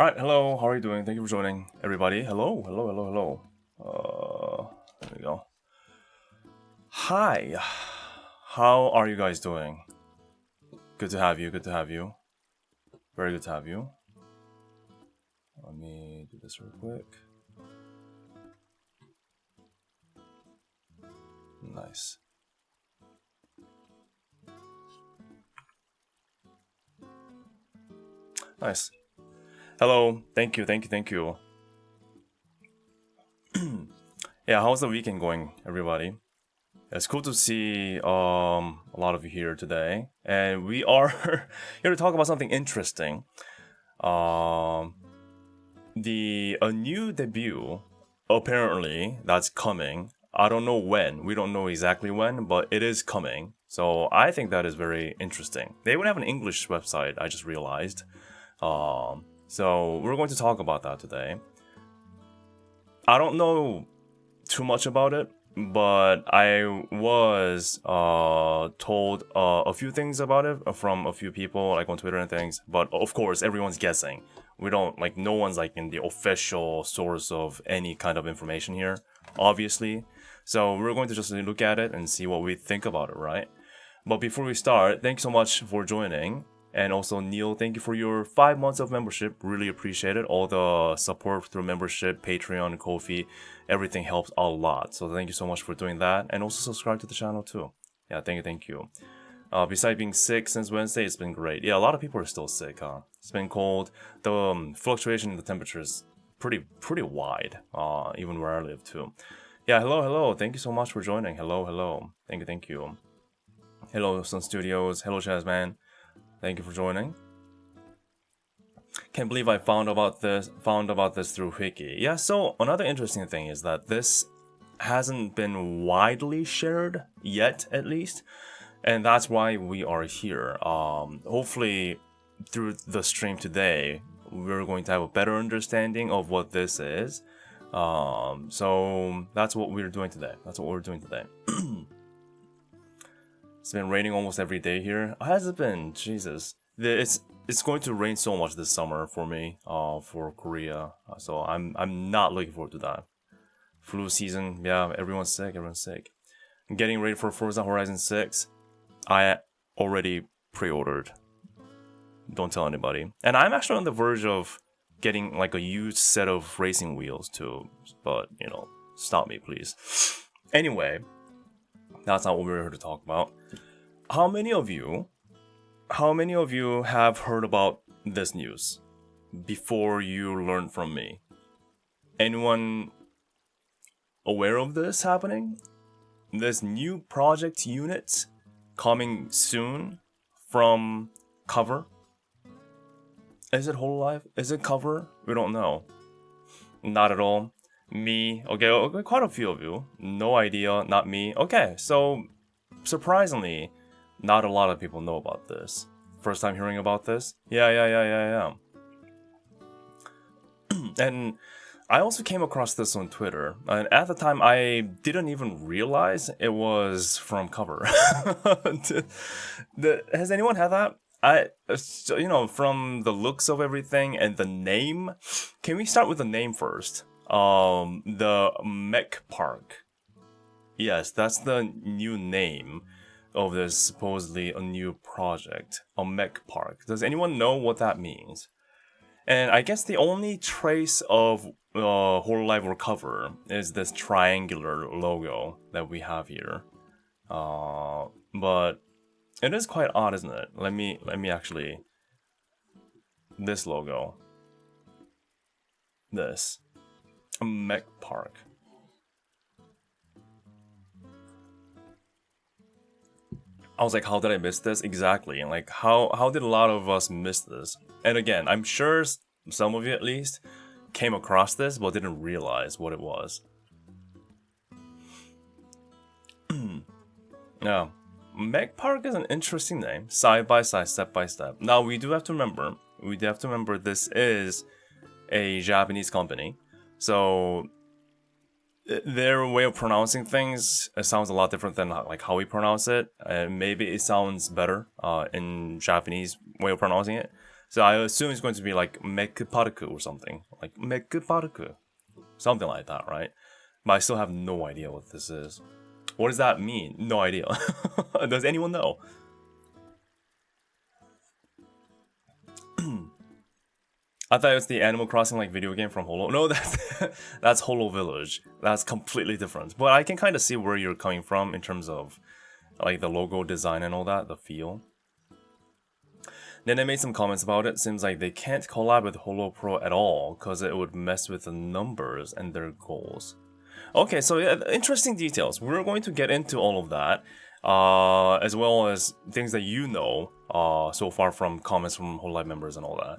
All right, hello. How are you doing? Thank you for joining, everybody. Hello. There we go. Hi. How are you guys doing? Good to have you. Very good to have you. Let me do this real quick. Nice. Nice. Hello. Thank you. Yeah, how's the weekend going, everybody? It's cool to see a lot of you here today, and we are here to talk about something interesting. A new debut apparently that's coming. I don't know when. We don't know exactly when, but it is coming. So I think that is very interesting. They would have an English website. I just realized. So we're going to talk about that today. I don't know too much about it, but I was told a few things about it from a few people like on Twitter and things. But of course, everyone's guessing. We don't no one's in the official source of any kind of information here, obviously. So we're going to just look at it and see what we think about it, right? But before we start, thanks so much for joining. And also, Neil, thank you for your 5 months of membership. Really appreciate it. All the support through membership, Patreon, Ko-fi, everything helps a lot. So thank you so much for doing that. And also subscribe to the channel too. Yeah, thank you. Besides being sick since Wednesday, it's been great. Yeah, a lot of people are still sick, huh? It's been cold. The fluctuation in the temperature is pretty wide, even where I live too. Yeah, hello. Thank you so much for joining. Hello. Thank you. Hello, Sun Studios. Hello, Chazman. Thank you for joining. Can't believe I found about this through hwikky. Yeah, so another interesting thing is that this hasn't been widely shared yet, at least. And that's why we are here. Hopefully, through the stream today, we're going to have a better understanding of what this is. So that's what we're doing today. It's been raining almost every day here. Has it been? Jesus. It's going to rain so much this summer for me, for Korea. So I'm not looking forward to that. Flu season, yeah, everyone's sick. I'm getting ready for Forza Horizon 6. I already pre-ordered. Don't tell anybody. And I'm actually on the verge of getting a huge set of racing wheels too. But, stop me, please. Anyway, that's not what we're here to talk about. How many of you have heard about this news before you learned from me? Anyone aware of this happening? This new project unit coming soon from Cover? Is it hololive? Is it Cover? We don't know. Not at all. Me. Okay, quite a few of you. No idea, not me. Okay, so surprisingly, not a lot of people know about this. First time hearing about this? Yeah. And I also came across this on Twitter, and at the time I didn't even realize it was from Cover. Has anyone had that? From the looks of everything and the name, can we start with the name first? The Mech Park. Yes, that's the new name of this supposedly a new project, a Mech Park. Does anyone know what that means? And I guess the only trace of hololive or Cover is this triangular logo that we have here. But it is quite odd, isn't it? Let me actually. This logo. This. A Mech Park. I was like, how did I miss this? Exactly. And how did a lot of us miss this? And again, I'm sure some of you at least came across this but didn't realize what it was. Yeah. Mech Park is an interesting name. Side by side, step by step. Now we do have to remember this is a Japanese company. So their way of pronouncing things, it sounds a lot different than how we pronounce it. And maybe it sounds better in Japanese way of pronouncing it. So I assume it's going to be like Mekparku or something. Like Mekparku. Something like that, right? But I still have no idea what this is. What does that mean? No idea. Does anyone know? I thought it was the Animal Crossing like video game from Holo. No, that's Holo Village. That's completely different. But I can kind of see where you're coming from in terms of like the logo design and all that, the feel. Then they made some comments about it. Seems like they can't collab with Holo Pro at all because it would mess with the numbers and their goals. Okay, so yeah, interesting details. We're going to get into all of that, as well as things that you know so far from comments from hololive members and all that.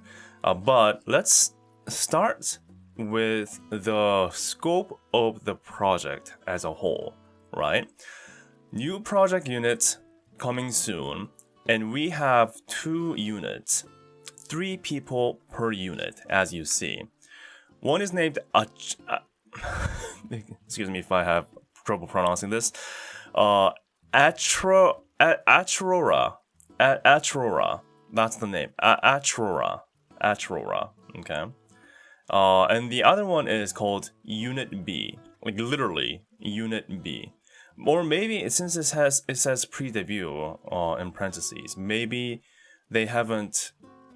But let's start with the scope of the project as a whole, right? New project unit coming soon, and we have 2 units, 3 people per unit, as you see. One is named excuse me if I have trouble pronouncing this. Atrora. That's the name. Atrora. Okay. And the other one is called Unit B. Like literally Unit B. Or maybe since it says pre-debut in parentheses, maybe they haven't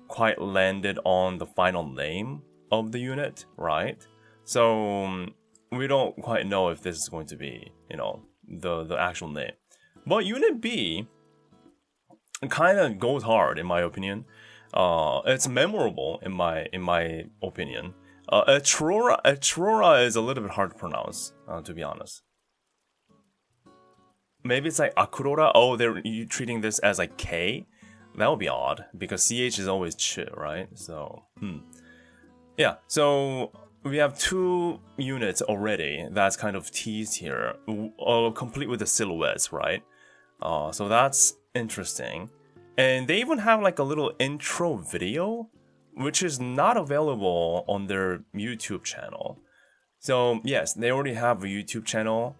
quite landed on the final name of the unit, right? So we don't quite know if this is going to be, you know, the actual name. But Unit B kind of goes hard in my opinion. It's memorable in my opinion. Atrora is a little bit hard to pronounce, to be honest. Maybe it's like Akurora. Oh, they're treating this as like K? That would be odd, because CH is always ch, right? So, yeah, so we have 2 units already that's kind of teased here, complete with the silhouettes, right? So that's interesting. And they even have like a little intro video, which is not available on their YouTube channel. So yes, they already have a YouTube channel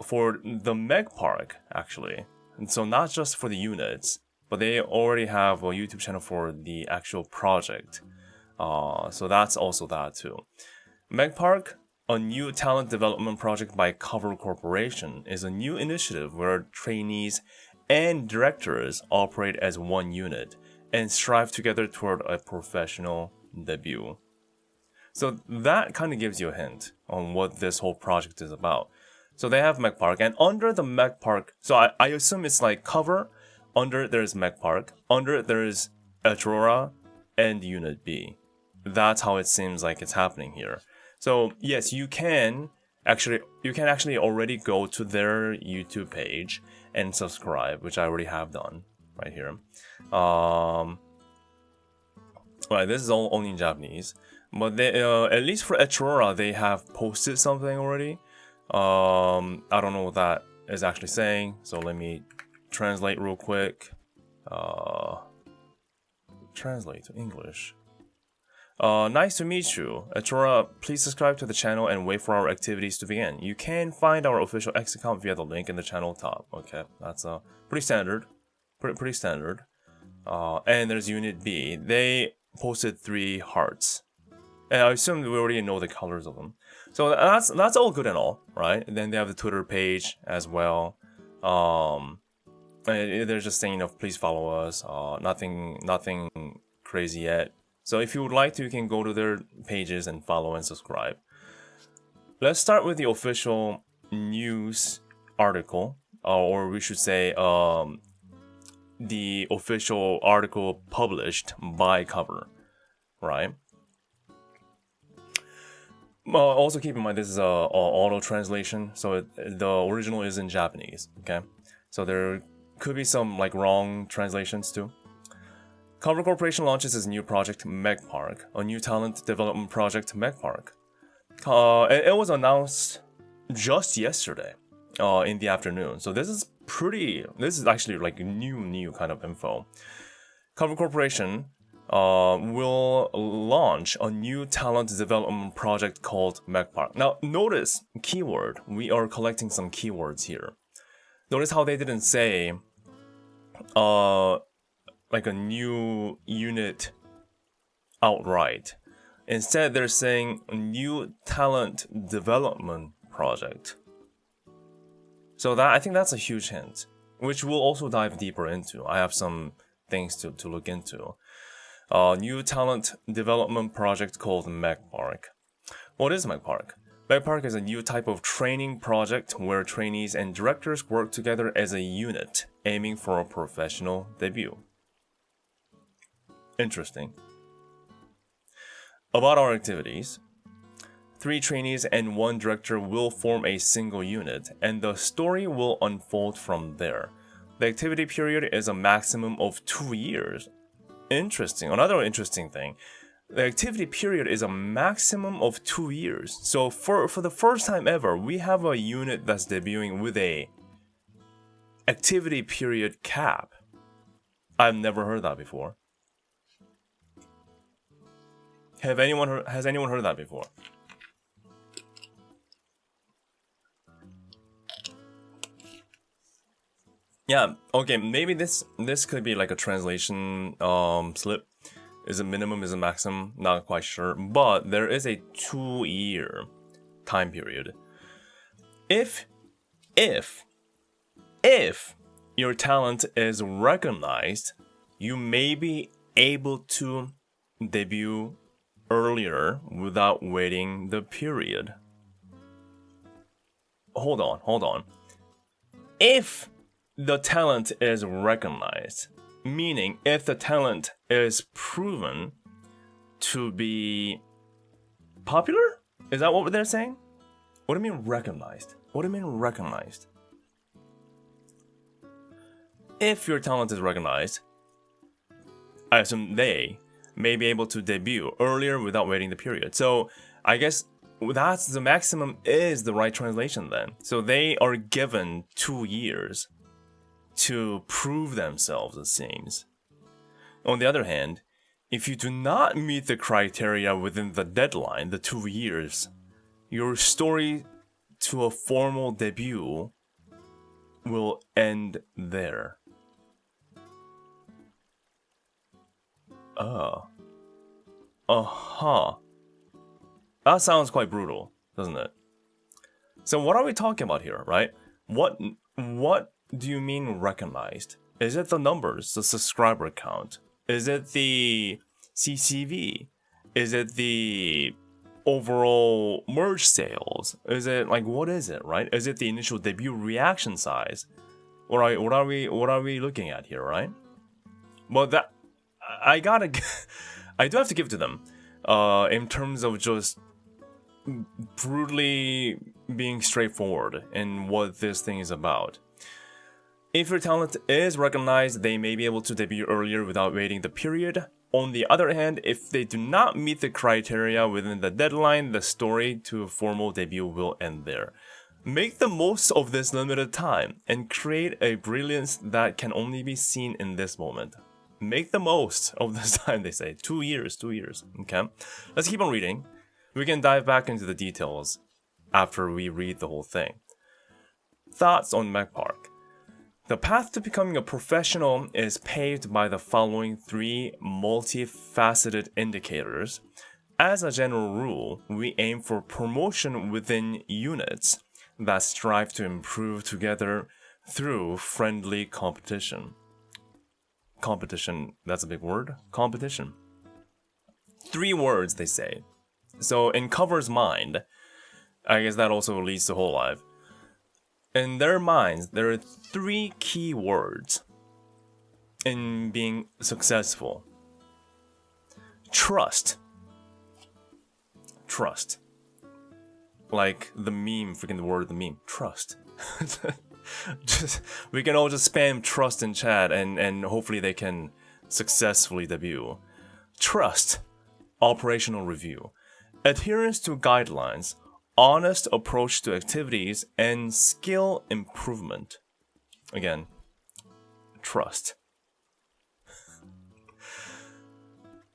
for the Meg Park, actually. And so not just for the units, but they already have a YouTube channel for the actual project. So that's also that too. Meg Park, a new talent development project by Cover Corporation, is a new initiative where trainees and directors operate as one unit and strive together toward a professional debut. So that kind of gives you a hint on what this whole project is about. So they have Meg Park, and under the Meg Park, so I assume it's like Cover, under there's Meg Park, under there's Aurora and Unit B. That's how it seems like it's happening here. So yes, you can actually already go to their YouTube page and subscribe, which I already have done right here. Right, this is all only in Japanese, but they, at least for Aurora, they have posted something already. I don't know what that is actually saying, so let me translate real quick. Translate to English. Nice to meet you. Aurora, please subscribe to the channel and wait for our activities to begin. You can find our official X account via the link in the channel top. Okay, that's pretty standard. Pretty standard. And there's Unit B. They posted 3 hearts. And I assume we already know the colors of them. So that's all good and all, right? And then they have the Twitter page as well. And they're just saying, you know, please follow us. Nothing crazy yet. So if you would like to, you can go to their pages and follow and subscribe. Let's start with the official news article, or we should say the official article published by Cover, right? Also keep in mind this is a auto translation, so the original is in Japanese, okay? So there could be some like wrong translations too. Cover Corporation launches its new project Meg Park, a new talent development project Meg Park. It was announced just yesterday in the afternoon, so this is actually like new kind of info. Cover Corporation will launch a new talent development project called Meg Park. Now notice keyword, we are collecting some keywords here. Notice how they didn't say like a new unit outright. Instead, they're saying new talent development project. So that I think that's a huge hint, which we'll also dive deeper into. I have some things to look into. New talent development project called MechPark. What is MechPark? MechPark is a new type of training project where trainees and directors work together as a unit, aiming for a professional debut. Interesting. About our activities. 3 trainees and 1 director will form a single unit, and the story will unfold from there. The activity period is a maximum of 2 years. Interesting. Another interesting thing. The activity period is a maximum of 2 years. So for the first time ever, we have a unit that's debuting with a activity period cap. I've never heard that before. Has anyone heard that before? Yeah, okay, maybe this could be like a translation slip. Is it minimum, is it maximum? Not quite sure. But there is a 2-year time period. If your talent is recognized, you may be able to debut earlier without waiting the period. Hold on. If the talent is recognized, meaning if the talent is proven to be popular? Is that what they're saying? What do you mean recognized? If your talent is recognized, I assume they may be able to debut earlier without waiting the period. So I guess that's the maximum is the right translation then. So they are given 2 years to prove themselves, it seems. On the other hand, if you do not meet the criteria within the deadline, the 2 years, your story to a formal debut will end there. That sounds quite brutal, doesn't it? So what are we talking about here, right? What do you mean recognized? Is it the numbers, the subscriber count? Is it the CCV? Is it the overall merge sales? Is it like, what is it, right? Is it the initial debut reaction size? What are we looking at here, right? Well, that I do have to give to them in terms of just brutally being straightforward in what this thing is about. If your talent is recognized, they may be able to debut earlier without waiting the period. On the other hand, if they do not meet the criteria within the deadline, the story to a formal debut will end there. Make the most of this limited time and create a brilliance that can only be seen in this moment. Make the most of this time, they say. 2 years. Okay? Let's keep on reading. We can dive back into the details after we read the whole thing. Thoughts on MechPark. The path to becoming a professional is paved by the following 3 multifaceted indicators. As a general rule, we aim for promotion within units that strive to improve together through friendly competition. Competition, that's a big word. Competition. 3 words, they say. So in Cover's mind, I guess that also leads to hololive. In their minds, there are 3 key words in being successful. Trust. Like the meme, freaking the word of the meme. Trust. We can all just spam trust in chat and hopefully they can successfully debut. Trust. Operational review. Adherence to guidelines. Honest approach to activities and skill improvement. Again, trust.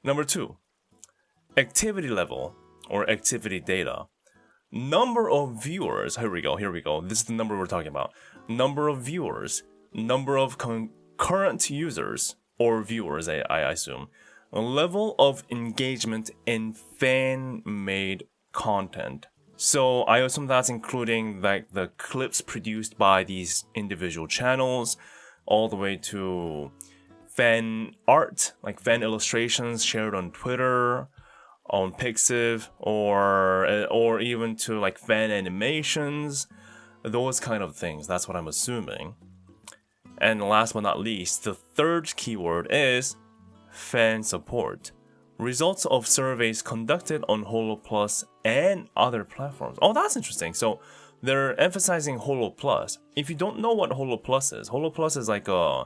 Number 2, activity level or activity data. Number of viewers. Here we go. This is the number we're talking about. Number of viewers, number of concurrent users, or viewers, I assume, a level of engagement in fan-made content. So I assume that's including like the clips produced by these individual channels, all the way to fan art, like fan illustrations shared on Twitter, on Pixiv, or even to like fan animations, those kind of things. That's what I'm assuming. And last but not least, the third keyword is fan support. Results of surveys conducted on Holo Plus and other platforms. Oh, that's interesting. So they're emphasizing Holo Plus. If you don't know what Holo Plus is like a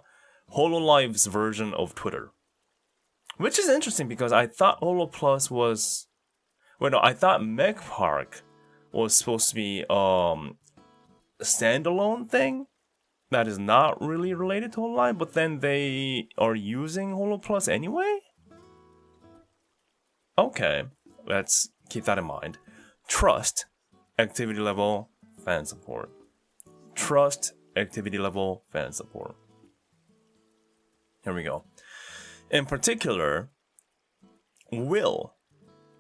hololive's version of Twitter. Which is interesting because I thought Holo Plus was... Well, no, I thought Meg Park was supposed to be a standalone thing that is not really related to Hololive, but then they are using Holo Plus anyway? Okay, let's keep that in mind. Trust, activity level, fan support. Trust, activity level, fan support. Here we go. In particular, will.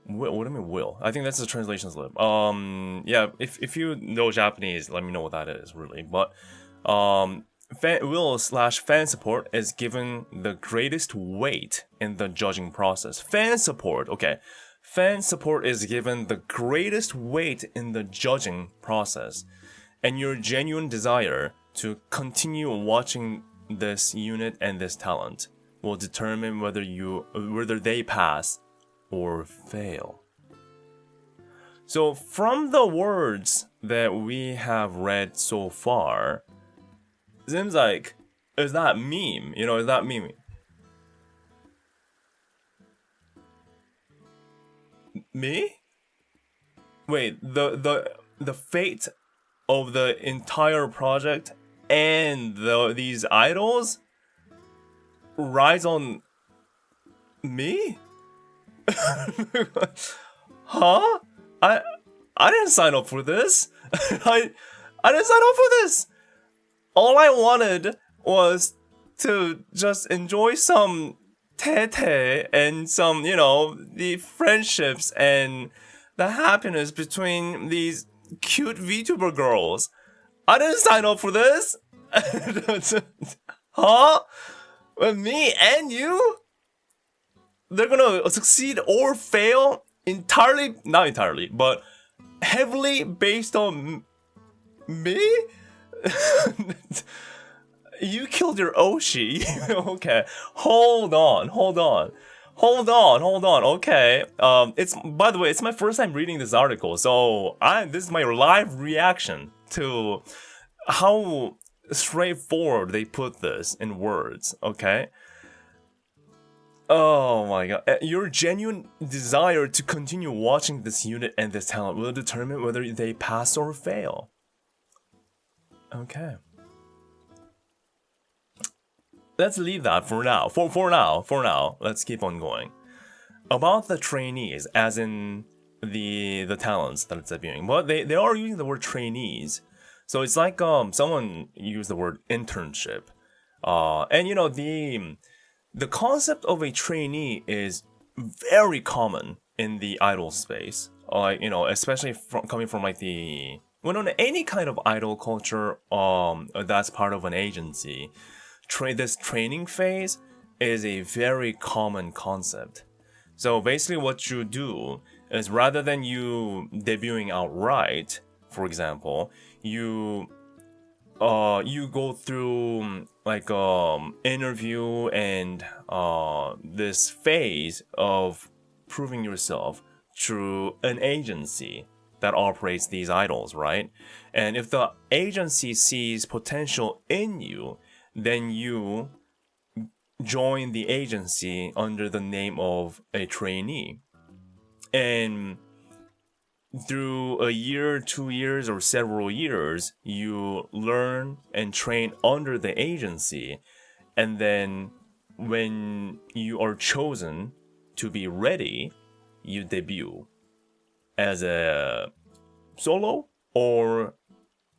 What do you mean will? I think that's the translation slip. Yeah, if you know Japanese, let me know what that is, really. But will/fan support is given the greatest weight in the judging process. Fan support, okay. Fan support is given the greatest weight in the judging process. And your genuine desire to continue watching this unit and this talent will determine whether they pass or fail. So from the words that we have read so far, seems like is that meme, is that meme? Me? Wait, the fate of the entire project and these idols rides on me? Huh? I didn't sign up for this. I didn't sign up for this. All I wanted was to just enjoy some tete and some, the friendships and the happiness between these cute VTuber girls. I didn't sign up for this. Huh? With me and you? They're gonna succeed or fail not entirely, but heavily based on me? You killed your Oshi. Okay. Hold on. Okay. By the way, it's my first time reading this article, so this is my live reaction to how straightforward they put this in words, okay? Oh my god. Your genuine desire to continue watching this unit and this talent will determine whether they pass or fail. Okay. Let's leave that for now. For now, let's keep on going. About the trainees, as in the talents that it's debuting. But they are using the word trainees. So it's like someone used the word internship. And the concept of a trainee is very common in the idol space. Especially coming from like any kind of idol culture that's part of an agency. This training phase is a very common concept. So basically what you do is rather than you debuting outright, for example, you go through like interview and this phase of proving yourself through an agency that operates these idols, right? And if the agency sees potential in you, then you join the agency under the name of a trainee. And through a year, 2 years, or several years, you learn and train under the agency. And then when you are chosen to be ready, you debut as a solo or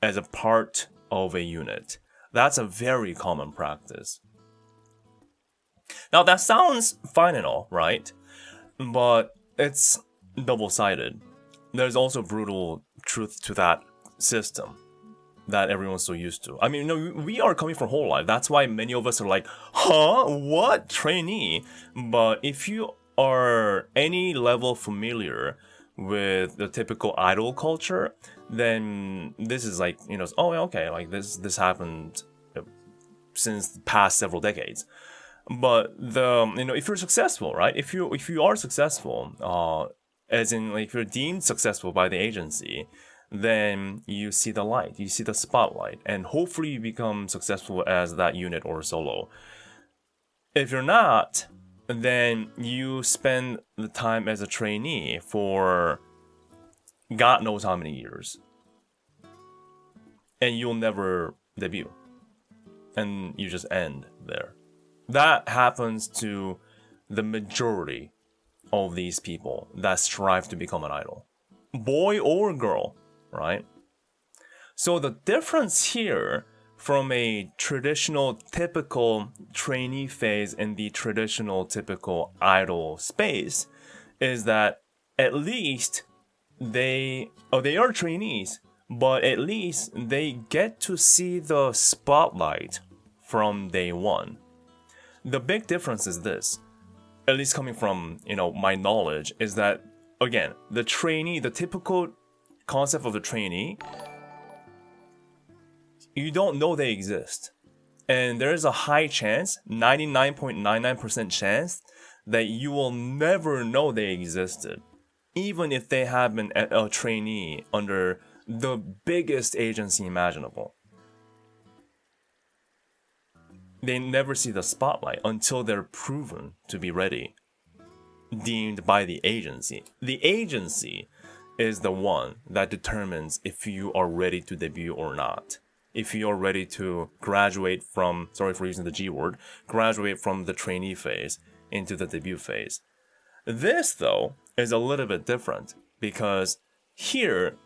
as a part of a unit. That's a very common practice. Now that sounds fine and all, right? But it's double-sided. There's also brutal truth to that system that everyone's so used to. I mean, we are coming from hololive. That's why many of us are like, huh? What? Trainee? But if you are any level familiar with the typical idol culture, then this is like, oh, okay, like this happened since the past several decades. But if you're successful, right? If you are successful, as in like if you're deemed successful by the agency, then you see the light, you see the spotlight, and hopefully you become successful as that unit or solo. If you're not, then you spend the time as a trainee for God knows how many years, and you'll never debut, and you just end there. That happens to the majority of these people that strive to become an idol, boy or girl, right? So the difference here from a traditional typical trainee phase in the traditional typical idol space is that at least they are trainees, but at least they get to see the spotlight from day one. The big difference is this, at least coming from, my knowledge, is that, again, the trainee, the typical concept of the trainee, you don't know they exist. And there's a high chance, 99.99% chance, that you will never know they existed, even if they have been a trainee under the biggest agency imaginable. They never see the spotlight until they're proven to be ready, deemed by the agency. The agency is the one that determines if you are ready to debut or not. If you are ready to graduate from, sorry for using the G word, graduate from the trainee phase into the debut phase. This, though, is a little bit different because here,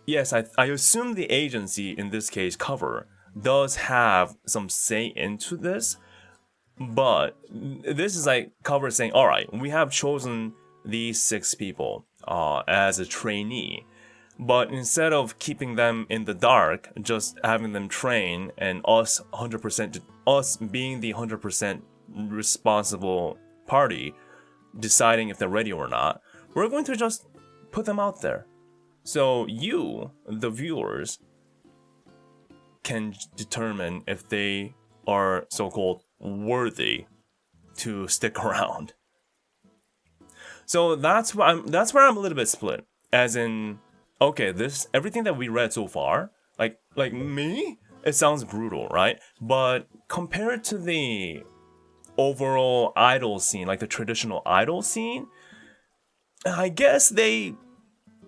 yes, I assume the agency, in this case, cover, does have some say into this, but this is like cover saying, all right, we have chosen these 6 people as a trainee, but instead of keeping them in the dark, just having them train and us being the 100% responsible party deciding if they're ready or not, we're going to just put them out there. So you, the viewers, can determine if they are so-called worthy to stick around. So that's where I'm a little bit split. As in, okay, everything that we read so far, like me, it sounds brutal, right? But compared to the overall idol scene, like the traditional idol scene, I guess they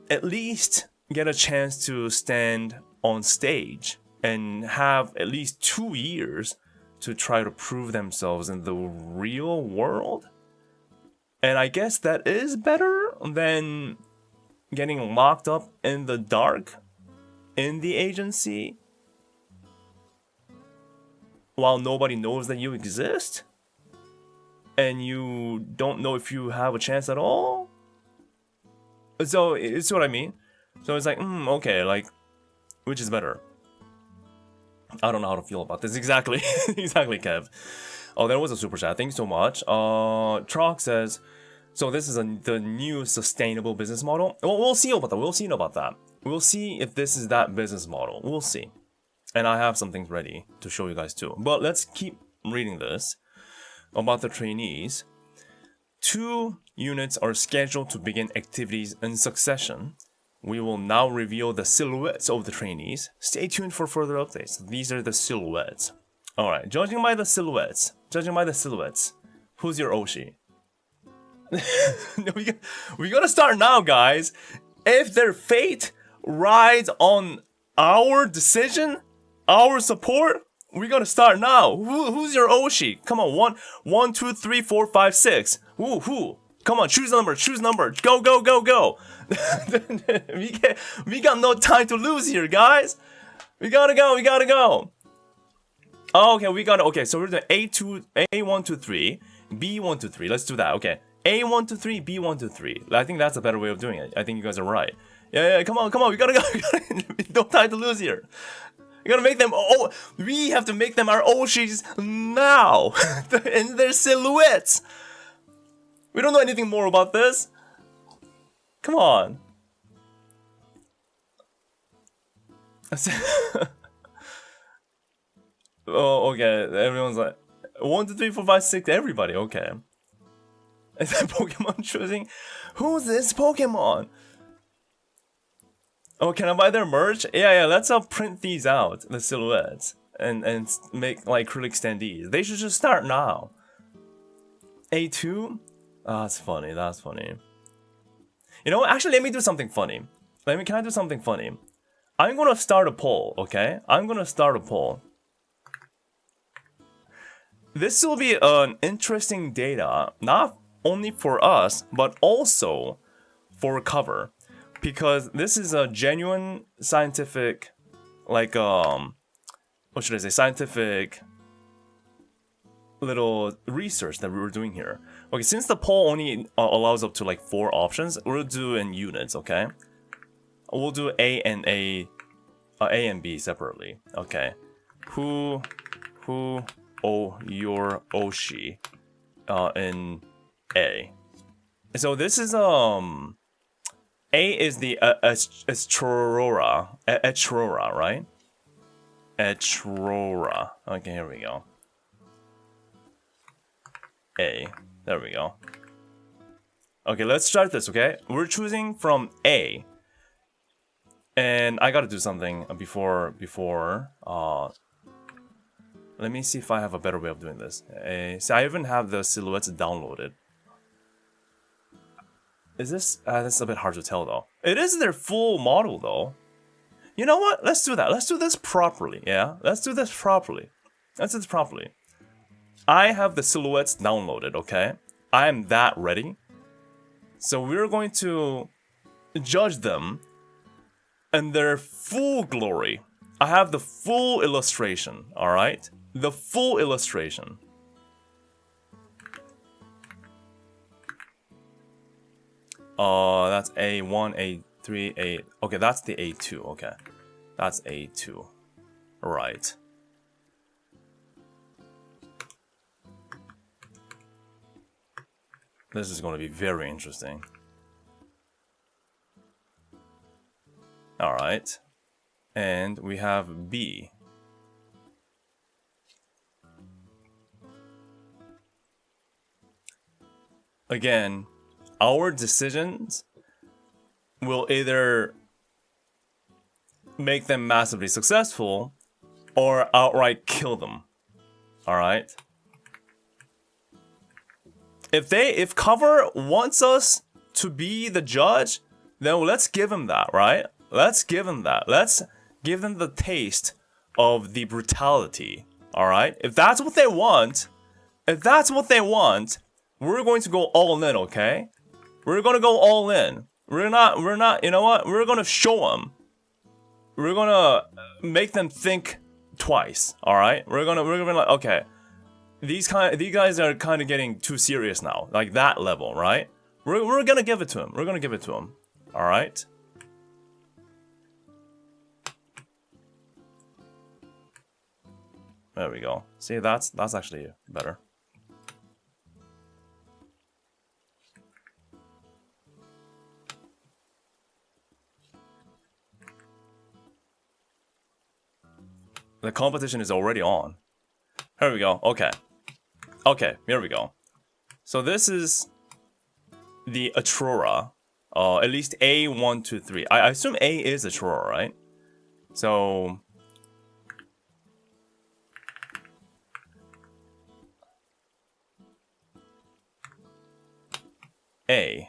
at least get a chance to stand on stage and have at least 2 years to try to prove themselves in the real world. And I guess that is better than getting locked up in the dark in the agency while nobody knows that you exist and you don't know if you have a chance at all. So it's what I mean. So it's like, okay, like, which is better? I don't know how to feel about this exactly. Exactly, Kev. Oh, there was a super chat. Thanks so much. Trock says, so this is the new sustainable business model. Well, we'll see about that. We'll see if this is that business model. We'll see. And I have some things ready to show you guys too. But let's keep reading this about the trainees. 2 units are scheduled to begin activities in succession. We will now reveal the silhouettes of the trainees. Stay tuned for further updates. These are the silhouettes. Alright, judging by the silhouettes, who's your Oshi? we gotta start now, guys. If their fate rides on our decision, our support, we gotta start now. Who's your Oshi? Come on, 1, 2, 3, 4, 5, 6. Who? Come on, choose number. Go. we got no time to lose here, guys. We gotta go. Oh, okay, we got it. Okay, so we're doing A1 to 3, B1 to 3. Let's do that. Okay, A1 to 3, B1 to 3. I think that's a better way of doing it. I think you guys are right. Yeah, come on. We gotta go. No time to lose here. You gotta make them. Oh, we have to make them our Oshis now, in their silhouettes. We don't know anything more about this. Come on. Oh, okay. Everyone's like 1, 2, 3, 4, 5, 6. Everybody. Okay. Is that Pokemon choosing? Who's this Pokemon? Oh, can I buy their merch? Yeah. Let's print these out, the silhouettes, and make like acrylic standees. They should just start now. A2. Oh, that's funny. That's funny. You know what? Actually, let me do something funny. Can I do something funny? I'm gonna start a poll. Okay. I'm gonna start a poll. This will be an interesting data, not only for us, but also for cover. Because this is a genuine scientific, like, what should I say, scientific little research that we were doing here. Okay, since the poll only allows up to like 4 options, we'll do in units, okay? We'll do A and B separately, okay? Who, your Oshi, in A. So this is, A is the Etrora, right? Etrora. Okay, here we go. A. There we go. Okay, let's start this, okay? We're choosing from A. And I gotta do something before let me see if I have a better way of doing this. See, I even have the silhouettes downloaded. Is this... that's a bit hard to tell, though. It is their full model, though. You know what? Let's do that. Let's do this properly, yeah? Let's do this properly. I have the silhouettes downloaded, okay? I am that ready. So we're going to judge them in their full glory. I have the full illustration, alright? The full illustration. That's A1, A3, A... Okay, that's the A2, okay. That's A2. Right. This is going to be very interesting. Alright. And we have B. Again, our decisions will either make them massively successful or outright kill them. Alright? If Cover wants us to be the judge, then let's give him that, right? Let's give him that. Let's give them the taste of the brutality, alright? If that's what they want, we're going to go all in, okay? We're gonna go all in. We're not, you know what? We're gonna show them. We're gonna make them think twice, alright? We're gonna be like, okay, these guys are kind of getting too serious now, like that level, right? We're gonna give it to him. Alright? There we go. See, that's actually better. The competition is already on. Here we go. Okay. Okay, here we go. So this is the Atrora. At least A1, 2, 3. I assume A is Atrora, right? So... A.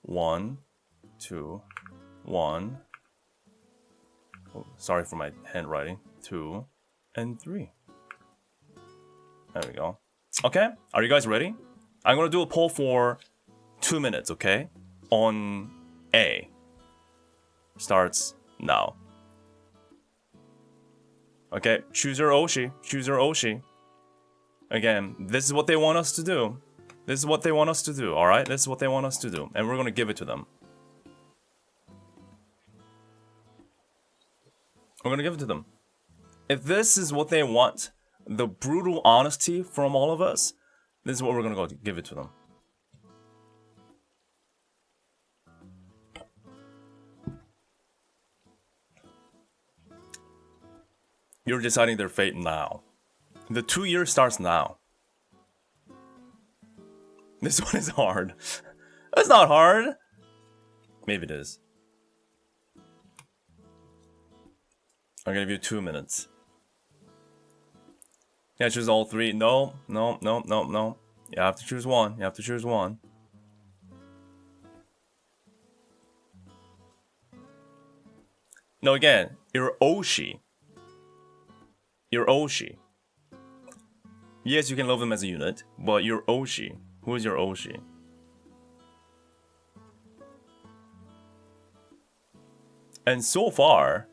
1, 2, 1. Oh, sorry for my handwriting. 2 and 3. There we go. Okay, are you guys ready? I'm gonna do a poll for 2 minutes, okay? On A. Starts now. Okay, choose your Oshi. Choose your Oshi. Again, this is what they want us to do. This is what they want us to do, alright? This is what they want us to do. And we're gonna give it to them. We're gonna give it to them. If this is what they want, the brutal honesty from all of us, this is what we're gonna go give it to them. You're deciding their fate now. The 2 years starts now. This one is hard. It's not hard. Maybe it is. I'm gonna give you 2 minutes. Yeah, choose all three. No. You have to choose one. You have to choose one. No, again, you're Oshi. You're Oshi. Yes, you can love them as a unit, but you're Oshi. Who is your Oshi? And so far,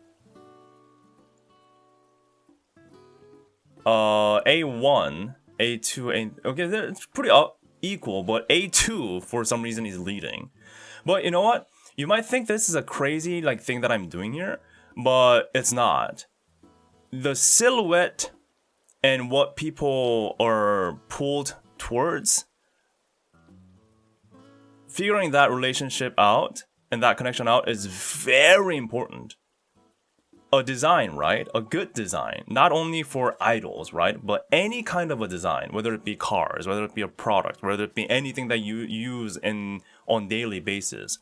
A1, A2, okay, it's pretty equal, but A2 for some reason is leading. But you know what? You might think this is a crazy thing that I'm doing here, but it's not. The silhouette and what people are pulled towards, figuring that relationship out and that connection out is very important. A design, right? A good design, not only for idols, right? But any kind of a design, whether it be cars, whether it be a product, whether it be anything that you use on daily basis.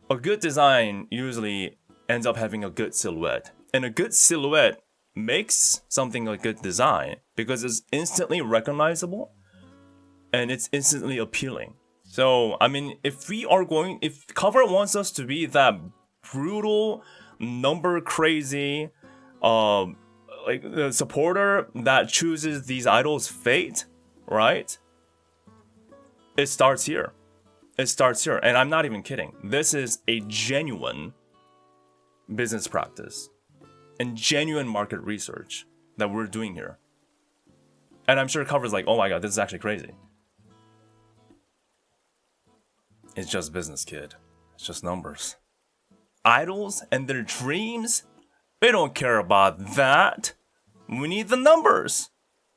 A good design usually ends up having a good silhouette. And a good silhouette makes something a good design because it's instantly recognizable and it's instantly appealing. So, I mean, if cover wants us to be that brutal, number crazy, the supporter that chooses these idols' fate, right? It starts here. It starts here. And I'm not even kidding. This is a genuine business practice and genuine market research that we're doing here. And I'm sure Cover's like, oh my god, this is actually crazy. It's just business, kid. It's just numbers. Idols and their dreams? We don't care about that. We need the numbers.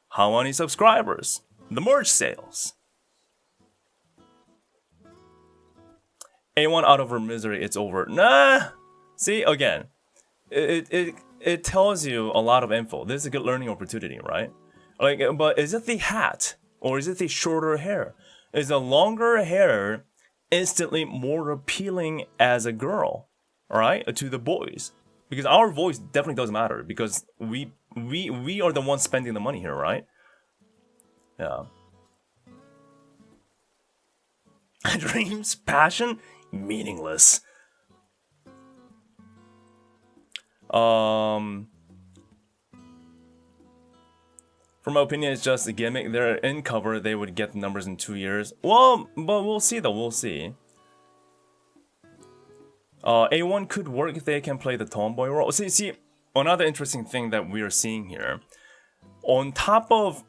How many subscribers? The merch sales. A1 out of her misery, it's over. Nah! See, again, it tells you a lot of info. This is a good learning opportunity, right? But is it the hat? Or is it the shorter hair? Is the longer hair instantly more appealing as a girl? Alright? To the boys. Because our voice definitely does matter. Because we are the ones spending the money here, right? Yeah. Dreams, passion, meaningless. From my opinion, it's just a gimmick. They're in cover, they would get the numbers in 2 years. Well, but we'll see though, we'll see. A1 could work if they can play the tomboy role. See, another interesting thing that we are seeing here. On top of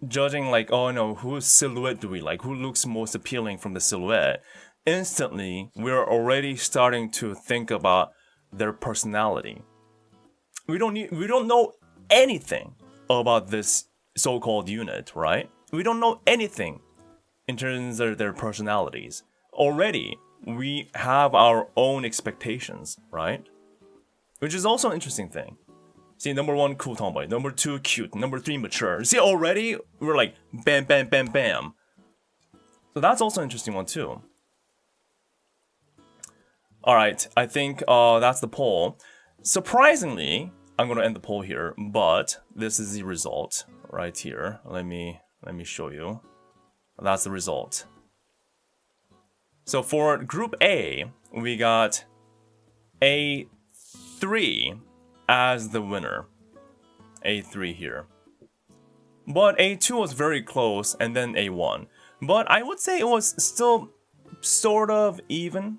judging oh no, whose silhouette do we like? Who looks most appealing from the silhouette? Instantly, we're already starting to think about their personality. We don't know anything about this so-called unit, right? We don't know anything in terms of their personalities. Already, we have our own expectations, right? Which is also an interesting thing. See, number 1, cool tomboy. Number 2, cute. Number 3, mature. See, already, we're like, bam, bam, bam, bam. So that's also an interesting one, too. Alright, I think that's the poll. Surprisingly, I'm going to end the poll here, but this is the result right here. Let me show you. That's the result. So for Group A, we got A3 as the winner. A3 here. But A2 was very close, and then A1. But I would say it was still sort of even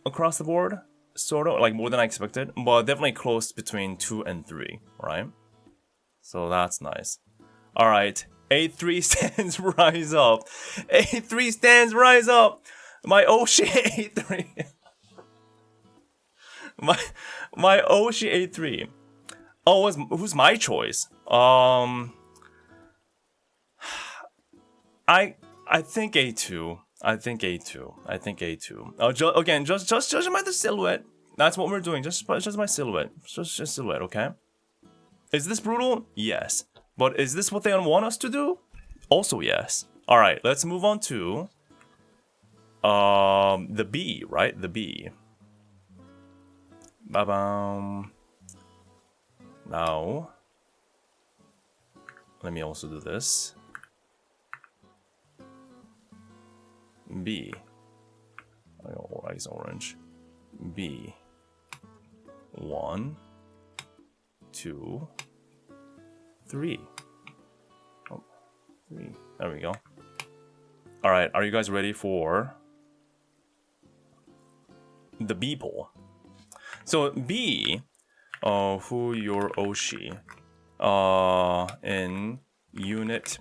across the board. Sort of, more than I expected. But definitely close between 2 and 3, right? So that's nice. All right. A3 stands rise up. A3 stands rise up. My Oshi A3. my Oshi A3. Oh, who's my choice? I think A2. I think A2. Again, just judging by the silhouette. That's what we're doing. Just my silhouette. Just silhouette, okay? Is this brutal? Yes. But is this what they want us to do? Also yes. All right, let's move on to the B, right? The B. Ba-bam. Now, let me also do this. B. Oh, ice orange. B. 1, 2, 3. Oh, 3. There we go. All right, are you guys ready for the B poll? So B, who your Oshi, in Unit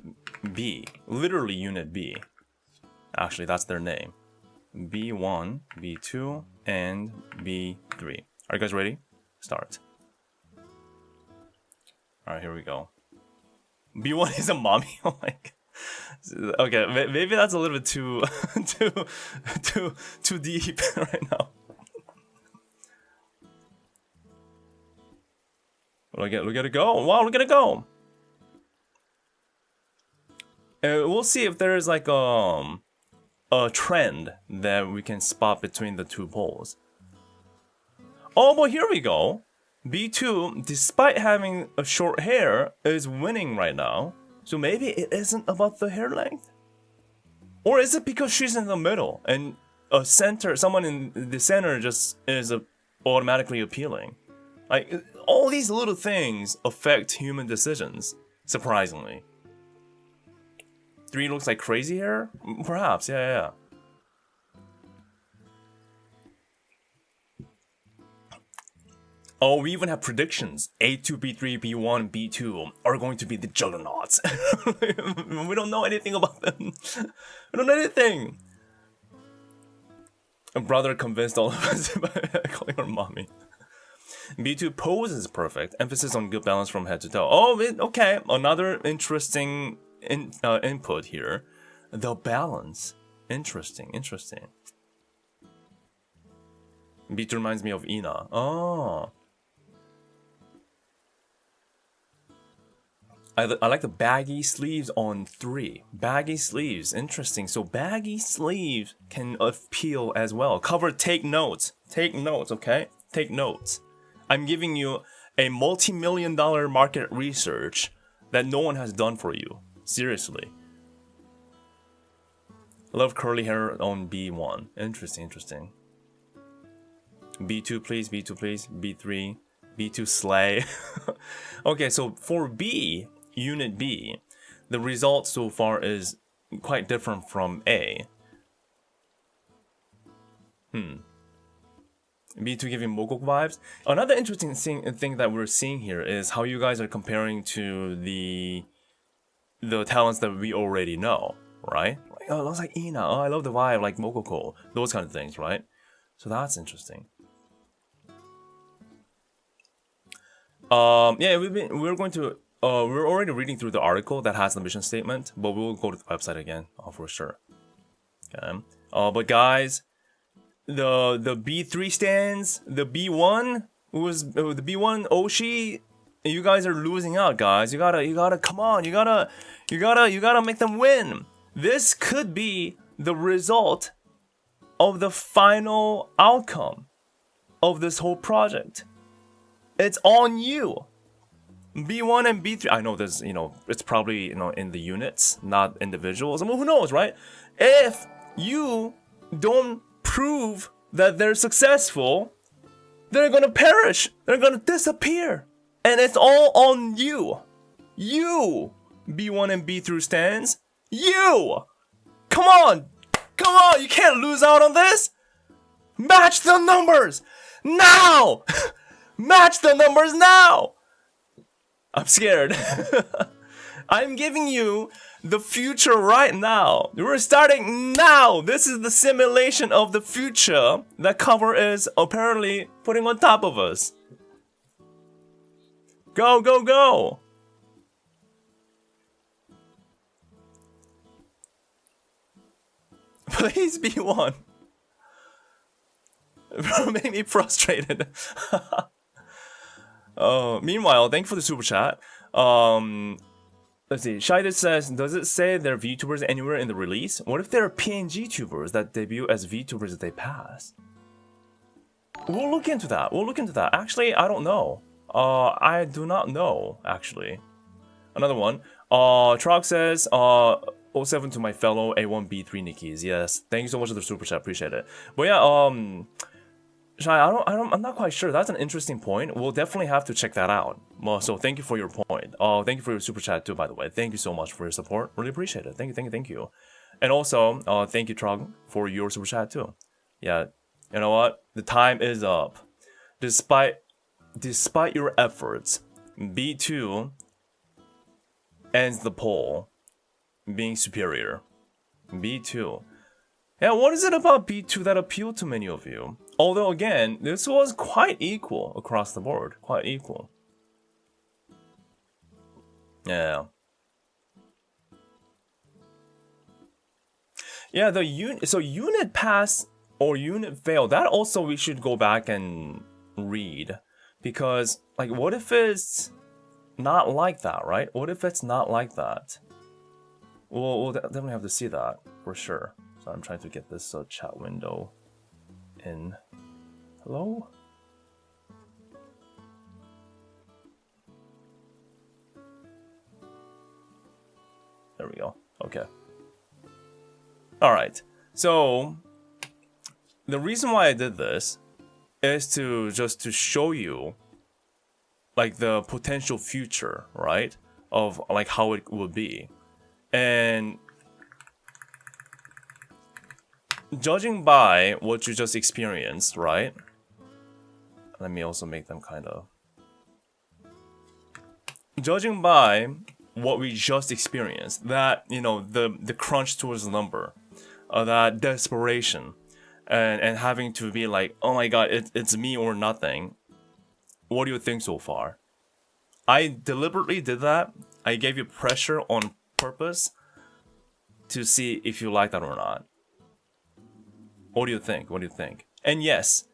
B, literally Unit B. Actually, that's their name. B1, B2, and B3. Are you guys ready? Start. All right, here we go. B1 is a mommy. Oh my god. Okay, maybe that's a little bit too too deep right now. Look at it go! Wow, look at it go! We'll see if there is like a trend that we can spot between the two polls. Oh, but here we go. B2, despite having a short hair, is winning right now. So maybe it isn't about the hair length? Or is it because she's in the middle and someone in the center just is automatically appealing? Like, all these little things affect human decisions, surprisingly. 3 looks like crazy hair? Perhaps, yeah. Oh, we even have predictions. A2, B3, B1, B2 are going to be the juggernauts. We don't know anything about them. We don't know anything. A brother convinced all of us by calling her mommy. B2 pose is perfect. Emphasis on good balance from head to toe. Oh, okay. Another interesting input here. The balance. Interesting. B2 reminds me of Ina. Oh. I like the baggy sleeves on 3. Baggy sleeves, interesting. So baggy sleeves can appeal as well. Cover, take notes. Take notes, okay? Take notes. I'm giving you a multi-million-dollar market research that no one has done for you. Seriously. Love curly hair on B1. Interesting. B2 please, B3, B2 slay. Okay, so for B, Unit B, the result so far is quite different from A. B2 giving Mogok vibes. Another interesting thing that we're seeing here is how you guys are comparing to the talents that we already know, right? Like, oh, it looks like Ina. Oh, I love the vibe, like Mokoko. Those kind of things, right? So that's interesting. Yeah, we're already reading through the article that has the mission statement, but we'll go to the website again, for sure. Okay. But guys, the B3 stands, the B1 the B1 Oshi, you guys are losing out, guys. You gotta come on, you gotta make them win. This could be the result of the final outcome of this whole project. It's on you. B1 and B3. I know there's, it's probably, in the units, not individuals. I mean, who knows, right? If you don't prove that they're successful, they're gonna perish. They're gonna disappear. And it's all on you. You, B1 and B3 stands. You! Come on! You can't lose out on this! Match the numbers! Now! Match the numbers now! I'm scared. I'm giving you the future right now. We're starting now. This is the simulation of the future that cover is apparently putting on top of us. Go, go, go. Please be one. Bro, made me frustrated. Meanwhile, thank you for the super chat. Let's see. Shided says, does it say they're VTubers anywhere in the release? What if they're PNG tubers that debut as VTubers if they pass? We'll look into that. We'll look into that. Actually, I don't know. I do not know, actually. Another one. Trog says, 07 to my fellow A1B3 Nikis. Yes. Thank you so much for the super chat. Appreciate it. But yeah, Shai, I'm not quite sure. That's an interesting point. We'll definitely have to check that out. So thank you for your point. Thank you for your super chat too, by the way. Thank you so much for your support. Really appreciate it. Thank you. And also, thank you, Trog, for your super chat too. Yeah, you know what? The time is up. Despite your efforts, B2 ends the poll being superior. B2. Yeah, what is it about B2 that appealed to many of you? Although, again, this was quite equal across the board. Quite equal. Yeah. Yeah, so unit pass or unit fail, that also we should go back and read. Because, like, what if it's not like that, right? What if it's not like that? We'll definitely have to see that, for sure. So I'm trying to get this chat window in. Hello? There we go. Okay. Alright. So, the reason why I did this is to show you like the potential future, right? Of like how it will be. And judging by what you just experienced, right? Let me also make them kind of... Judging by what we just experienced, that, you know, the crunch towards the number, that desperation, and having to be like, oh my god, it's me or nothing. What do you think so far? I deliberately did that. I gave you pressure on purpose to see if you like that or not. What do you think? What do you think? And yes,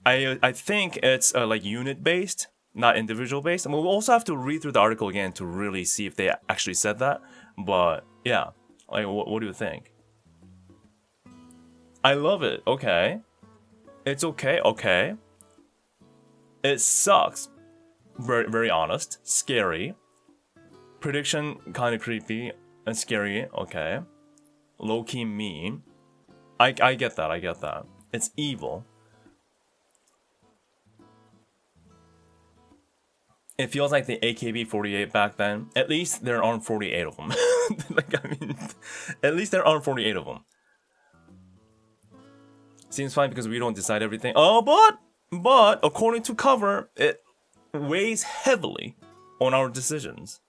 I think it's like unit based, not individual based. And we'll also have to read through the article again to really see if they actually said that. But yeah, like what do you think? I love it. Okay. It's okay. Okay. It sucks. Very, very honest. Scary. Prediction kind of creepy and scary. Okay. Low-key mean. I get that. I get that. It's evil. It feels like the AKB48 back then. At least there aren't 48 of them. Like, I mean, at least there aren't 48 of them. Seems fine because we don't decide everything. Oh, but according to cover, it weighs heavily on our decisions.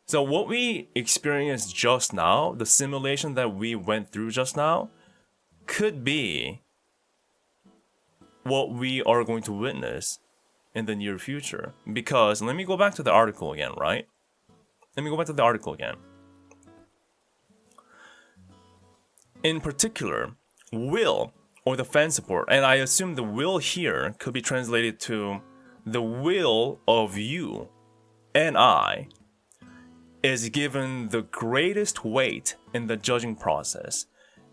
So what we experienced just now, the simulation that we went through just now, could be what we are going to witness in the near future. Because, let me go back to the article again, right? Let me go back to the article again. In particular, will, or the fan support, and I assume the will here could be translated to the will of you and I, is given the greatest weight in the judging process,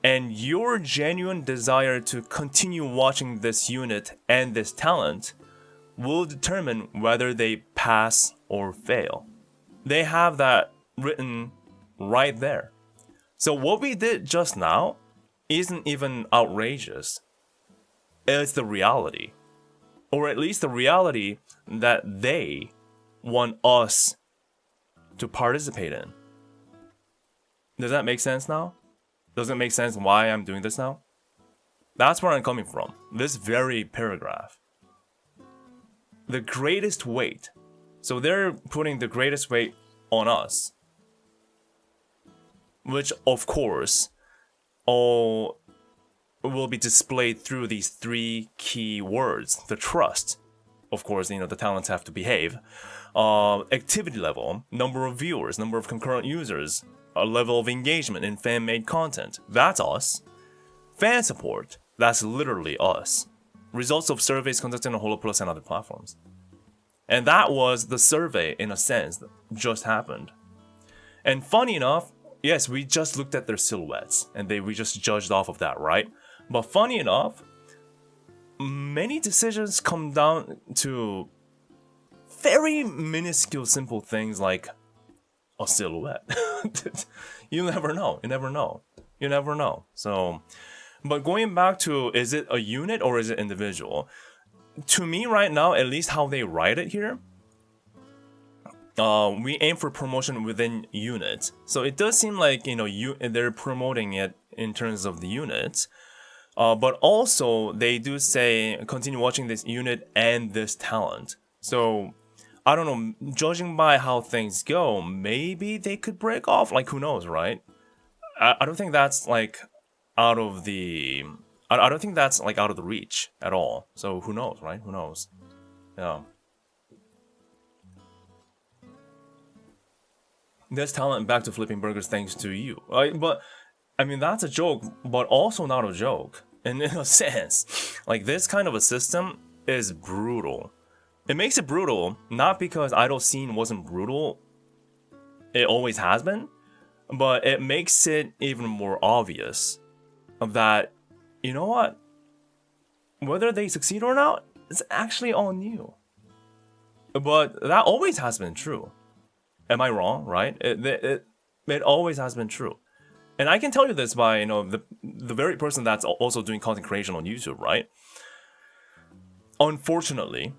and your genuine desire to continue watching this unit and this talent will determine whether they pass or fail. They have that written right there. So what we did just now isn't even outrageous. It's the reality. Or at least the reality that they want us to participate in. Does that make sense now? Does it make sense why I'm doing this now? That's where I'm coming from. This very paragraph. the greatest weight. So they're putting the greatest weight on us. Which, of course, all will be displayed through these 3 key words. The trust. Of course, the talents have to behave. Activity level, number of viewers, number of concurrent users, a level of engagement in fan-made content. That's us. Fan support. That's literally us. Results of surveys conducted on Holo Plus and other platforms. And that was the survey, in a sense, that just happened. And funny enough, yes, we just looked at their silhouettes, and we just judged off of that, right? But funny enough, many decisions come down to very minuscule, simple things like a silhouette. You never know. So, but going back to, is it a unit or is it individual? To me right now, at least how they write it here, we aim for promotion within units. So it does seem like, they're promoting it in terms of the units. But also, they do say, continue watching this unit and this talent. So, I don't know, judging by how things go, maybe they could break off, like, who knows, right? I don't think that's, like, out of the... I don't think that's, like, out of the reach at all. So, who knows, right? Who knows? Yeah. This talent back to flipping burgers thanks to you. But... I mean, that's a joke, but also not a joke. And in a sense, like, this kind of a system is brutal. It makes it brutal, not because Idol Scene wasn't brutal. It always has been. But it makes it even more obvious that, you know what? Whether they succeed or not, it's actually on you. But that always has been true. Am I wrong, right? It always has been true. And I can tell you this by, the very person that's also doing content creation on YouTube, right? Unfortunately,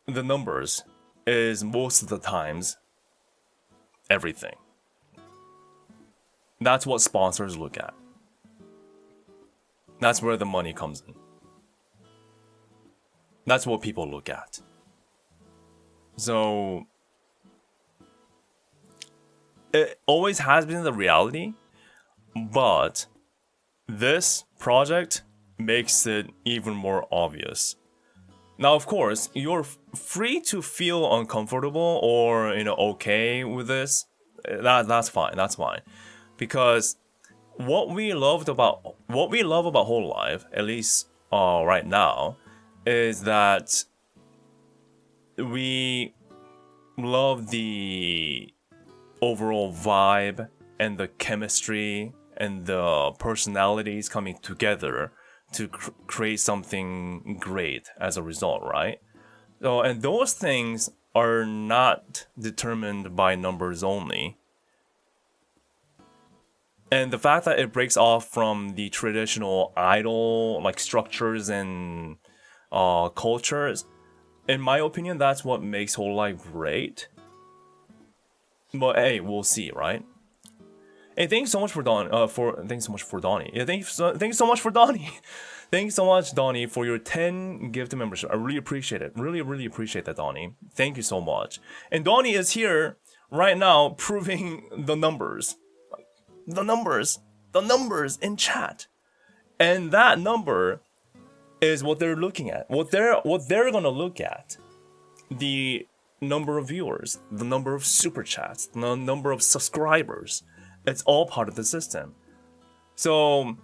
the numbers is most of the times everything. That's what sponsors look at. That's where the money comes in. That's what people look at. So, it always has been the reality. But this project makes it even more obvious. Now, of course, you're free to feel uncomfortable or, okay with this. That's fine. That's fine. Because what we love about hololive, at least right now, is that we love the overall vibe and the chemistry and the personalities coming together to create something great as a result, right? So, and those things are not determined by numbers only. And the fact that it breaks off from the traditional idol like structures and cultures, in my opinion, that's what makes hololive great. But hey, we'll see, right? Hey, thanks so much for Donnie. Thanks so much for Donnie. Yeah, thanks so much for Donnie. Thanks so much, Donnie, for your 10 gift membership. I really appreciate it. Really appreciate that, Donnie. Thank you so much. And Donnie is here right now, proving the numbers. The numbers in chat, and that number is what they're looking at. What they're gonna look at, the number of viewers, the number of super chats, the number of subscribers. It's all part of the system. So,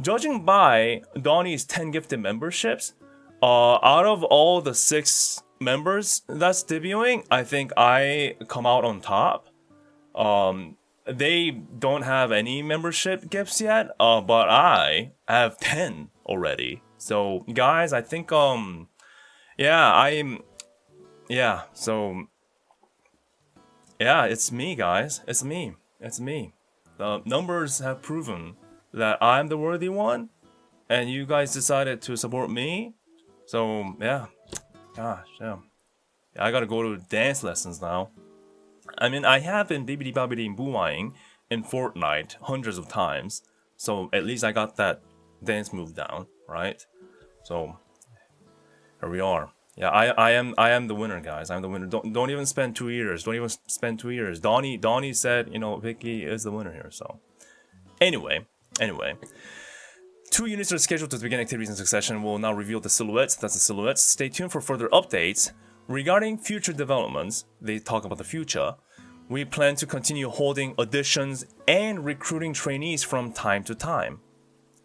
judging by Donnie's 10 gifted memberships, out of all the 6 members that's debuting, I think I come out on top. They don't have any membership gifts yet, but I have 10 already. So, guys, I think, so, it's me, guys. It's me. The numbers have proven that I'm the worthy one, and you guys decided to support me. So, yeah. Gosh, yeah. I gotta go to dance lessons now. I mean, I have been bibbidi-bobbidi booing in Fortnite hundreds of times, so at least I got that dance move down, right? So, here we are. Yeah, I am the winner, guys. I'm the winner. Don't even spend 2 years. Don't even spend 2 years. Donnie said, hwikky is the winner here. So anyway, 2 units are scheduled to begin activities in succession. We'll now reveal the silhouettes. That's the silhouettes. Stay tuned for further updates regarding future developments. They talk about the future. We plan to continue holding auditions and recruiting trainees from time to time.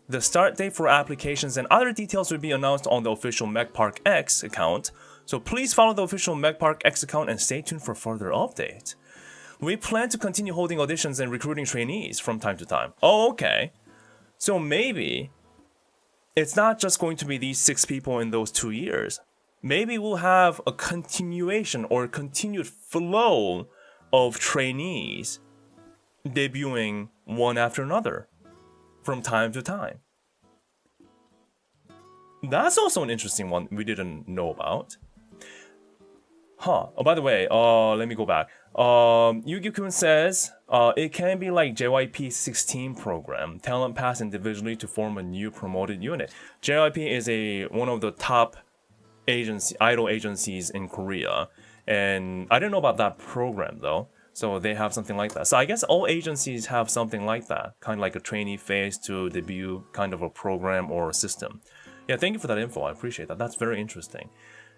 The start date for applications and other details will be announced on the official MechPark X account, so please follow the official MechPark X account and stay tuned for further updates. We plan to continue holding auditions and recruiting trainees from time to time. Oh, okay. So maybe it's not just going to be these 6 people in those 2 years. Maybe we'll have a continuation or a continued flow of trainees debuting one after another from time to time. That's also an interesting one we didn't know about. Oh, by the way, let me go back. Yugi-kun says it can be like JYP 16 program, talent pass individually to form a new promoted unit. JYP is one of the top idol agencies in Korea, and I didn't know about that program though. So they have something like that. So I guess all agencies have something like that, kind of like a trainee phase to debut kind of a program or a system. Yeah, thank you for that info. I appreciate that. That's very interesting.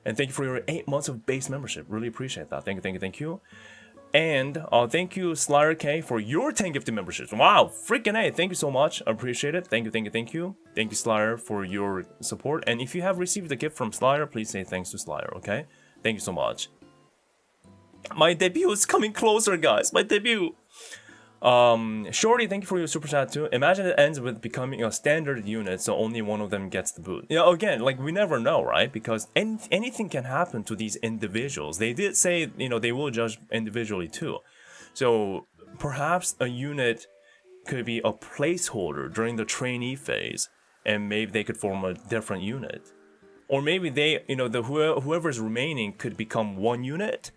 And thank you for your 8 months of base membership. Really appreciate that. Thank you. And thank you, Slayer K, for your 10 gifted memberships. Wow, freaking A. Thank you so much. I appreciate it. Thank you. Thank you, Slayer, for your support. And if you have received a gift from Slayer, please say thanks to Slayer, okay? Thank you so much. My debut is coming closer, guys. My debut. Shorty, thank you for your super chat too. Imagine it ends with becoming a standard unit, so only one of them gets the boot. Again, like we never know, right? Because anything can happen to these individuals. They did say, they will judge individually too. So perhaps a unit could be a placeholder during the trainee phase, and maybe they could form a different unit, or maybe they, whoever's remaining could become one unit.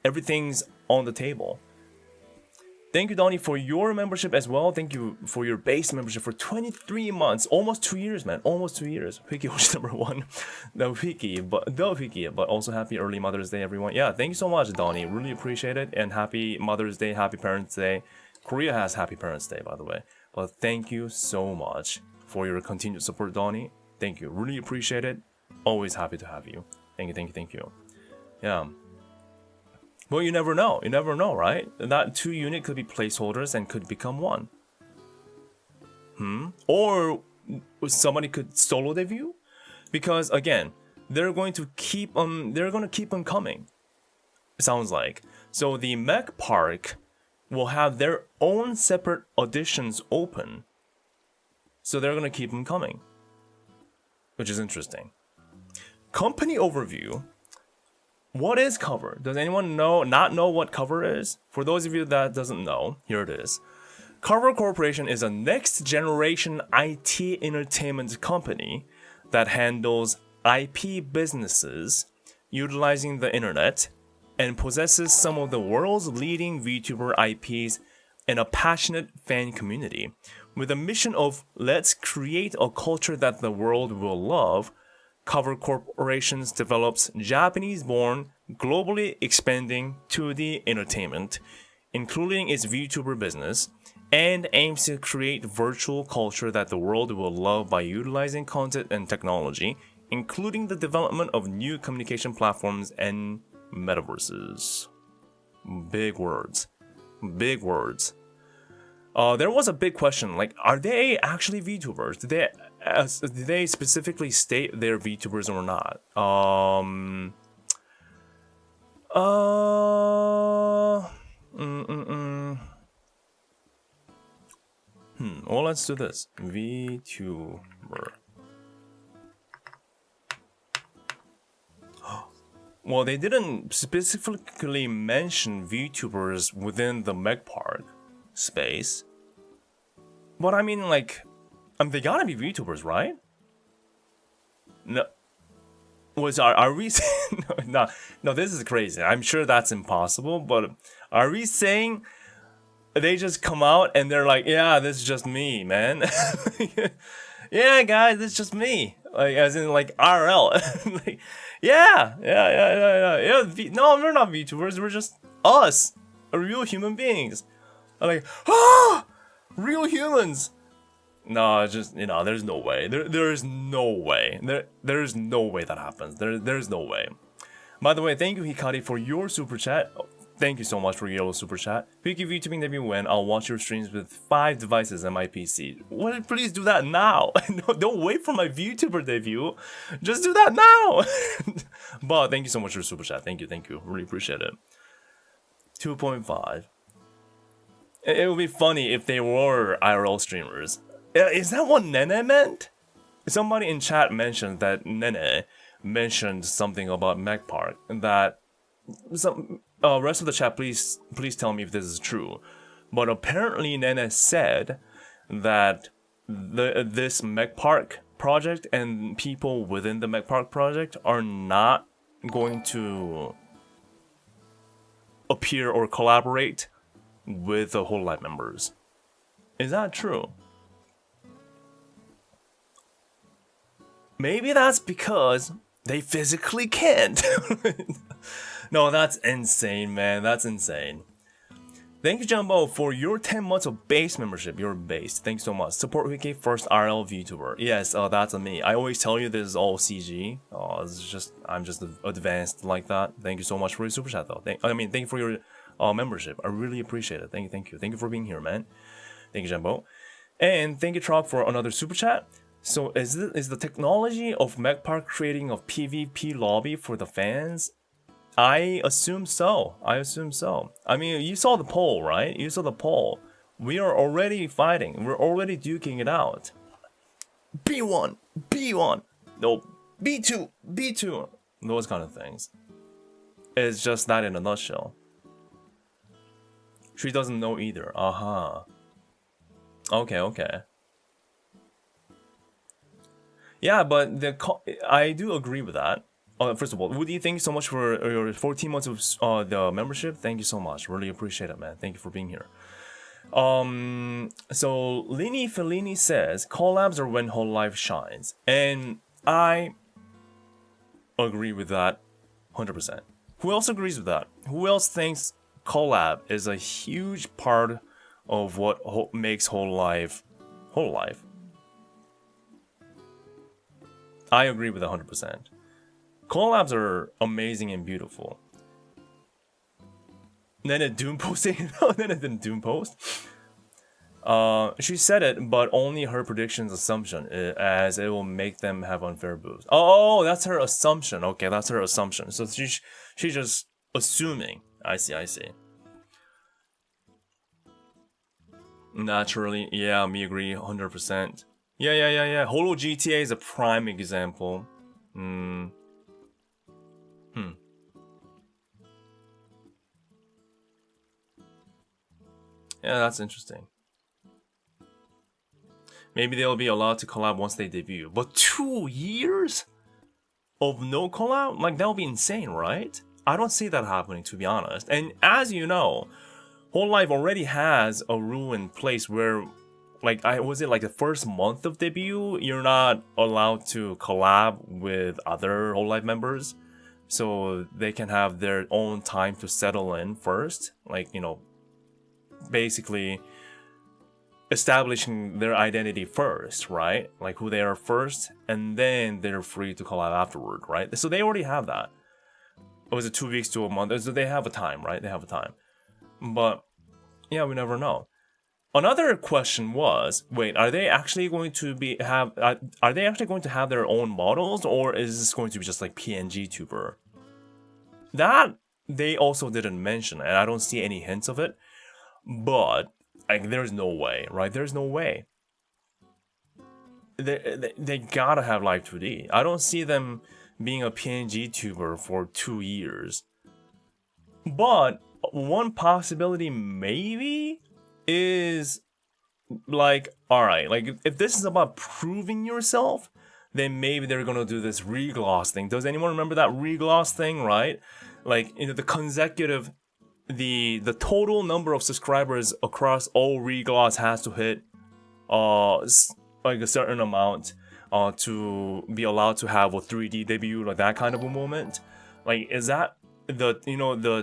Everything's on the table. Thank you, Donnie, for your membership as well. Thank you for your base membership for 23 months. Almost 2 years, man. Almost 2 years. hwikky was number 1. The hwikky, but also happy early Mother's Day, everyone. Yeah, thank you so much, Donnie. Really appreciate it. And happy Mother's Day, happy Parents' Day. Korea has happy Parents' Day, by the way. But thank you so much for your continued support, Donnie. Thank you. Really appreciate it. Always happy to have you. Thank you. Yeah. Well, you never know, right? That 2 unit could be placeholders and could become 1. Or somebody could solo debut, because again, they're going to keep on coming. It sounds like. So the MechPark will have their own separate auditions open. So they're gonna keep them coming, which is interesting. Company overview. What is Cover? Does anyone not know what Cover is? For those of you that doesn't know, here it is. Cover Corporation is a next generation IT entertainment company that handles IP businesses utilizing the internet and possesses some of the world's leading VTuber IPs and a passionate fan community. With a mission of let's create a culture that the world will love, Cover Corporations develops Japanese-born, globally expanding 2D entertainment, including its VTuber business, and aims to create virtual culture that the world will love by utilizing content and technology, including the development of new communication platforms and metaverses. Big words. There was a big question, like, are they actually VTubers? Did they specifically state they're VTubers or not? Well, let's do this. VTuber. Well, they didn't specifically mention VTubers within the MechPark space. But I mean, like, they gotta be VTubers, right? No. Are we saying... No, this is crazy. I'm sure that's impossible, but are we saying they just come out and they're like, yeah, this is just me, man. Yeah, guys, it's just me. Like, as in, like, RL. Like, No, we're not VTubers. We're just us, real human beings. I'm like, real humans. No, just there's no way. There's no way. There's no way that happens. There's no way. By the way, thank you Hikari for your super chat. Thank you so much for your super chat. Hwikky VTubing debut when I'll watch your streams with 5 devices and my PC. Well, please do that now. Don't wait for my VTuber debut. Just do that now. But thank you so much for your super chat. Thank you. Really appreciate it. 2.5. It would be funny if they were IRL streamers. Is that what Nene meant? Somebody in chat mentioned that Nene mentioned something about Mech Park, and that some rest of the chat, please tell me if this is true. But apparently Nene said that this Mech Park project and people within the Mech Park project are not going to appear or collaborate with the hololive members. Is that true? Maybe that's because they physically can't. No, that's insane, man. That's insane. Thank you, Jumbo, for your 10 months of base membership. You're based. Thanks so much. Support Hwikky, first RL VTuber. Yes, that's me. I always tell you this is all CG. I'm just advanced like that. Thank you so much for your super chat, though. Thank you for your membership. I really appreciate it. Thank you. Thank you for being here, man. Thank you, Jumbo. And thank you, Trog, for another super chat. So is the technology of Mech Park creating a PvP lobby for the fans? I assume so. I mean, you saw the poll, right? You saw the poll. We are already fighting. We're already duking it out. B1, no, B2, those kind of things. It's just that in a nutshell. She doesn't know either. Okay. Yeah, but I do agree with that. First of all, Woody, thank you so much for your 14 months of the membership. Thank you so much. Really appreciate it, man. Thank you for being here. So Lini Fellini says collabs are when hololive shines, and I agree with that 100%. Who else agrees with that? Who else thinks collab is a huge part of what makes hololive? I agree with 100%. Collabs are amazing and beautiful. Nene Doom posting? No, Nene didn't Doom post. She said it, but only her prediction's assumption, as it will make them have unfair boosts. Oh, that's her assumption. Okay, that's her assumption. So she's just assuming. I see. Naturally, yeah, me agree 100%. Yeah. Holo GTA is a prime example. Yeah, that's interesting. Maybe they'll be allowed to collab once they debut. But 2 years of no collab? Like, that would be insane, right? I don't see that happening, to be honest. And as you know, hololive already has a rule in place where, like, was it like the first month of debut, you're not allowed to collab with other hololive members, so they can have their own time to settle in first, like, basically establishing their identity first, right? Like who they are first, and then they're free to collab afterward, right? So they already have that. Or was it 2 weeks to a month? So they have a time, right? They have a time. But yeah, we never know. Another question was, wait, are they actually going to have their own models, or is this going to be just like PNG tuber? That they also didn't mention, and I don't see any hints of it. But like, there's no way, right? There's no way. They gotta have live 2D. I don't see them being a PNG tuber for 2 years. But one possibility maybe is like, alright, like if this is about proving yourself, then maybe they're gonna do this regloss thing. Does anyone remember that regloss thing, right? Like, the consecutive, the total number of subscribers across all regloss has to hit like a certain amount to be allowed to have a 3D debut, like that kind of a moment? Like, is that the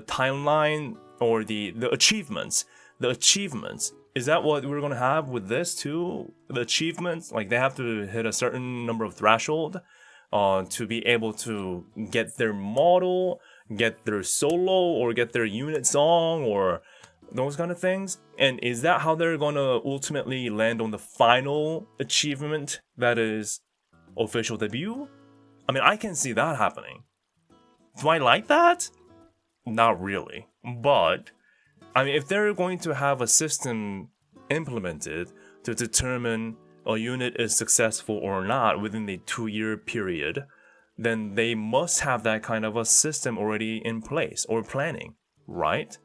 timeline or the achievements? The achievements, is that what we're gonna have with this too? The achievements, like they have to hit a certain number of threshold to be able to get their model, get their solo, or get their unit song, or those kind of things. And is that how they're gonna ultimately land on the final achievement that is official debut? I mean, I can see that happening. Do I like that? Not really. But I mean, if they're going to have a system implemented to determine a unit is successful or not within the 2-year period, then they must have that kind of a system already in place or planning, right?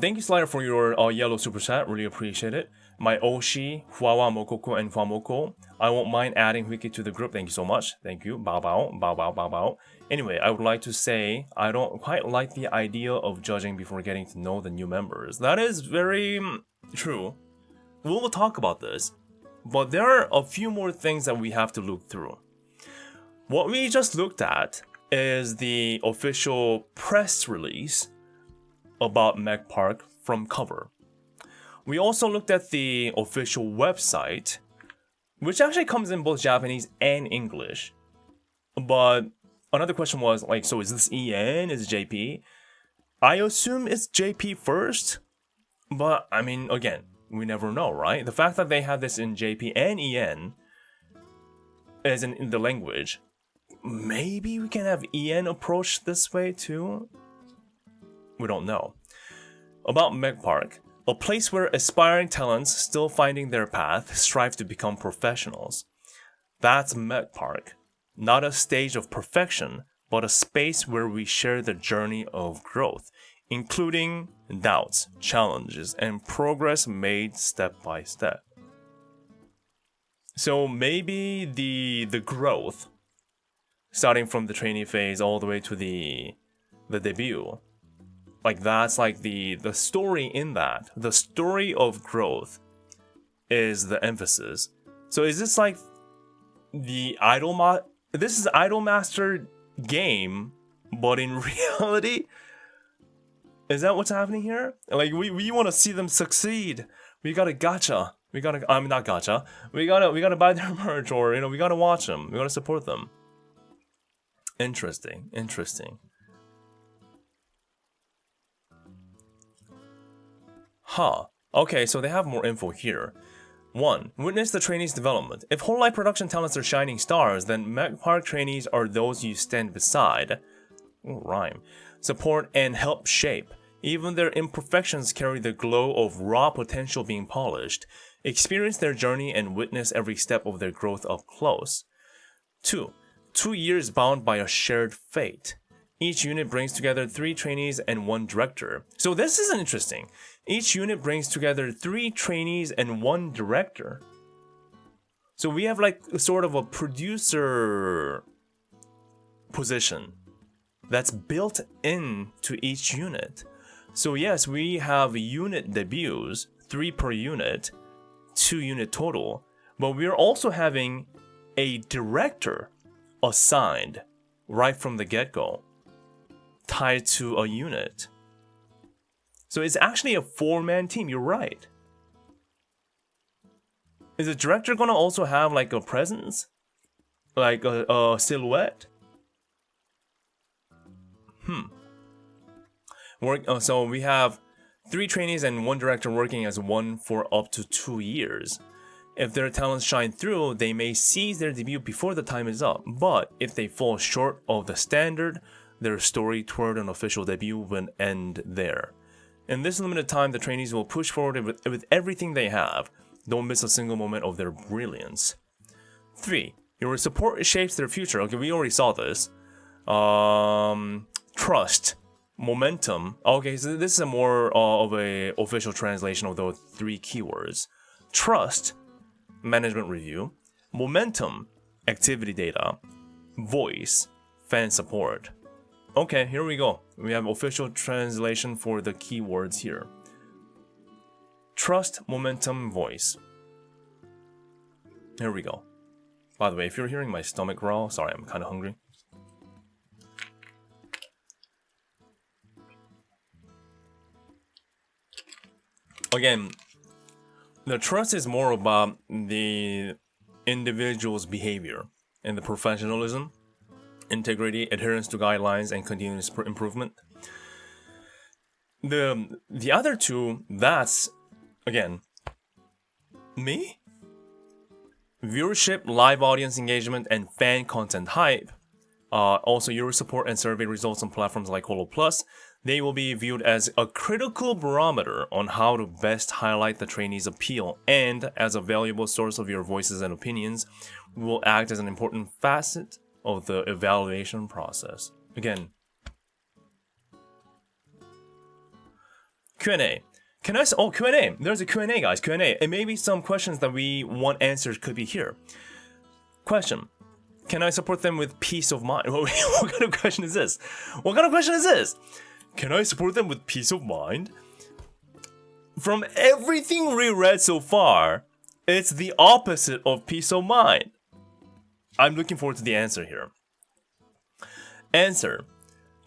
Thank you, Slider, for your yellow super chat. Really appreciate it. My Oshi, Huawa, Mokoko, and Famoko. I won't mind adding hwikky to the group. Thank you so much. Thank you. Bao bao, bao bao, bao bao. Anyway, I would like to say I don't quite like the idea of judging before getting to know the new members. That is very true. We will talk about this, but there are a few more things that we have to look through. What we just looked at is the official press release about Meg Park from cover. We also looked at the official website, which actually comes in both Japanese and English. But another question was, like, so is this EN? Is it JP? I assume it's JP first, but I mean, again, we never know, right? The fact that they have this in JP and EN, as in the language, maybe we can have EN approach this way too? We don't know. About Meg Park, a place where aspiring talents still finding their path strive to become professionals. That's Meg Park. Not a stage of perfection, but a space where we share the journey of growth, including doubts, challenges, and progress made step by step. So maybe the growth, starting from the trainee phase all the way to the debut, like that's like the story in that. The story of growth is the emphasis. So is this like the this is Idolmaster game, but in reality? Is that what's happening here? Like we want to see them succeed. We gotta gacha. Not gacha. We gotta buy their merch, or we gotta watch them. We gotta support them. Interesting. Huh. Okay, so they have more info here. 1. Witness the trainees' development. If hololive production talents are shining stars, then Meg Park trainees are those you stand beside. Ooh, rhyme. Support and help shape. Even their imperfections carry the glow of raw potential being polished. Experience their journey and witness every step of their growth up close. 2. 2 years bound by a shared fate. Each unit brings together 3 trainees and 1 director. So this is interesting. Each unit brings together 3 trainees and 1 director. So we have like sort of a producer position that's built into each unit. So yes, we have unit debuts, 3 per unit, 2 unit total, but we're also having a director assigned right from the get-go, tied to a unit. So it's actually a 4-man team, you're right. Is the director gonna also have like a presence? Like a silhouette? So we have 3 trainees and 1 director working as one for up to 2 years. If their talents shine through, they may seize their debut before the time is up. But if they fall short of the standard, their story toward an official debut will end there. In this limited time, the trainees will push forward with everything they have. Don't miss a single moment of their brilliance. 3. Your support shapes their future. Okay, we already saw this. Trust. Momentum. Okay, so this is a more of a official translation of those 3 keywords. Trust. Management review. Momentum. Activity data. Voice. Fan support. Okay, here we go. We have official translation for the keywords here. Trust, momentum, voice. Here we go. By the way, if you're hearing my stomach growl, sorry, I'm kind of hungry. Again, the trust is more about the individual's behavior and the professionalism, integrity, adherence to guidelines, and continuous improvement. The other two, that's, again, me? Viewership, live audience engagement, and fan content hype. Also, your support and survey results on platforms like Holo Plus. They will be viewed as a critical barometer on how to best highlight the trainee's appeal, and as a valuable source of your voices and opinions, will act as an important facet of the evaluation process. Again, Q&A. Q&A. There's a Q&A, guys. Q&A. And maybe some questions that we want answered could be here. Question. Can I support them with peace of mind? What kind of question is this? What kind of question is this? Can I support them with peace of mind? From everything we read so far, it's the opposite of peace of mind. I'm looking forward to the answer here. Answer.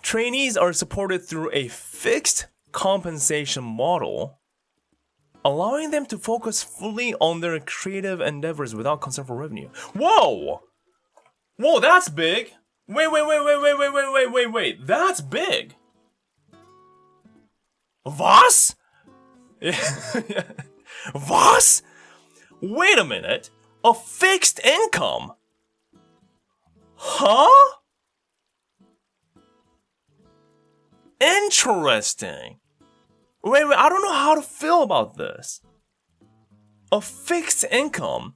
Trainees are supported through a fixed compensation model, allowing them to focus fully on their creative endeavors without concern for revenue. Whoa! Whoa, that's big! Wait, that's big! Was? Was? Wait a minute! A fixed income? Huh? Interesting. Wait, I don't know how to feel about this. A fixed income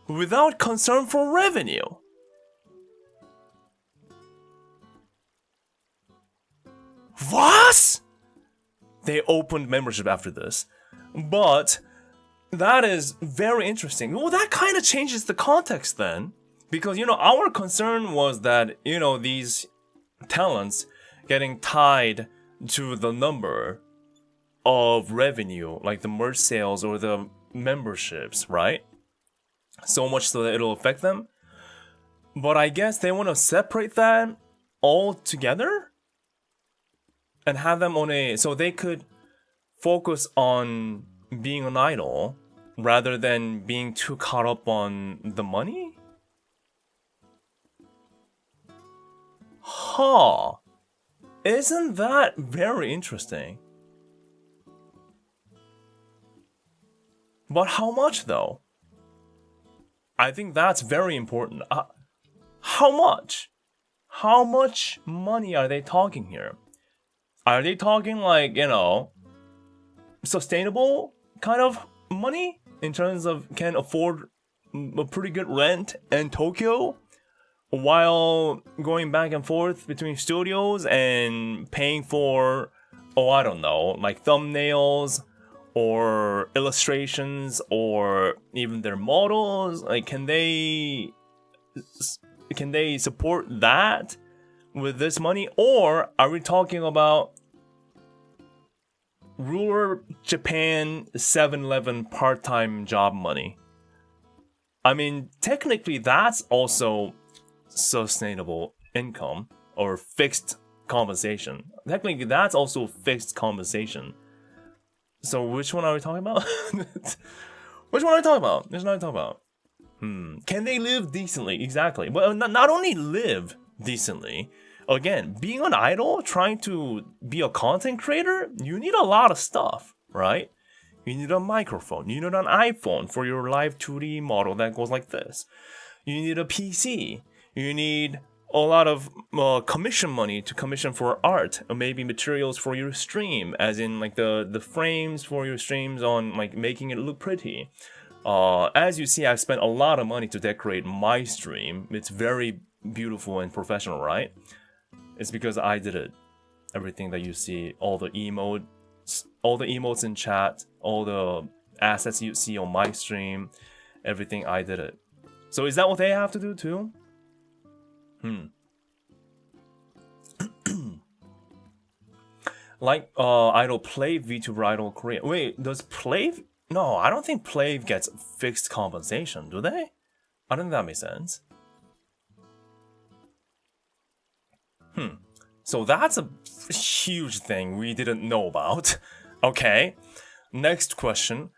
without concern for revenue. What? They opened membership after this. But that is very interesting. Well, that kind of changes the context then. Because, our concern was that, these talents getting tied to the number of revenue, like the merch sales or the memberships, right? So much so that it'll affect them. But I guess they want to separate that all together and have them so they could focus on being an idol rather than being too caught up on the money? Huh. Isn't that very interesting? But how much though? I think that's very important. How much? How much money are they talking here? Are they talking like, sustainable kind of money? In terms of can afford a pretty good rent in Tokyo? While going back and forth between studios and paying for, I don't know, like thumbnails or illustrations or even their models. Like, can they support that with this money? Or are we talking about rural Japan 7-Eleven part-time job money? I mean, technically that's also sustainable income or fixed compensation. Technically, that's also fixed compensation. So which one are we talking about? Which one are we talking about? Which one are we talking about? Can they live decently? Exactly. Well, not only live decently. Again, being an idol, trying to be a content creator, you need a lot of stuff, right? You need a microphone. You need an iPhone for your live 2D model that goes like this. You need a PC. You need a lot of commission money to commission for art, or maybe materials for your stream, as in like the frames for your streams on like making it look pretty. As you see, I've spent a lot of money to decorate my stream. It's very beautiful and professional, right? It's because I did it. Everything that you see, all the emotes in chat, all the assets you see on my stream, everything, I did it. So is that what they have to do too? Like idol play VTuber idol Korea. Wait, does play No, I don't think Play gets fixed compensation, do they? I don't think that makes sense. So that's a huge thing we didn't know about. Okay, next question.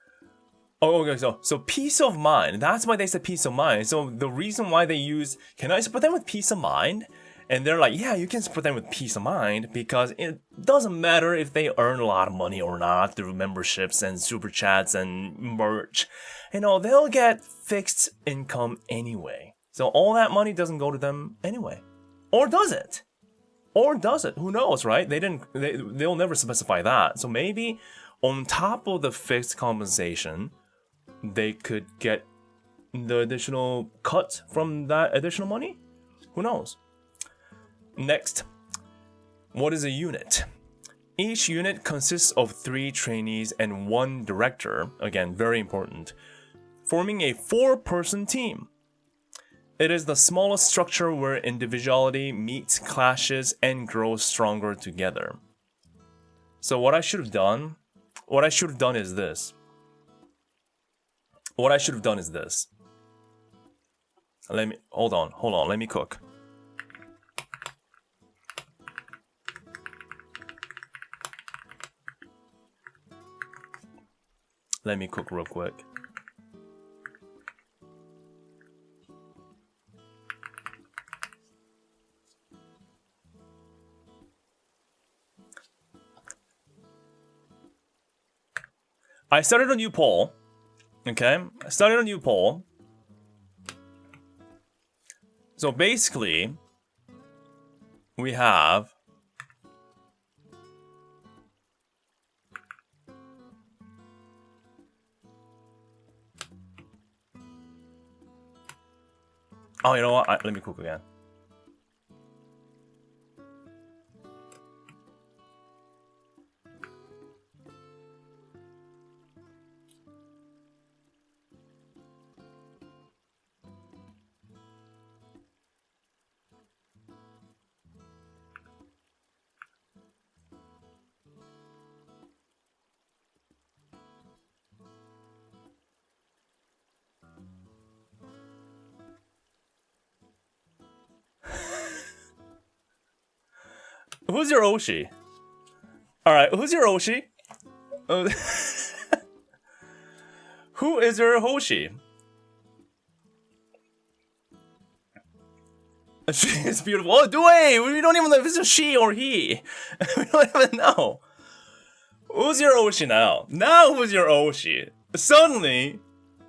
Oh, okay, so peace of mind. That's why they said peace of mind. So the reason why they use, can I support them with peace of mind? And they're like, yeah, you can support them with peace of mind because it doesn't matter if they earn a lot of money or not through memberships and super chats and merch. You know, they'll get fixed income anyway. So all that money doesn't go to them anyway. Or does it? Or does it? Who knows, right? They'll never specify that. So maybe on top of the fixed compensation, they could get the additional cut from that additional money? Who knows? Next, what is a unit? Each unit consists of 3 trainees and 1 director, again, very important, forming a 4-person team. It is the smallest structure where individuality meets, clashes, and grows stronger together. So what I should have done is this. Hold on, let me cook. Let me cook real quick. I started a new poll. Okay? I started a new poll. So basically, we have oh, you know what? Let me cook again. Who's your Oshi? Alright, who's your Oshi? Who is your Hoshi? She is beautiful. Oh, wait! We don't even know if it's a she or he. We don't even know. Who's your Oshi now? Now who's your Oshi? Suddenly,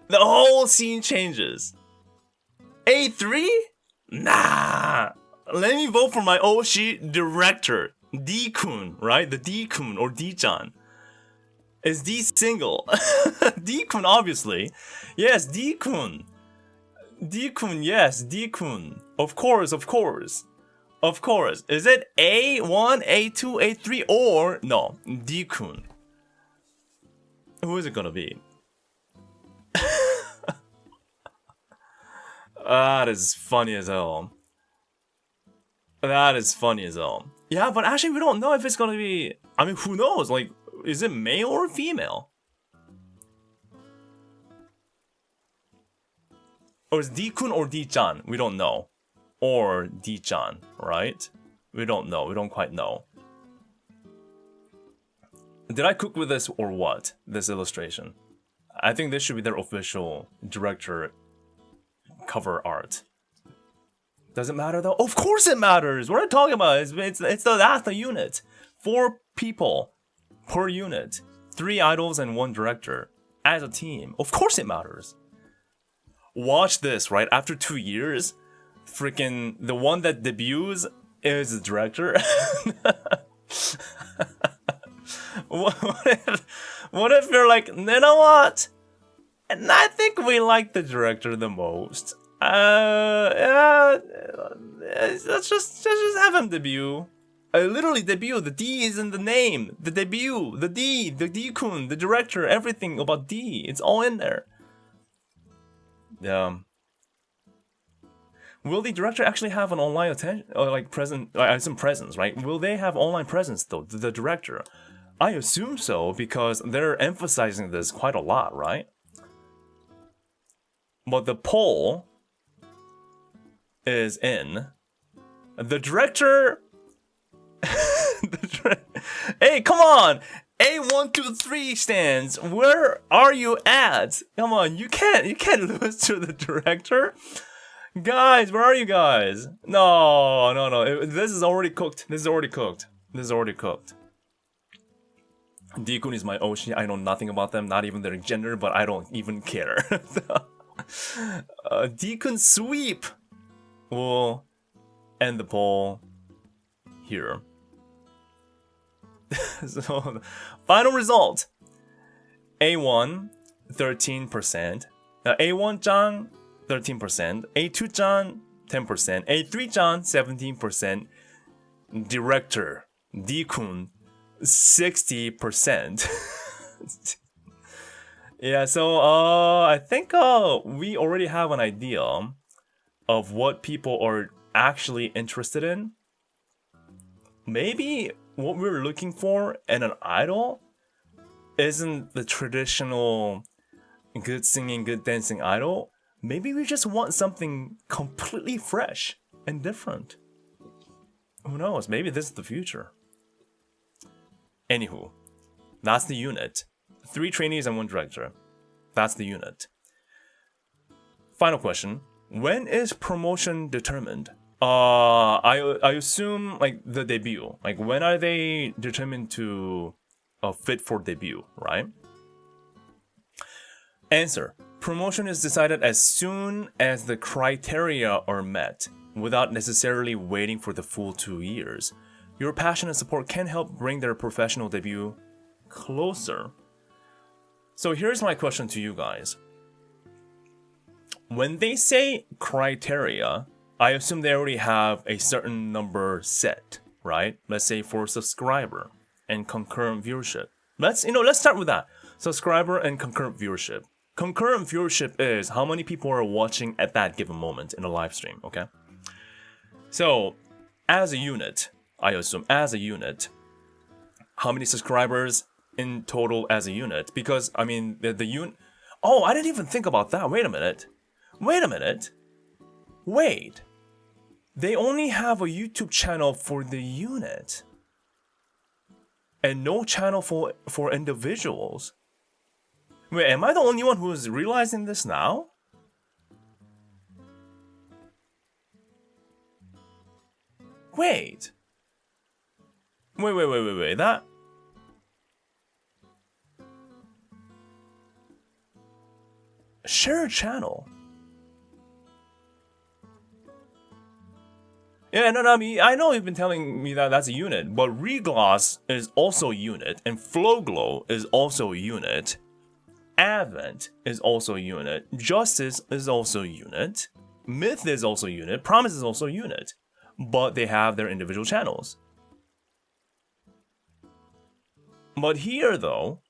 the whole scene changes. A3? Nah! Let me vote for my Oshi director. D-kun, right? The D-kun or D-chan. Is D single? D-kun, obviously. Yes, D-kun. D-kun, yes, D-kun. Of course, of course. Of course. Is it A1, A2, A3, or... No, D-kun. Who is it gonna be? That is funny as hell. That is funny as hell. Yeah, but actually we don't know if it's gonna be... I mean, who knows? Like, is it male or female? Or is D-kun or D-chan? We don't know. Or D-chan, right? We don't know. We don't quite know. Did I cook with this or what? This illustration. I think this should be their official director cover art. Does it matter though? Of course it matters! What are you talking about? That's the unit. 4 people per unit. 3 idols and 1 director. As a team. Of course it matters. Watch this, right? After 2 years, freaking the one that debuts is the director. What if you're like, you know what? And I think we like the director the most. Yeah, let's just have him debut. Literally debut. The D is in the name. The debut. The D. The D-kun. The director. Everything about D. It's all in there. Will the director actually have an online attention or like present? Some presence, right? Will they have online presence though? The director. I assume so, because they're emphasizing this quite a lot, right? But the poll is in. The director... Hey, come on! A123 stands, where are you at? Come on, you can't lose to the director. Guys, where are you guys? No. This is already cooked. D-kun is my Oshi. I know nothing about them, not even their gender, but I don't even care. D-kun sweep will end the poll here. So, final result. A1, 13%. A1-chan, 13%. A2-chan, 10%. A3-chan, 17%. Director, D-kun, 60%. Yeah, so I think we already have an idea of what people are actually interested in. Maybe what we're looking for in an idol isn't the traditional good singing, good dancing idol. Maybe we just want something completely fresh and different. Who knows? Maybe this is the future. Anywho, that's the unit. 3 trainees and 1 director. That's the unit. Final question. When is promotion determined? I assume like the debut. Like when are they determined to fit for debut, right? Answer. Promotion is decided as soon as the criteria are met, without necessarily waiting for the full 2 years. Your passion and support can help bring their professional debut closer. So here's my question to you guys. When they say criteria, I assume they already have a certain number set, right? Let's say for subscriber and concurrent viewership. Let's start with that. Subscriber and concurrent viewership. Concurrent viewership is how many people are watching at that given moment in a live stream, okay? So, as a unit, I assume as a unit, how many subscribers in total as a unit? Because, I mean, the unit... Oh, I didn't even think about that. Wait a minute. Wait. They only have a YouTube channel for the unit. And no channel for individuals. Wait, am I the only one who is realizing this now? Wait, that... Share a channel. Yeah, no, I know you've been telling me that that's a unit, but Regloss is also a unit, and Flowglow is also a unit. Advent is also a unit. Justice is also a unit. Myth is also a unit. Promise is also a unit. But they have their individual channels. But here, though...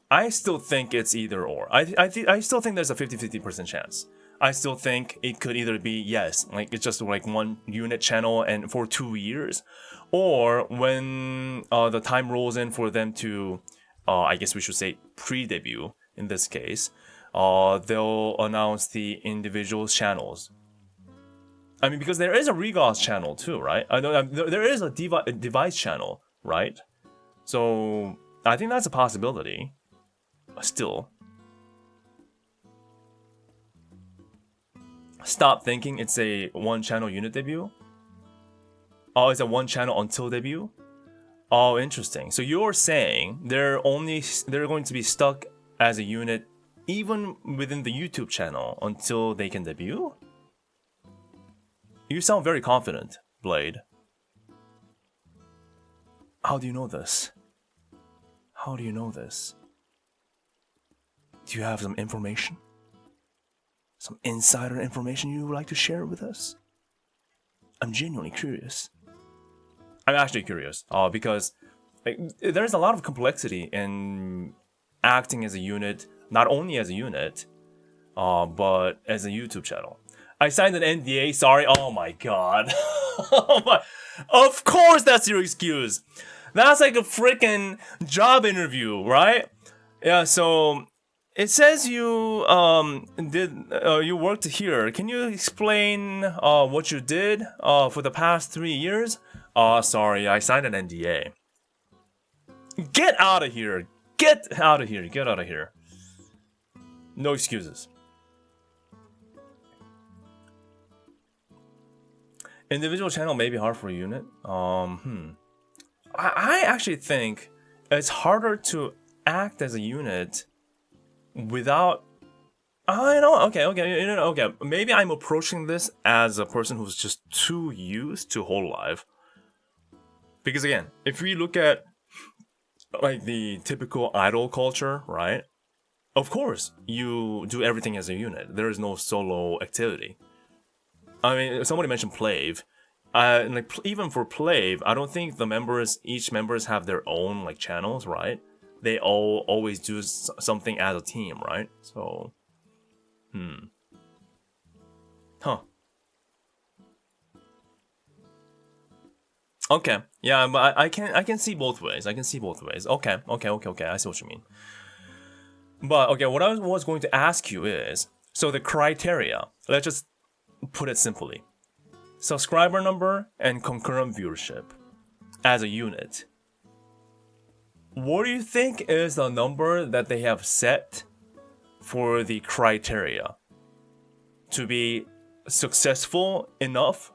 I still think it's either or. I still think there's a 50-50% chance. I still think it could either be, yes, like it's just like 1 unit channel and for 2 years, or when the time rolls in for them to, I guess we should say pre-debut in this case, they'll announce the individual channels. I mean, because there is a Regloss channel too, right? There is a device channel, right? So I think that's a possibility. Still. Stop thinking it's a 1 channel unit debut. Oh, it's a 1 channel until debut. Oh, interesting. So you're saying they're going to be stuck as a unit even within the YouTube channel until they can debut? You sound very confident, Blade. How do you know this? How do you know this? Do you have some information? Some insider information you would like to share with us? I'm genuinely curious. I'm actually curious, because like, there's a lot of complexity in acting as a unit, not only as a unit, but as a YouTube channel. I signed an NDA. Sorry. Oh my god. Oh my. Of course, that's your excuse. That's like a freaking job interview, right? Yeah. So it says you you worked here. Can you explain what you did for the past 3 years? Sorry, I signed an NDA. Get out of here. Get out of here. Get out of here. No excuses. Individual channel may be hard for a unit. I actually think it's harder to act as a unit without. Okay. Maybe I'm approaching this as a person who's just too used to hololive. Because again, if we look at like the typical idol culture, right? Of course, you do everything as a unit. There is no solo activity. I mean, somebody mentioned Plave. Like even for Plave, I don't think each members have their own like channels, right? They all always do something as a team, right? So, huh. Okay, yeah, but I can see both ways. I can see both ways. Okay. I see what you mean. But okay, what I was going to ask you is, so the criteria. Let's just put it simply: subscriber number and concurrent viewership as a unit. What do you think is the number that they have set for the criteria to be successful enough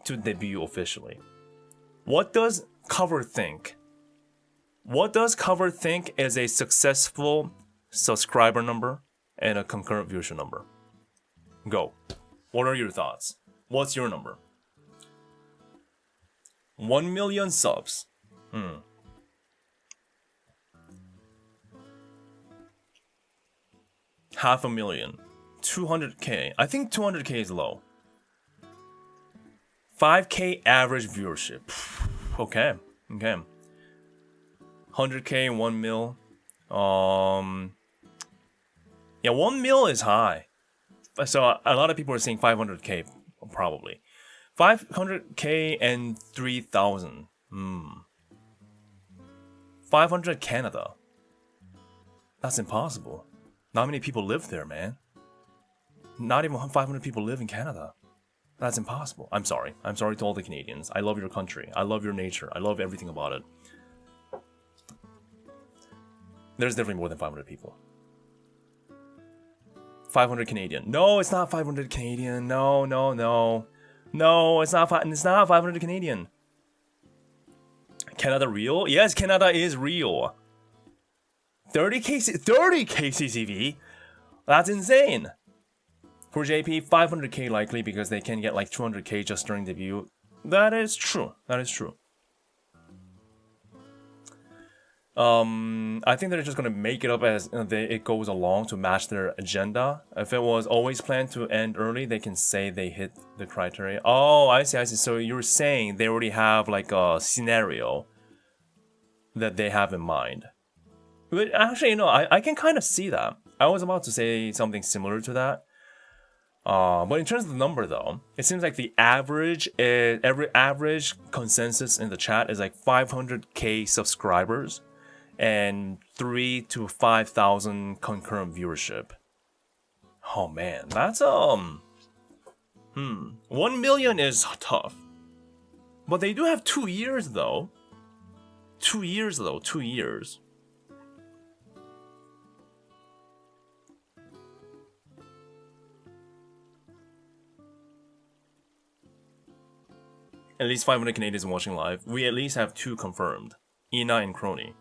to debut officially? What does Cover think? What does Cover think is a successful subscriber number and a concurrent viewership number? Go. What are your thoughts? What's your number? 1 million subs. 500,000. 200k. I think 200k is low. 5k average viewership. Okay. 100k, 1 mil. Yeah, 1 mil is high. So a lot of people are saying 500k probably. 500k and 3,000. 500 Canada. That's impossible. Not many people live there, man. Not even 500 people live in Canada. That's impossible. I'm sorry. I'm sorry to all the Canadians. I love your country. I love your nature. I love everything about it. There's definitely more than 500 people. 500 Canadian. No, it's not 500 Canadian. No. No, it's not 500 Canadian. Canada real? Yes, Canada is real. 30k CCV? That's insane. For JP, 500k likely because they can get like 200k just during debut. That is true. I think they're just gonna make it up as it goes along to match their agenda. If it was always planned to end early, they can say they hit the criteria. Oh, I see. So you're saying they already have like a scenario that they have in mind. But actually, I can kind of see that. I was about to say something similar to that. But in terms of the number, though, it seems like the average consensus in the chat is like 500k subscribers and 3,000 to 5,000 concurrent viewership. Oh man, that's 1 million is tough. But they do have 2 years though. 2 years. At least 500 Canadians watching live. We at least have 2 confirmed. Ina and Crony.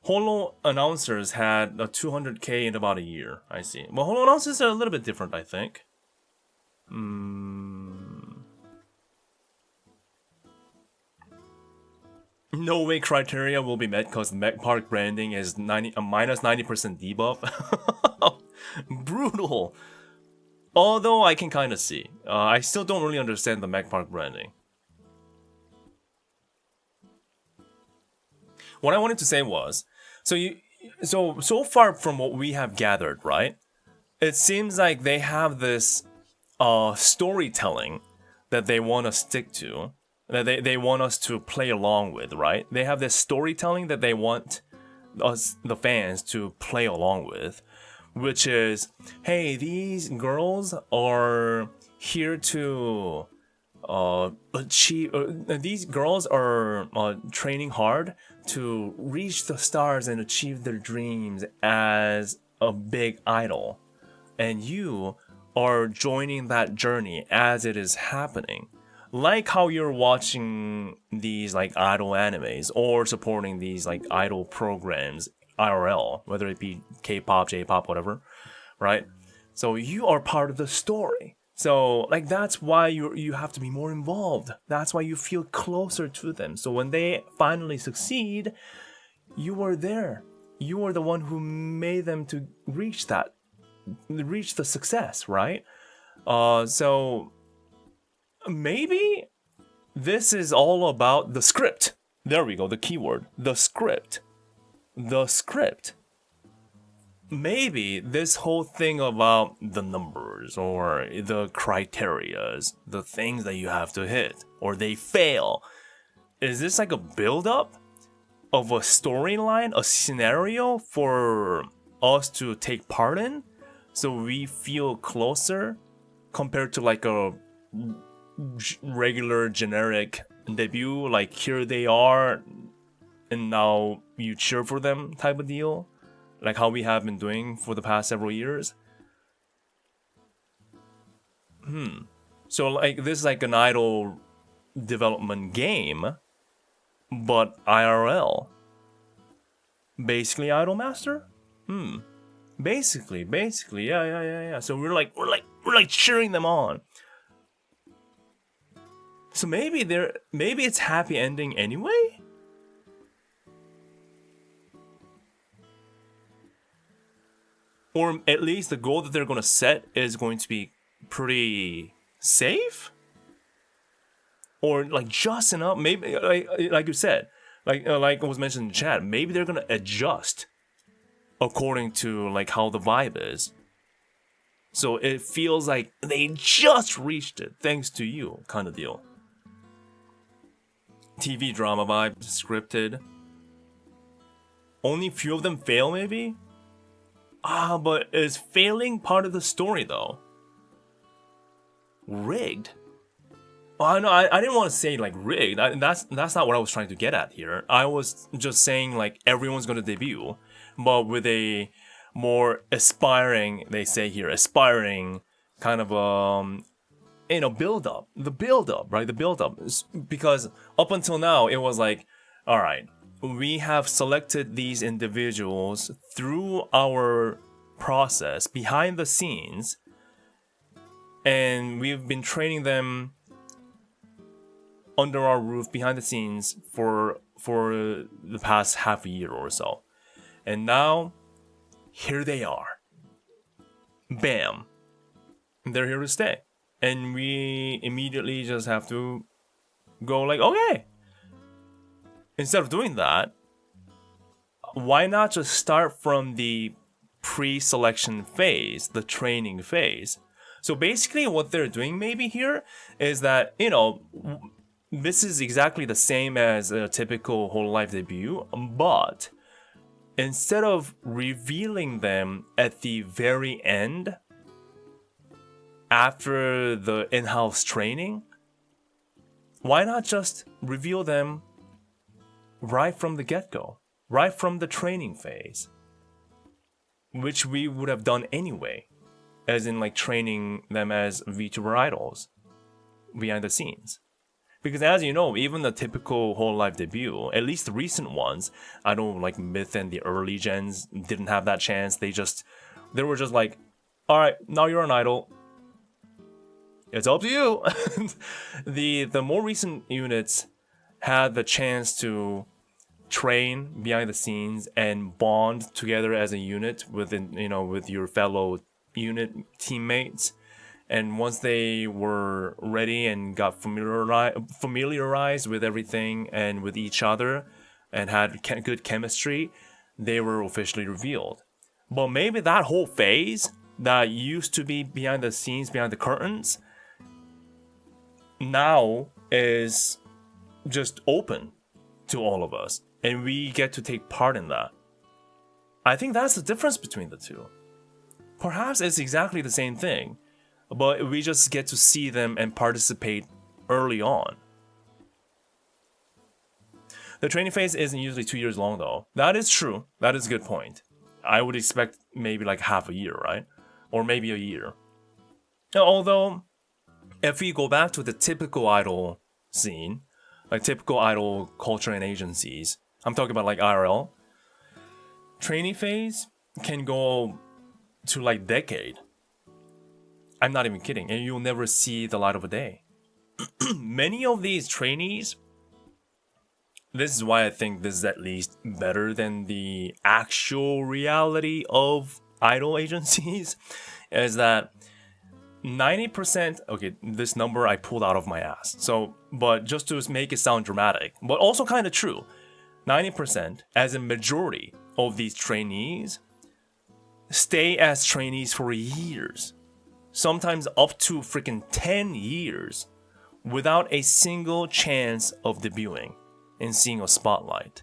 Holo announcers had a 200k in about a year. I see. Well, Holo announcers are a little bit different, I think. No way criteria will be met because Mech Park branding is minus 90% debuff. Brutal. Although I can kind of see. I still don't really understand the Mech Park branding. What I wanted to say was, So far from what we have gathered, right? It seems like they have this storytelling that they want to stick to, that they want us to play along with, right? They have this storytelling that they want us, the fans, to play along with, which is, hey, these girls are here to achieve. These girls are training hard to reach the stars and achieve their dreams as a big idol, and you are joining that journey as it is happening. Like how you're watching these like idol animes or supporting these like idol programs IRL, whether it be K-pop, J-pop, whatever, right? So you are part of the story. So like that's why you have to be more involved. That's why you feel closer to them. So when they finally succeed, you were there. You were the one who made them to reach the success, right? So maybe this is all about the script. There we go, the keyword, the script. The script. Maybe this whole thing about the numbers or the criterias, the things that you have to hit, or they fail, is this like a build-up of a storyline, a scenario for us to take part in? So we feel closer compared to like a regular generic debut, like here they are and now you cheer for them type of deal, like how we have been doing for the past several years. So like this is like an idol development game, but IRL. Basically Idol Master? Basically, yeah. So we're like cheering them on. So maybe it's happy ending anyway? Or at least the goal that they're gonna set is going to be pretty safe? Or like just enough? Maybe like you said, like was mentioned in the chat, maybe they're gonna adjust according to like how the vibe is. So it feels like they just reached it thanks to you, kind of deal. TV drama vibe, scripted. Only few of them fail, maybe? But is failing part of the story though? Rigged? Oh, no, I didn't want to say like rigged. That's not what I was trying to get at here. I was just saying like everyone's gonna debut, but with a more aspiring, they say here, aspiring kind of build up. The build up, right? The build up. Because up until now it was like, all right, we have selected these individuals through our process behind the scenes, and we've been training them under our roof behind the scenes for the past half a year or so. And now, here they are. Bam. They're here to stay. And we immediately just have to go like, okay. Instead of doing that, why not just start from the pre-selection phase, the training phase? So basically what they're doing maybe here is that, this is exactly the same as a typical hololive debut, but instead of revealing them at the very end, after the in-house training, why not just reveal them right from the get-go, right from the training phase, which we would have done anyway, as in like training them as VTuber idols behind the scenes. Because as you know, even the typical hololive debut, at least the recent ones, I know like Myth and the early gens didn't have that chance. They were just like, all right, now you're an idol. It's up to you. The more recent units had the chance to train behind the scenes and bond together as a unit with your fellow unit teammates. And once they were ready and got familiarized with everything and with each other and had good chemistry, they were officially revealed. But maybe that whole phase that used to be behind the scenes, behind the curtains, now is just open to all of us, and we get to take part in that. I think that's the difference between the two. Perhaps it's exactly the same thing, but we just get to see them and participate early on. The training phase isn't usually 2 years long though. That is true. That is a good point. I would expect maybe like half a year, right? Or maybe a year. Although, if we go back to the typical idol scene, like typical idol culture and agencies, I'm talking about like IRL, training phase can go to like decade. I'm not even kidding. And you'll never see the light of a day. Many of these trainees, this is why I think this is at least better than the actual reality of idol agencies, is that 90%, okay, this number I pulled out of my ass. So, but just to make it sound dramatic, but also kind of true, 90% as a majority of these trainees stay as trainees for years, sometimes up to freaking 10 years without a single chance of debuting and seeing a spotlight.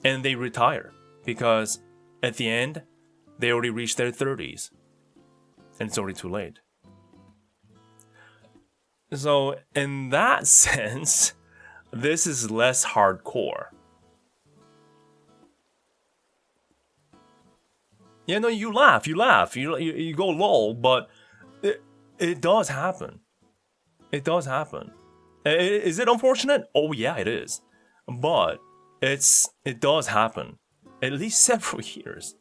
And they retire because at the end, they already reached their 30s and it's already too late. So in that sense, this is less hardcore. Yeah, no, you laugh, you go lol, but it does happen. It does happen. Is it unfortunate? Oh yeah, it is. But it does happen. At least several years.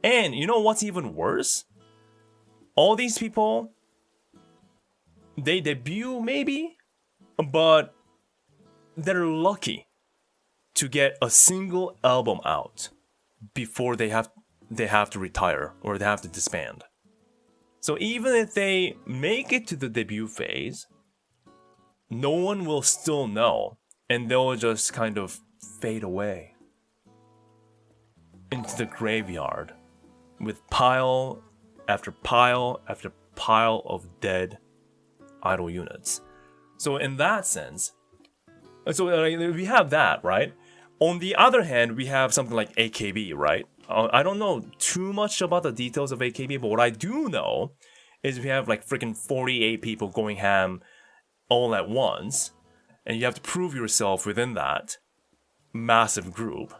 And you know what's even worse? All these people, they debut maybe, but they're lucky to get a single album out before they have to retire or they have to disband. So even if they make it to the debut phase, no one will still know, and they'll just kind of fade away into the graveyard with pile after pile after pile of dead idol units. So in that sense, we have that, right? On the other hand, we have something like AKB, right? I don't know too much about the details of AKB, but what I do know is we have like freaking 48 people going ham all at once, and you have to prove yourself within that massive group.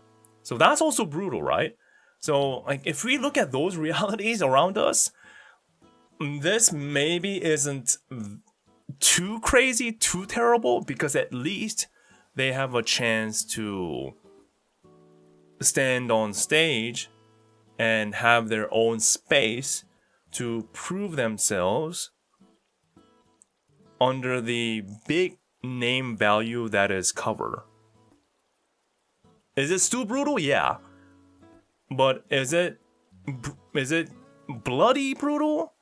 So that's also brutal, right? So like if we look at those realities around us, this maybe isn't too crazy, too terrible, because at least they have a chance to stand on stage and have their own space to prove themselves under the big name value that is cover. Is it still brutal? Yeah. But is it bloody brutal?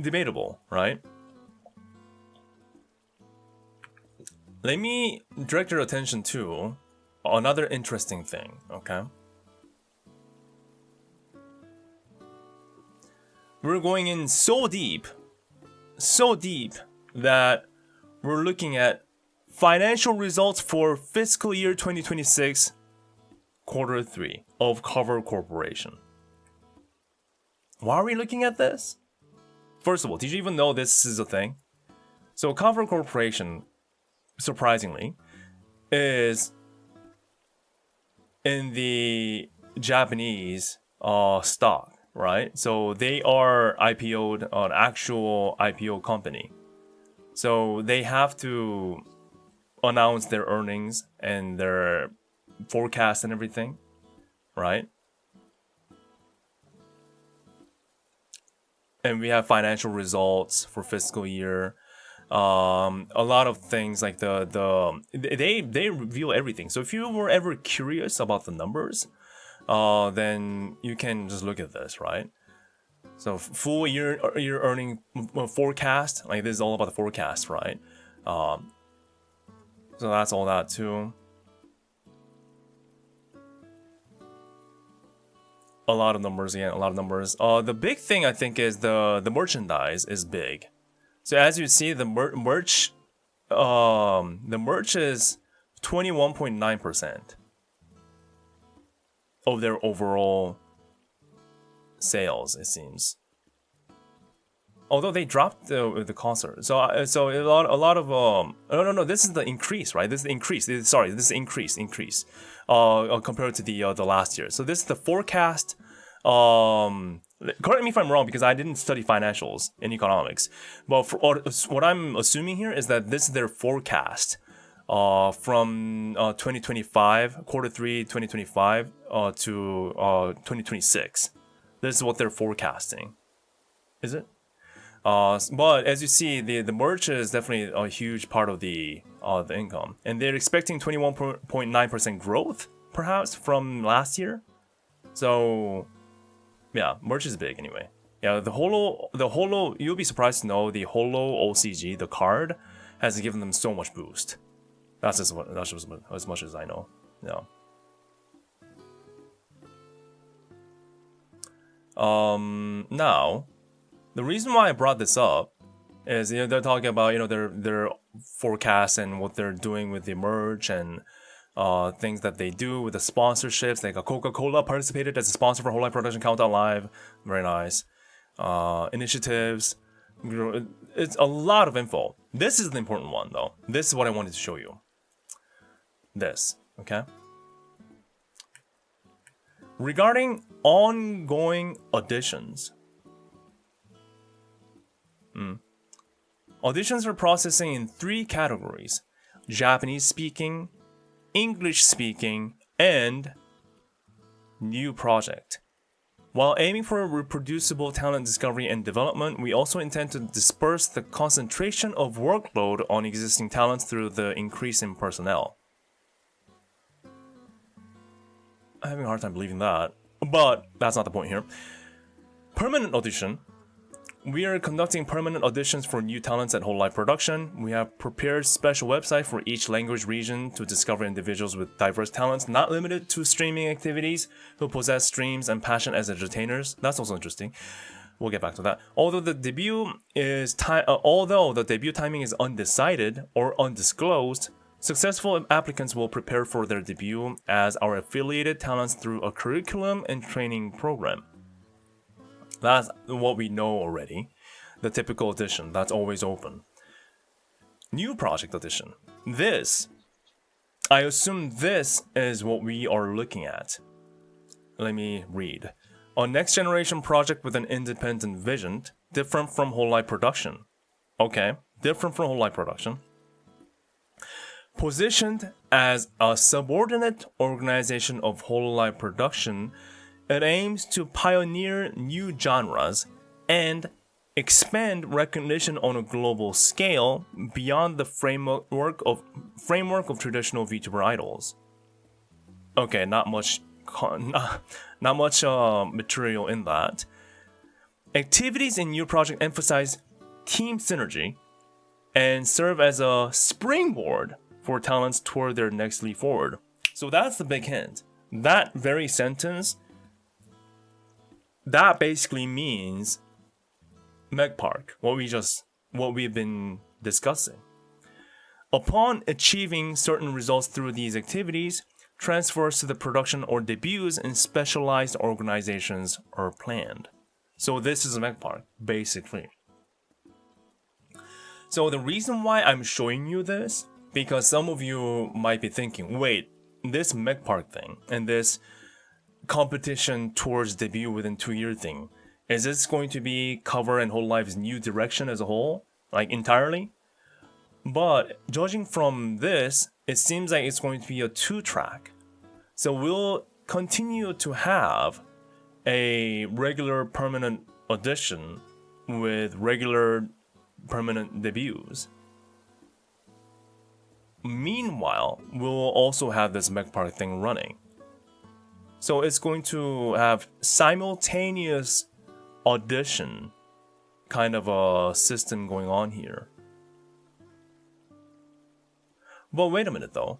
Debatable, right? Let me direct your attention to another interesting thing, okay? We're going in so deep that we're looking at financial results for fiscal year 2026 quarter 3 of Cover Corporation. Why are we looking at this? First of all, did you even know this is a thing? So Cover Corporation, surprisingly, is in the Japanese stock, right? So they are IPO'd, an actual IPO company. So they have to announce their earnings and their forecast and everything, right? And we have financial results for fiscal year. A lot of things like they reveal everything. So if you were ever curious about the numbers, then you can just look at this, right? So full year earning forecast, like this is all about the forecast, right? So that's all that too. A lot of numbers again, a lot of numbers. The big thing I think is the merchandise is big. So as you see, the merch is 21.9% of their overall sales, it seems. Although they dropped the concert, so a lot of no, this is the increase, right? This is the increase. This is increase compared to the last year. So this is the forecast. Correct me if I'm wrong because I didn't study financials in economics, but what I'm assuming here is that this is their forecast from 2025 quarter 3 2025 to 2026. This is what they're forecasting. Is it? But as you see, the merch is definitely a huge part of the income, and they're expecting 21.9% growth, perhaps from last year. So, yeah, merch is big anyway. Yeah, the holo. You'll be surprised to know the holo OCG, the card, has given them so much boost. That's just as much as I know. Yeah. Now. The reason why I brought this up is they're talking about their forecasts and what they're doing with the merch and things that they do with the sponsorships. Like Coca-Cola participated as a sponsor for hololive production Countdown Live. Very nice. Initiatives. It's a lot of info. This is the important one though. This is what I wanted to show you. This, okay? Regarding ongoing auditions. Auditions are processing in 3 categories: Japanese speaking, English speaking, and new project. While aiming for a reproducible talent discovery and development, we also intend to disperse the concentration of workload on existing talents through the increase in personnel. I'm having a hard time believing that, but that's not the point here. Permanent audition. We are conducting permanent auditions for new talents at hololive production. We have prepared special website for each language region to discover individuals with diverse talents, not limited to streaming activities, who possess streams and passion as entertainers. That's also interesting. We'll get back to that. Although the debut timing is undecided or undisclosed, successful applicants will prepare for their debut as our affiliated talents through a curriculum and training program. That's what we know already. The typical audition, that's always open. New project audition. I assume this is what we are looking at. Let me read. A next generation project with an independent vision, different from hololive production. Okay, different from hololive production. Positioned as a subordinate organization of hololive production, it aims to pioneer new genres and expand recognition on a global scale beyond the framework of traditional VTuber idols. Okay, not much material in that. Activities in new project emphasize team synergy and serve as a springboard for talents toward their next leap forward. So that's the big hint. That very sentence, that basically means Meg Park, what we've been discussing. Upon achieving certain results through these activities, transfers to the production or debuts in specialized organizations are planned. So this is Meg Park, basically. So the reason why I'm showing you this, because some of you might be thinking, wait, this Meg Park thing and this competition towards debut within 2-year thing, is this going to be cover and hololive's new direction as a whole, like entirely? But judging from this, it seems like it's going to be a 2-track. So we'll continue to have a regular permanent audition with regular permanent debuts. Meanwhile, we'll also have this Meg Park thing running. So it's going to have simultaneous audition kind of a system going on here. But wait a minute though.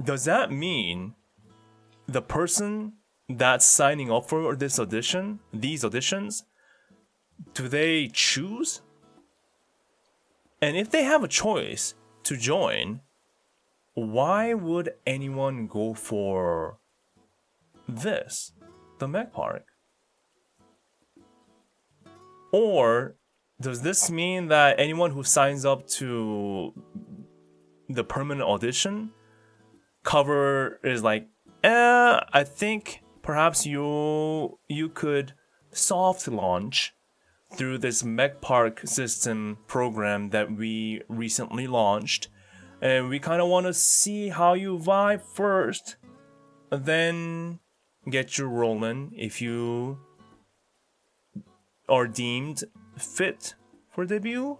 Does that mean the person that's signing up for these auditions, do they choose? And if they have a choice to join, why would anyone go for this, the Meg Park? Or does this mean that anyone who signs up to the permanent audition cover is like, I think perhaps you could soft launch through this Meg Park system program that we recently launched, and we kind of want to see how you vibe first, then get you rolling if you are deemed fit for debut.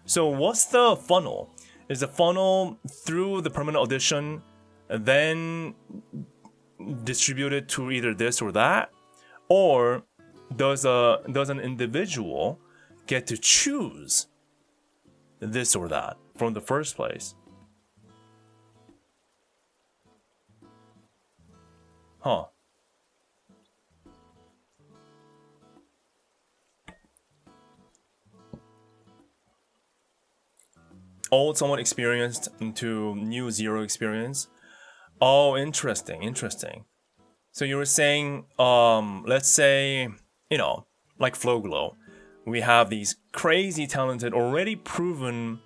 So what's the funnel? Is the funnel through the permanent audition, then distributed to either this or that, or does an individual get to choose this or that from the first place? Huh. Old somewhat experienced into new zero experience. Oh, interesting. So you were saying, let's say, like Flow Glow, we have these crazy talented, already proven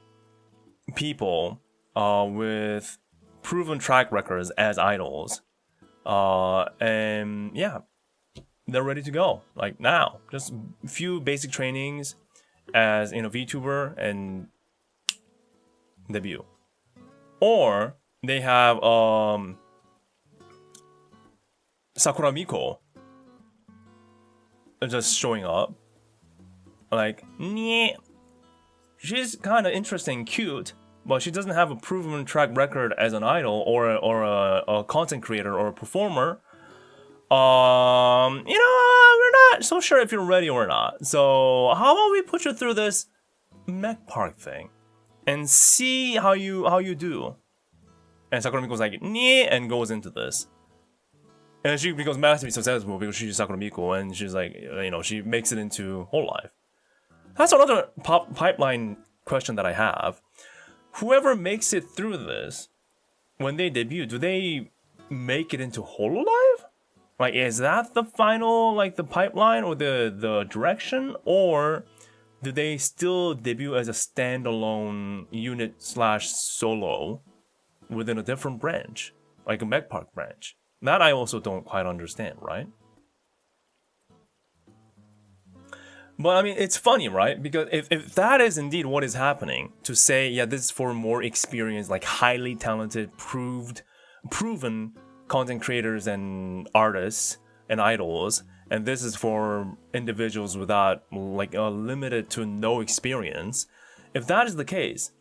people with proven track records as idols. And yeah, they're ready to go. Like now, just a few basic trainings as VTuber and debut. Or they have Sakura Miko just showing up. Like, yeah, she's kind of interesting, cute, but she doesn't have a proven track record as an idol or a content creator or a performer. We're not so sure if you're ready or not. So how about we put you through this Meg Park thing and see how you do. And Sakura Miko's like, yeah, and goes into this. And she becomes massively successful because she's Sakura Miko, and she's like, she makes it into hololive. That's another pipeline question that I have. Whoever makes it through this, when they debut, do they make it into hololive? Like, is that the final, like, the pipeline or the direction? Or do they still debut as a standalone unit / solo within a different branch, like a Meg Park branch? That I also don't quite understand, right? But I mean, it's funny, right? Because if that is indeed what is happening, to say, yeah, this is for more experienced, like highly talented, proven content creators and artists and idols, and this is for individuals without like a limited to no experience. If that is the case,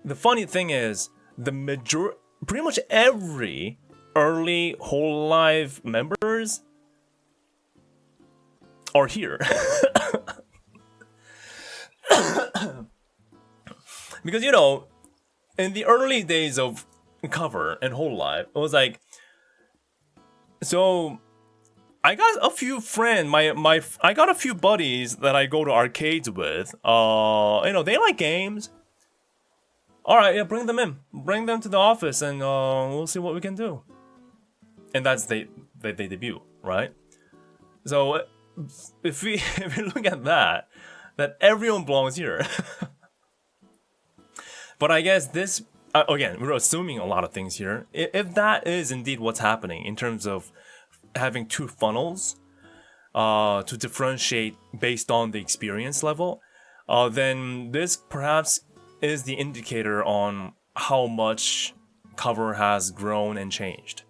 the funny thing is pretty much every early hololive members are here. Because in the early days of cover and hololive, it was like, so I got a few friends, I got a few buddies that I go to arcades with. They like games. All right, yeah, bring them to the office, and we'll see what we can do. And that's they debut, right? So if we look at that everyone belongs here. But I guess this, again, we're assuming a lot of things here. If that is indeed what's happening in terms of having two funnels to differentiate based on the experience level, then this perhaps is the indicator on how much cover has grown and changed.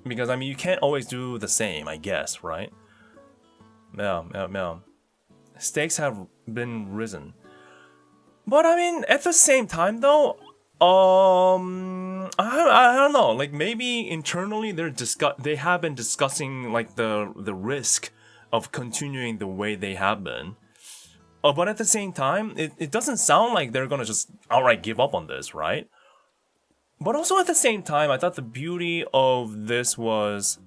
Because, I mean, you can't always do the same, I guess, right? Yeah. Stakes have been risen. But I mean, at the same time though, I don't know, like maybe internally they have been discussing like the risk of continuing the way they have been. But at the same time, it doesn't sound like they're gonna just outright give up on this, right? But also at the same time, I thought the beauty of this was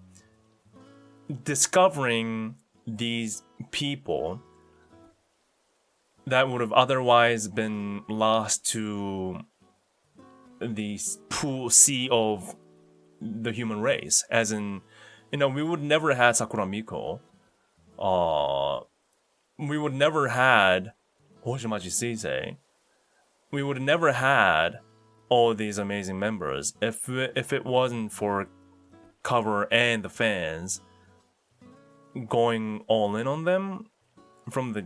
discovering these people that would have otherwise been lost to the sea of the human race, as in, we would never had Sakura Miko, we would never had Hoshimachi Sensei, we would never had all these amazing members if it wasn't for Cover and the fans going all in on them from the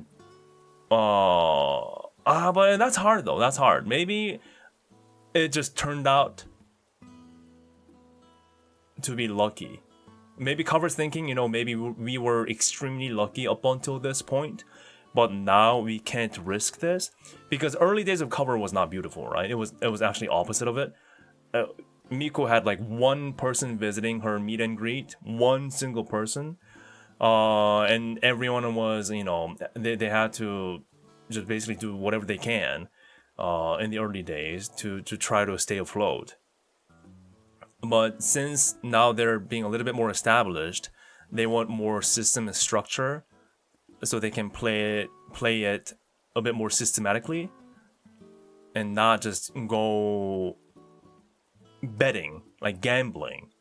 but that's hard though. That's hard. Maybe it just turned out to be lucky. Maybe Cover's thinking, maybe we were extremely lucky up until this point, but now we can't risk this, because early days of Cover was not beautiful, right? It was actually opposite of it. Miko had like one person visiting her meet and greet, one single person, and everyone was, they had to just basically do whatever they can in the early days to try to stay afloat. But since now they're being a little bit more established, they want more system and structure, so they can play it a bit more systematically, and not just go betting, like gambling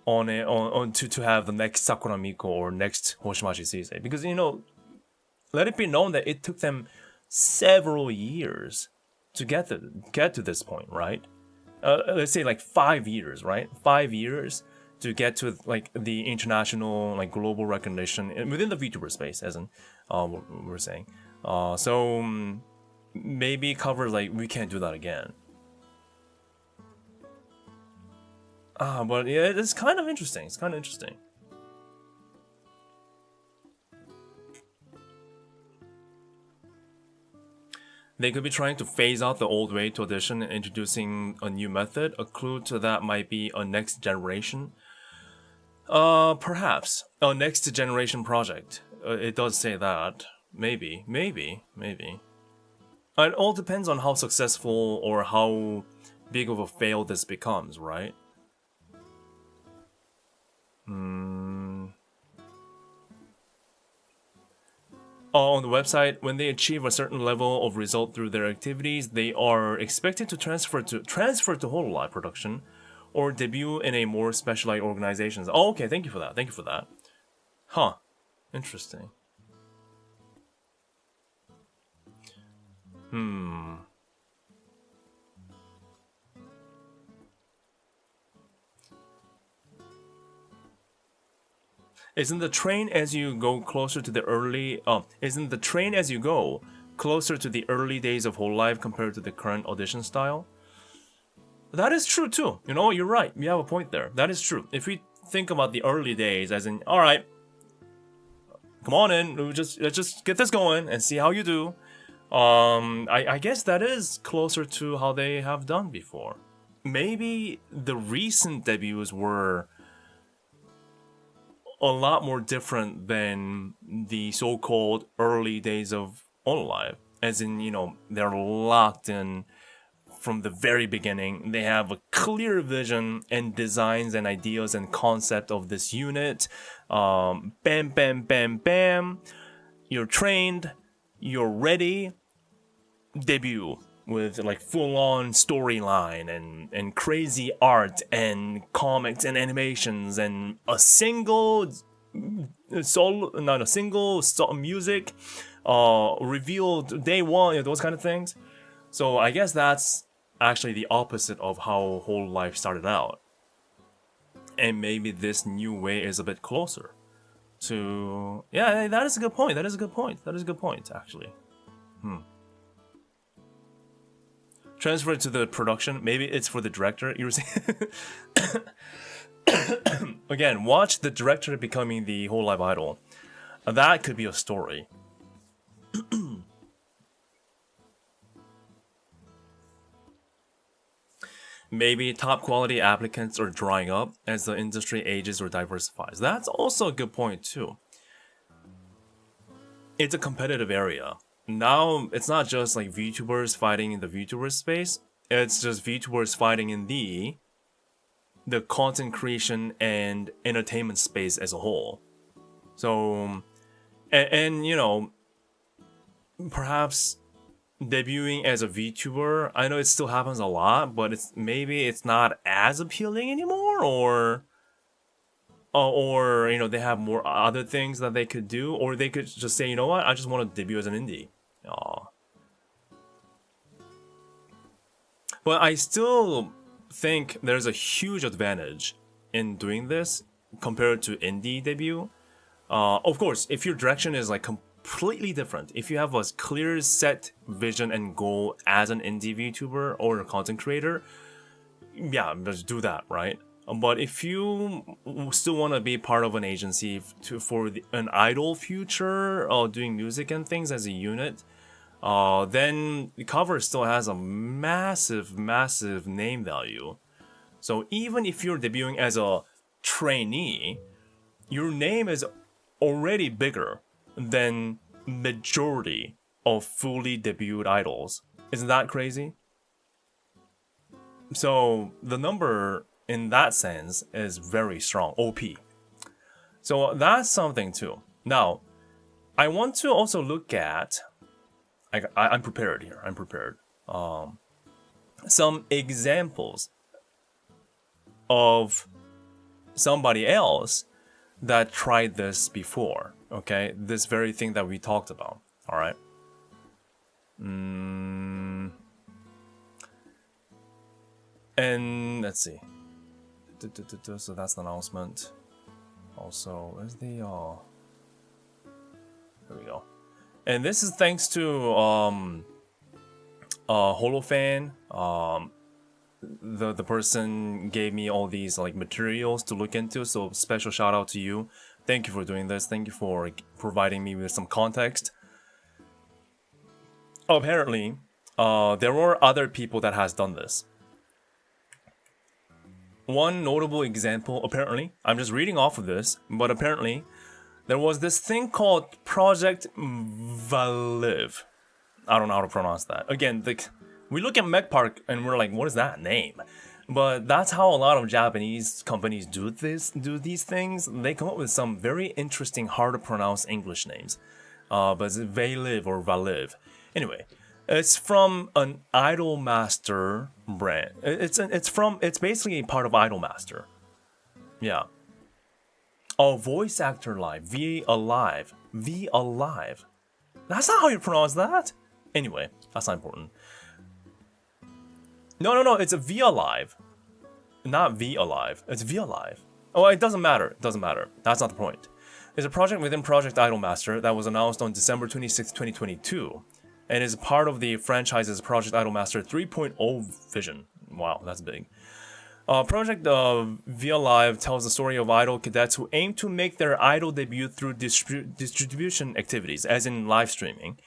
on it, on to have the next Sakura Miko or next Hoshimachi Sensei. Because let it be known that it took them several years to get to this point, right? Let's say like 5 years, right? 5 years to get to like the international, like global recognition within the VTuber space, as in we're saying. So maybe Cover like, we can't do that again. But yeah, it's kind of interesting. It's kind of interesting. They could be trying to phase out the old way to audition and introducing a new method. A clue to that might be a next generation. Perhaps. A next generation project. It does say that. Maybe. It all depends on how successful or how big of a fail this becomes, right? On the website, when they achieve a certain level of result through their activities, they are expected to transfer to hololive production or debut in a more specialized organizations. Oh, okay, thank you for that. Huh. Interesting. Isn't the train as you go closer to the early days of hololive compared to the current audition style? That is true too. You're right. You have a point there. That is true. If we think about the early days, as in, all right, come on in, let's just get this going and see how you do. I guess that is closer to how they have done before. Maybe the recent debuts were a lot more different than the so-called early days of hololive, as in, they're locked in from the very beginning. They have a clear vision and designs and ideas and concept of this unit. Bam, bam, bam, bam. You're trained, you're ready, debut with like full-on storyline and crazy art and comics and animations and a single music revealed day one, those kind of things. So I guess that's actually the opposite of how hololive started out, and maybe this new way is a bit closer to. Yeah, that is a good point. That is a good point, actually. Transfer to the production. Maybe it's for the director. You were saying. Again, watch the director becoming the hololive idol. That could be a story. Maybe top quality applicants are drying up as the industry ages or diversifies. That's also a good point too. It's a competitive area. Now, it's not just like VTubers fighting in the VTuber space. It's just VTubers fighting in the the content creation and entertainment space as a whole. So, and you know, perhaps debuting as a VTuber, I know it still happens a lot, but maybe it's not as appealing anymore, or you know, they have more other things that they could do, or they could just say, you know what, I just want to debut as an indie. Aww. But I still think there's a huge advantage in doing this compared to indie debut. Of course, if your direction is like completely different, if you have a clear set vision and goal as an indie VTuber or a content creator, yeah, just do that, right? But if you still want to be part of an agency for an idol future, doing music and things as a unit, then the cover still has a massive name value. So even if you're debuting as a trainee, your name is already bigger than majority of fully debuted idols. Isn't that crazy? So the number in that sense is very strong, OP. So that's something too. Now, I want to also look at, I'm prepared here, I'm prepared. Some examples of somebody else that tried this before, okay? This very thing that we talked about, all right? And let's see. So that's the announcement. Also, where's the, here we go. And this is thanks to HoloFan. The person gave me all these like materials to look into, so special shout out to you. Thank you for doing this. Thank you for providing me with some context. Apparently, there were other people that has done this. One notable example, apparently, I'm just reading off of this, but apparently, there was this thing called Project Valiv. I don't know how to pronounce that. Again, we look at Mech Park and we're like, what is that name? But that's how a lot of Japanese companies do these things. They come up with some very interesting, hard to pronounce English names. But it's Valiv or Valiv. Anyway, it's from an Idolmaster brand. It's basically part of Idolmaster. Yeah. Oh, Voice Actor Live. V-Alive. V-Alive. That's not how you pronounce that. Anyway, that's not important. No. It's a V-Alive. Not V-Alive. It's V-Alive. Oh, it doesn't matter. It doesn't matter. That's not the point. It's a project within Project Idolmaster that was announced on December 26, 2022. And is part of the franchise's Project Idolmaster 3.0 vision. Wow, that's big. Project V-Alive tells the story of idol cadets who aim to make their idol debut through distribution activities, as in live streaming.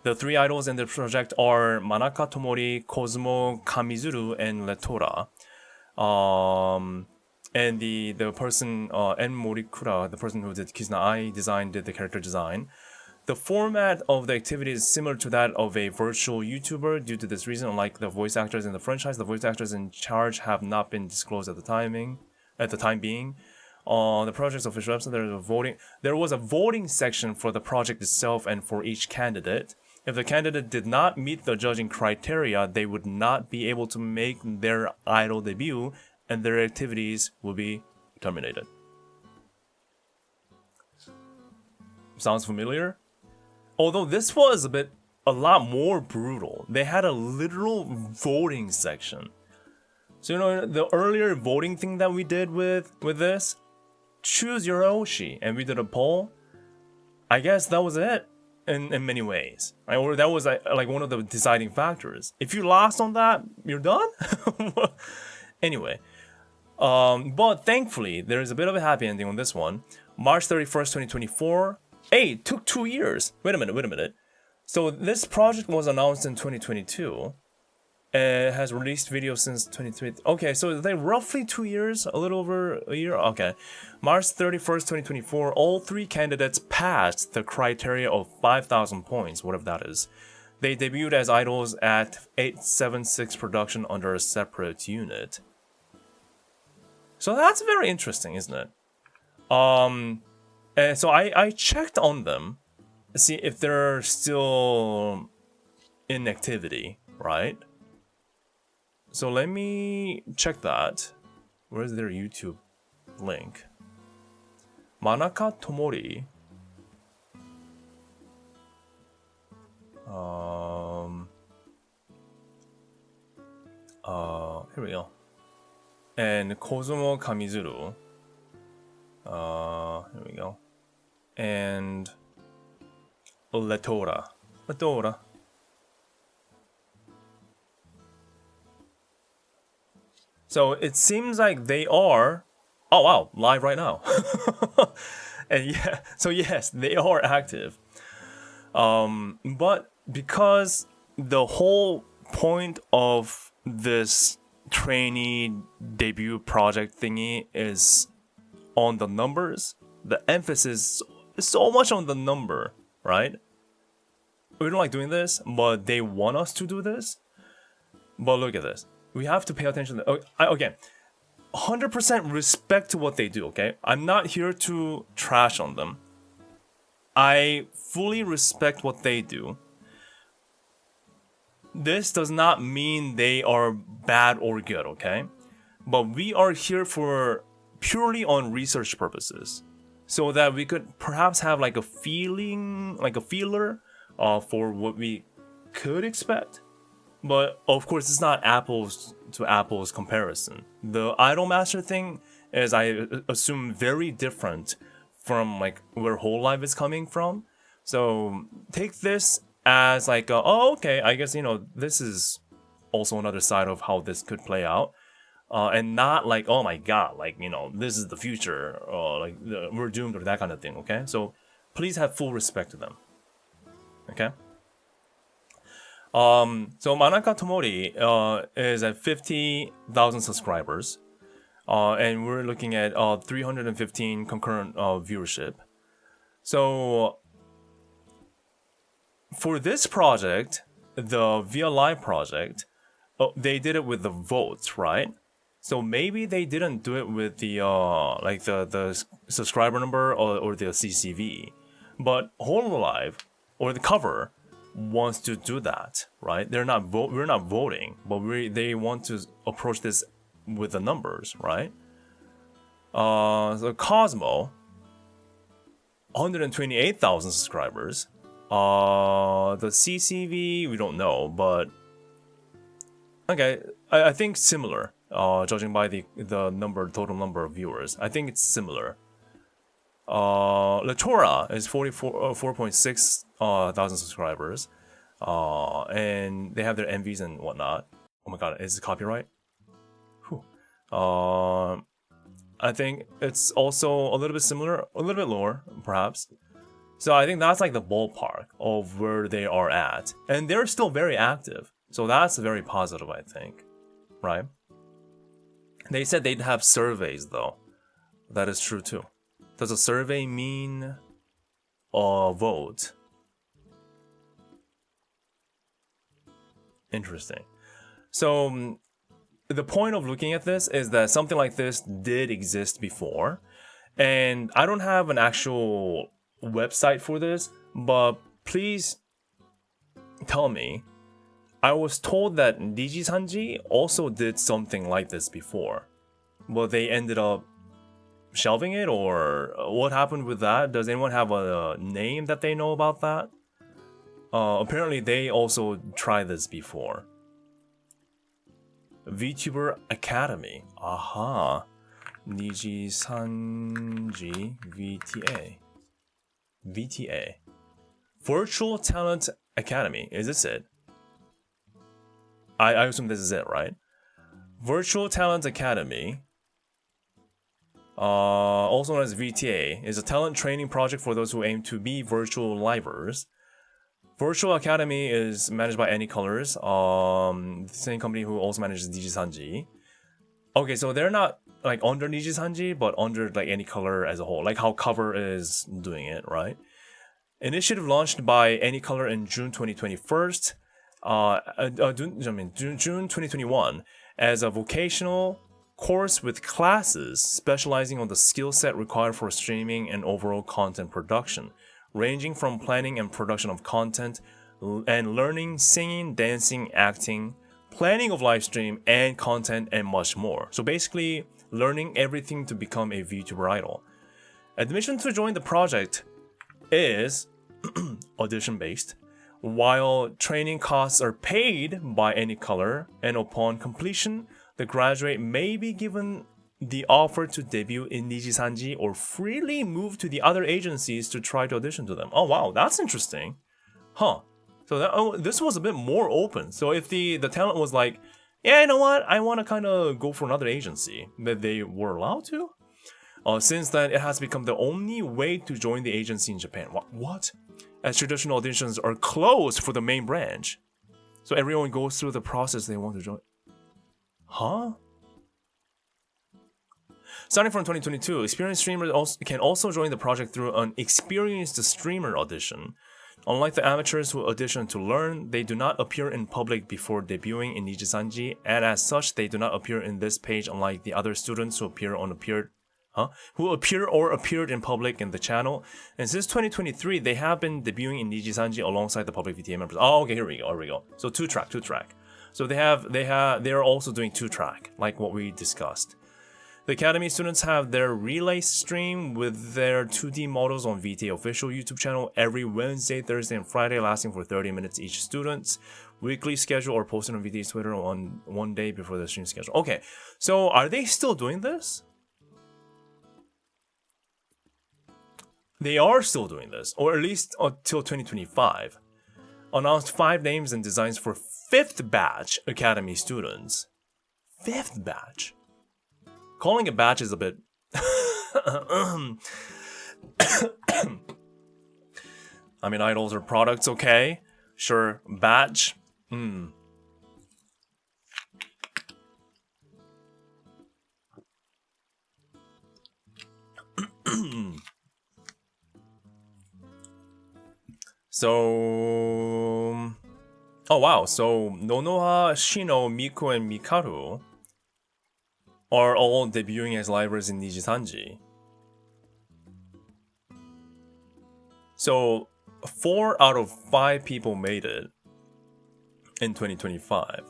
The three idols in the project are Manaka Tomori, Cosmo Kamizuru, and Letora. And the person, En Morikura, the person who did Kizuna Ai design, did the character design. The format of the activity is similar to that of a virtual YouTuber. Due to this reason, unlike the voice actors in the franchise, the voice actors in charge have not been disclosed at the time being. On the project's official website, there was a voting section for the project itself and for each candidate. If the candidate did not meet the judging criteria, they would not be able to make their idol debut, and their activities will be terminated. Sounds familiar? Although this was a lot more brutal. They had a literal voting section. So, you know, the earlier voting thing that we did with this, choose your Oshi, and we did a poll. I guess that was it in many ways. Or that was like one of the deciding factors. If you lost on that, you're done? Anyway. But thankfully, there is a bit of a happy ending on this one. March 31st, 2024. Hey, it took 2 years. Wait a minute. So this project was announced in 2022. It has released videos since 2020. Okay, so they roughly 2 years, a little over a year. Okay. March 31st, 2024, all three candidates passed the criteria of 5,000 points, whatever that is. They debuted as idols at 876 production under a separate unit. So that's very interesting, isn't it? And so I checked on them to see if they're still in activity, right? So let me check that. Where's their YouTube link? Manaka Tomori. Here we go. And Kozumo Kamizuru. Here we go. And Letora. So it seems like they are, oh wow, live right now. And yeah, so yes, they are active. But because the whole point of this trainee debut project thingy is on the numbers, the emphasis is so much on the number, right? We don't like doing this, but they want us to do this. But look at this. We have to pay attention to, okay, 100% respect to what they do, okay? I'm not here to trash on them. I fully respect what they do. This does not mean they are bad or good, okay? But we are here for purely on research purposes, so that we could perhaps have like a feeling, like a feeler for what we could expect. But of course, it's not apples to apples comparison. The Idolmaster thing is, I assume, very different from like where hololive is coming from. So take this as like, oh, okay, I guess, you know, this is also another side of how this could play out. And not like, oh my god, like, you know, this is the future, or like we're doomed, or that kind of thing, okay? So please have full respect to them, okay? So Manaka Tomori is at 50,000 subscribers, and we're looking at 315 concurrent viewership. So for this project, the Via Live project, they did it with the votes, right? So maybe they didn't do it with the like the subscriber number or the CCV, but hololive or the cover wants to do that, right? We're not voting, but they want to approach this with the numbers, right? So Cosmo, 128,000 subscribers. The CCV, we don't know, but okay, I think similar. Judging by the total number of viewers, I think it's similar. Letora is 4.6 thousand subscribers, and they have their MVs and whatnot. Oh my god, is it copyright? Whew. I think it's also a little bit similar, a little bit lower, perhaps. So I think that's like the ballpark of where they are at, and they're still very active. So that's very positive, I think, right? They said they'd have surveys though. That is true too. Does a survey mean a vote? Interesting. So the point of looking at this is that something like this did exist before, and I don't have an actual website for this, but please tell me. I was told that Nijisanji also did something like this before, but they ended up shelving it, or what happened with that? Does anyone have a name that they know about that? Apparently they also tried this before. VTuber Academy. Aha. Nijisanji VTA. VTA. Virtual Talent Academy. Is this it? I assume this is it, right? Virtual Talent Academy, also known as VTA, is a talent training project for those who aim to be virtual livers. Virtual Academy is managed by Any Colors, the same company who also manages Nijisanji. Okay, so they're not like under Nijisanji, but under like Any Color as a whole, like how Cover is doing it, right? Initiative launched by Any Color in June 2021. June 2021 as a vocational course with classes specializing on the skill set required for streaming and overall content production, ranging from planning and production of content and learning singing, dancing, acting, planning of live stream and content, and much more. So basically, learning everything to become a VTuber idol. Admission to join the project is audition based, while training costs are paid by any color, and upon completion, the graduate may be given the offer to debut in Nijisanji or freely move to the other agencies to try to audition to them. Oh wow, that's interesting. Huh. So this was a bit more open. So if the talent was like, yeah, you know what, I want to kind of go for another agency, that they were allowed to? Since then, it has become the only way to join the agency in Japan. What? As traditional auditions are closed for the main branch. So everyone goes through the process they want to join. Huh? Starting from 2022, experienced streamers can also join the project through an experienced streamer audition. Unlike the amateurs who audition to learn, they do not appear in public before debuting in Nijisanji, and as such, they do not appear in this page unlike the other students who appear or appeared in public in the channel. And since 2023, they have been debuting in Nijisanji alongside the public VTA members. Oh, okay, here we go. So two track. So they're also doing 2-track, like what we discussed. The Academy students have their relay stream with their 2D models on VTA official YouTube channel every Wednesday, Thursday, and Friday, lasting for 30 minutes each student's weekly schedule, or posted on VTA's Twitter on one day before the stream schedule. Okay, so are they still doing this? They are still doing this, or at least until 2025. Announced 5 names and designs for 5th batch Academy students. 5th batch? Calling it batch is a bit... I mean, idols are products, okay? Sure, batch. So... Oh wow, so Nonoha, Shino, Miku, and Mikaru are all debuting as livers in Nijisanji. So 4 out of 5 people made it in 2025.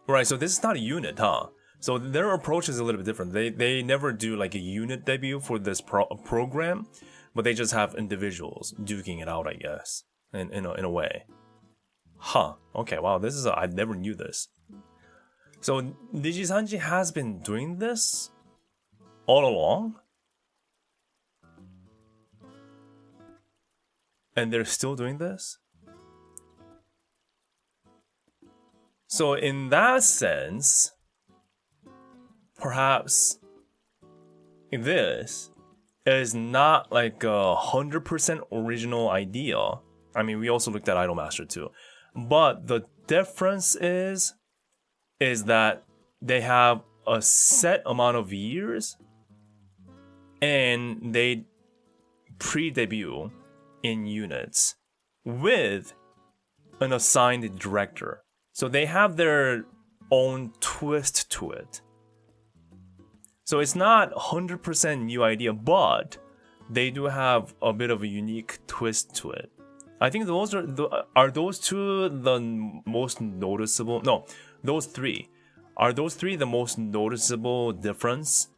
Right, so this is not a unit, huh? So their approach is a little bit different. They never do like a unit debut for this program, but they just have individuals duking it out, I guess, in a way. Huh, okay, wow, this is I never knew this. So Nijisanji has been doing this all along? And they're still doing this? So in that sense, perhaps this is not like a 100% original idea. I mean, we also looked at Idolmaster too. But the difference is that they have a set amount of years and they pre-debut in units with an assigned director. So they have their own twist to it. So it's not 100% new idea, but they do have a bit of a unique twist to it. I think those are those two the most noticeable? No, those 3. Are those 3 the most noticeable difference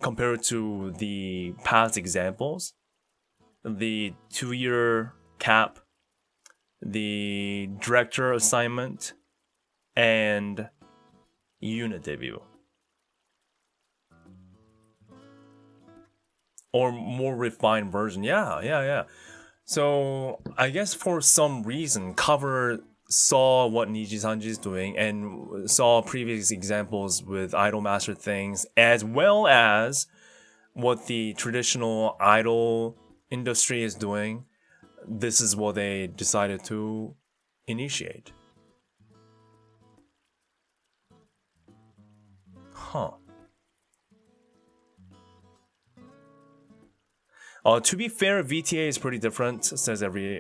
compared to the past examples? The 2-year cap, the director assignment, and unit debut. Or more refined version. Yeah. So I guess for some reason, Cover saw what Nijisanji is doing and saw previous examples with Idolmaster things, as well as what the traditional idol industry is doing. This is what they decided to initiate. Huh. To be fair, VTA is pretty different, says every.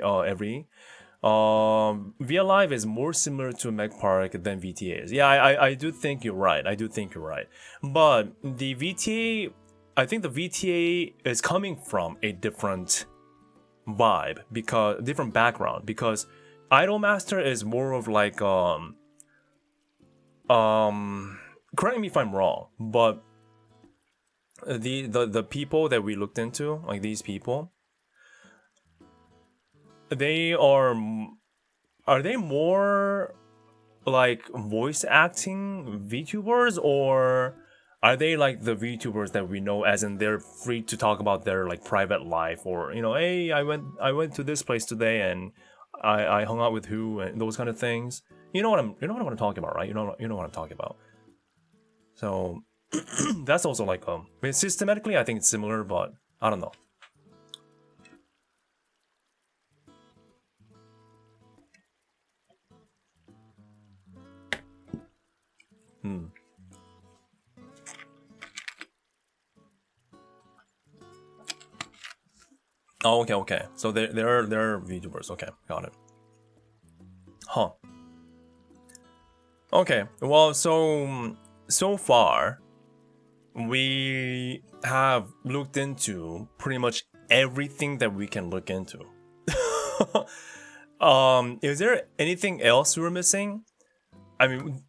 VIA Live is more similar to Meg Park than VTA is. Yeah, I do think you're right. I do think you're right. But the VTA, I think the VTA is coming from a different vibe, because different background, because Idolmaster is more of like correct me if I'm wrong, but the people that we looked into, like these people, they are they more like voice acting VTubers, or are they like the VTubers that we know, as in they're free to talk about their like private life, or hey, I went to this place today and I hung out with who, and those kind of things. You know what I'm talking about, right? You know what I'm talking about. So that's also like systematically I think it's similar, but I don't know. Oh, okay. So they're VTubers. Okay, got it. Huh. Okay. Well, so far we have looked into pretty much everything that we can look into. Is there anything else we're missing? I mean,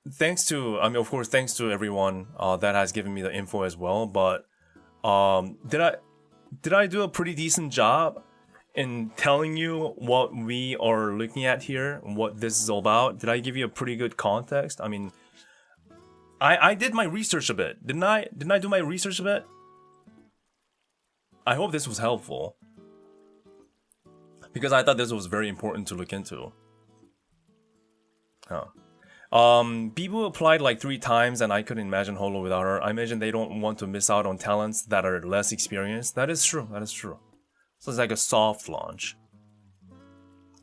of course, thanks to everyone that has given me the info as well. But did I do a pretty decent job in telling you what we are looking at here, what this is all about? Did I give you a pretty good context? I mean, I did my research a bit, didn't I? Didn't I do my research a bit? I hope this was helpful, because I thought this was very important to look into. Huh. People applied like 3 times, and I couldn't imagine Holo without her. I imagine they don't want to miss out on talents that are less experienced. That is true. So it's like a soft launch.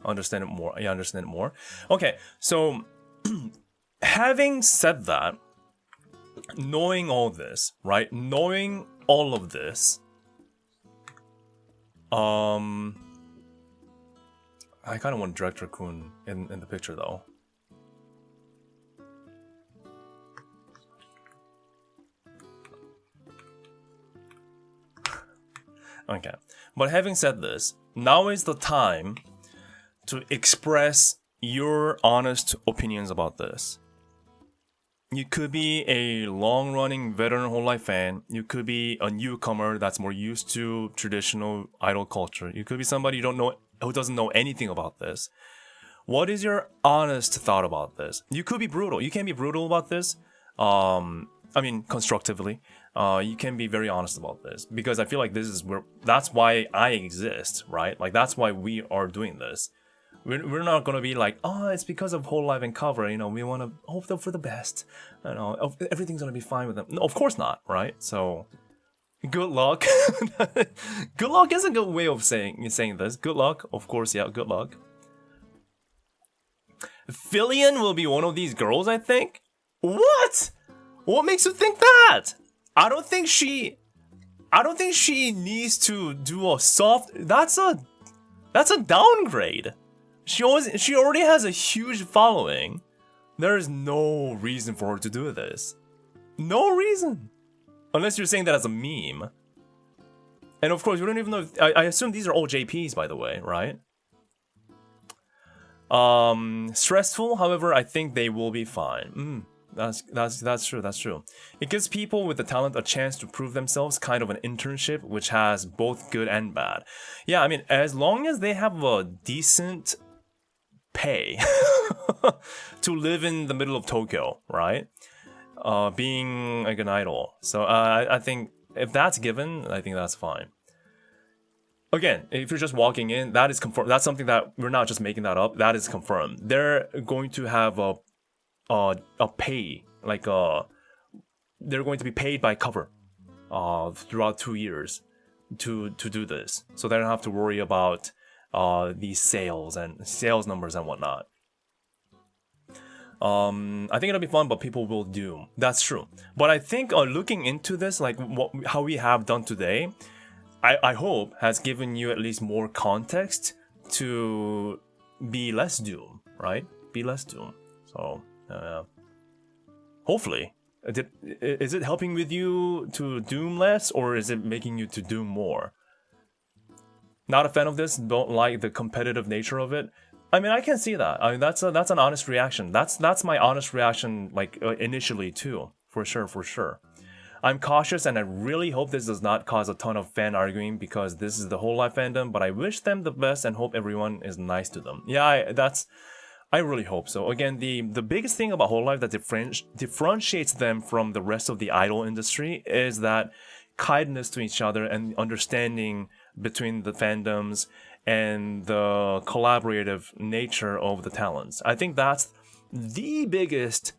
Understand it more. Yeah, understand it more. Okay, so having said that, knowing all this, right? Knowing all of this, I kind of want Director Kun in the picture though. Okay, but having said this, now is the time to express your honest opinions about this. You could be a long-running veteran hololive fan. You could be a newcomer that's more used to traditional idol culture. You could be somebody who doesn't know anything about this. What is your honest thought about this? You could be brutal. You can be brutal about this. I mean, constructively. You can be very honest about this, because I feel like that's why I exist, right? Like, that's why we are doing this. We're not gonna be like, oh, it's because of hololive and cover, we want to hope for the best. Everything's gonna be fine with them. No, of course not, right? So, good luck. Good luck is a good way of saying this. Good luck, of course, yeah, good luck. Filian will be one of these girls, I think. What? What makes you think that? I don't think she needs to do a soft. That's a downgrade. She already has a huge following. There is no reason for her to do this. No reason, unless you're saying that as a meme. And of course, we don't even know. I assume these are all JPs, by the way, right? Stressful. However, I think they will be fine. That's true. It gives people with the talent a chance to prove themselves, kind of an internship, which has both good and bad. Yeah, I mean, as long as they have a decent pay to live in the middle of Tokyo, right? Being like an idol. So I think if that's given, I think that's fine. Again, if you're just walking in, that is confirmed. That's something that we're not just making that up. That is confirmed. They're going to have a pay, like they're going to be paid by cover throughout 2 years to do this, so they don't have to worry about these sales numbers and whatnot. I think it'll be fun, but people will doom. That's true. But I think looking into this, like how we have done today, I hope has given you at least more context to be less doom, right? Be less doom. So, hopefully. Is it helping with you to doom less, or is it making you to doom more? Not a fan of this. Don't like the competitive nature of it. I mean, I can see that. I mean, that's an honest reaction. That's my honest reaction, like initially too, for sure. I'm cautious, and I really hope this does not cause a ton of fan arguing, because this is the hololive fandom. But I wish them the best and hope everyone is nice to them. Yeah, I really hope so. Again, the biggest thing about hololive that differentiates them from the rest of the idol industry is that kindness to each other and understanding between the fandoms and the collaborative nature of the talents. I think that's the biggest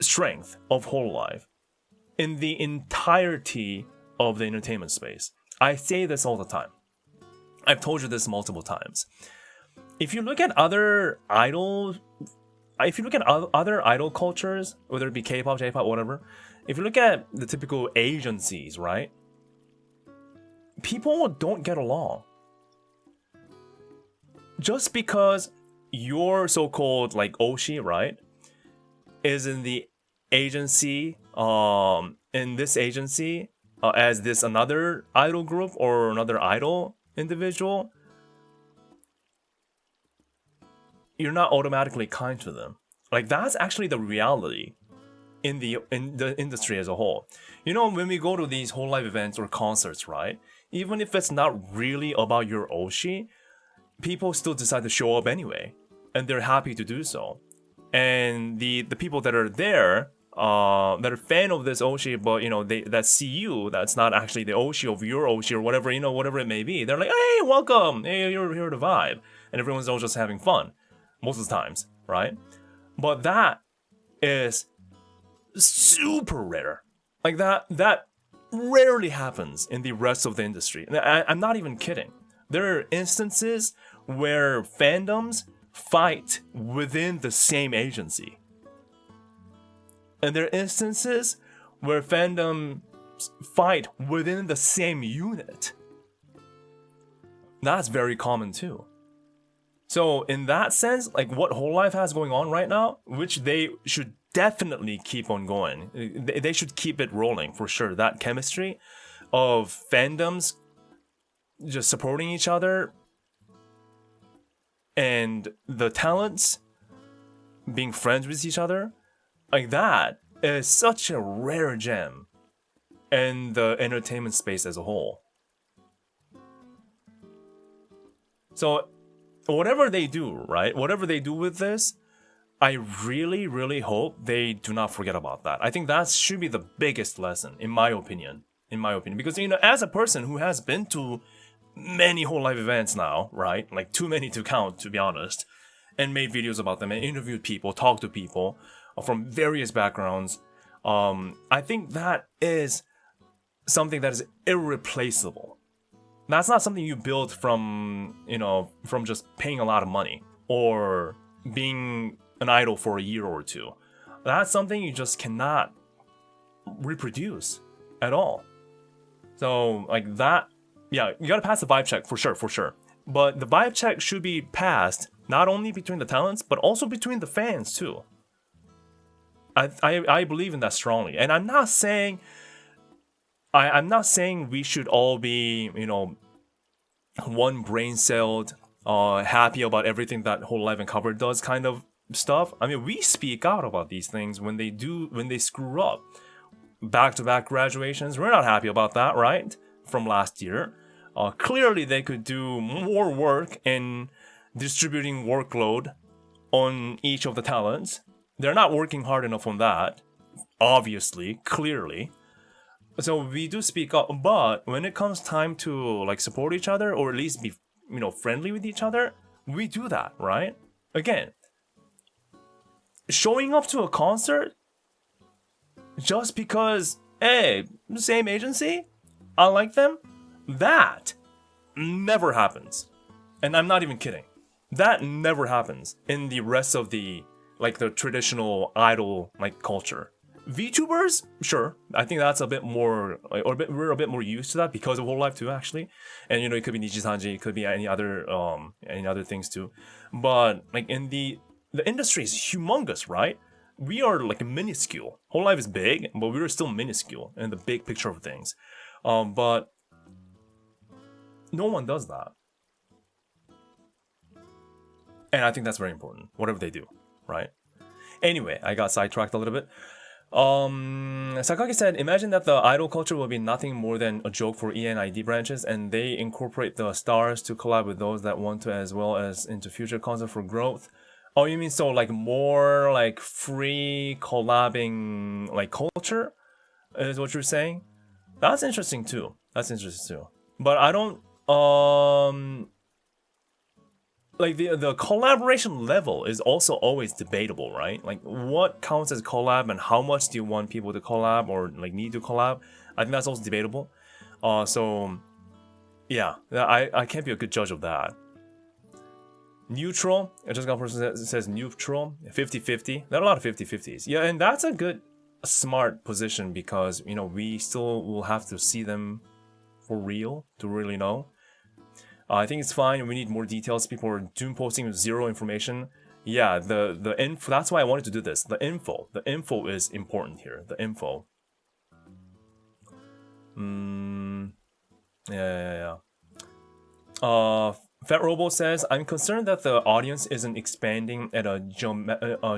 strength of hololive in the entirety of the entertainment space. I say this all the time. I've told you this multiple times. If you look at other idol cultures, whether it be K-pop, J-pop, whatever, if you look at the typical agencies, right? People don't get along. Just because your so-called like Oshi, right, is in the agency, in this agency, as this another idol group or another idol individual, you're not automatically kind to them. Like, that's actually the reality in the industry as a whole. You know, when we go to these hololive events or concerts, right? Even if it's not really about your Oshi, people still decide to show up anyway, and they're happy to do so. And the people that are there, that are fan of this Oshi, but you know, that see you, that's not actually the Oshi of your Oshi or whatever, you know, whatever it may be. They're like, hey, welcome, hey, you're here to vibe, and everyone's all just having fun. Most of the times, right? But that is super rare. Like that rarely happens in the rest of the industry. And I'm not even kidding. There are instances where fandoms fight within the same agency. And there are instances where fandoms fight within the same unit. That's very common too. So in that sense, like what hololive has going on right now, which they should definitely keep on going. They should keep it rolling for sure. That chemistry of fandoms just supporting each other and the talents being friends with each other, like that is such a rare gem in the entertainment space as a whole. So whatever they do, right? Whatever they do with this, I really, really hope they do not forget about that. I think that should be the biggest lesson, in my opinion. Because, you know, as a person who has been to many hololive events now, right? Like too many to count, to be honest, and made videos about them and interviewed people, talked to people from various backgrounds. I think that is something that is irreplaceable. That's not something you build from, you know, from just paying a lot of money or being an idol for a year or two. That's something you just cannot reproduce at all. So, like that, yeah, you gotta pass the vibe check for sure. But the vibe check should be passed not only between the talents, but also between the fans too. I believe in that strongly. And I'm not saying we should all be, you know, one brain-celled, happy about everything that hololive and cover does kind of stuff. I mean, we speak out about these things when they screw up. Back-to-back graduations, we're not happy about that, right? From last year. Clearly, they could do more work in distributing workload on each of the talents. They're not working hard enough on that, obviously, clearly. So we do speak up, but when it comes time to like support each other or at least be, you know, friendly with each other, we do that, right? Again, showing up to a concert just because, hey, same agency, I like them, that never happens. And I'm not even kidding. That never happens in the rest of the, like, the traditional idol, like, culture. VTubers, sure. I think that's a bit more, like, we're a bit more used to that because of hololive too, actually. And you know, it could be Nijisanji, it could be any other things too. But like in the industry is humongous, right? We are like minuscule. Hololive is big, but we're still minuscule in the big picture of things. But no one does that. And I think that's very important, whatever they do, right? Anyway, I got sidetracked a little bit. Sakaki said, imagine that the idol culture will be nothing more than a joke for ENID branches, and they incorporate the stars to collab with those that want to, as well as into future concept for growth. Oh, you mean so like more like free collabing like culture is what you're saying? That's interesting too. But I don't like the collaboration level is also always debatable, right? Like what counts as collab and how much do you want people to collab or like need to collab? I think that's also debatable. So yeah, I can't be a good judge of that. Neutral, I just got a person that says neutral, 50-50. There are a lot of 50-50s. Yeah, and that's a good, smart position because, you know, we still will have to see them for real to really know. I think it's fine. We need more details. People are doom posting with zero information. Yeah, the info. That's why I wanted to do this. The info is important here. The info. Yeah. Fat Robo says, I'm concerned that the audience isn't expanding at a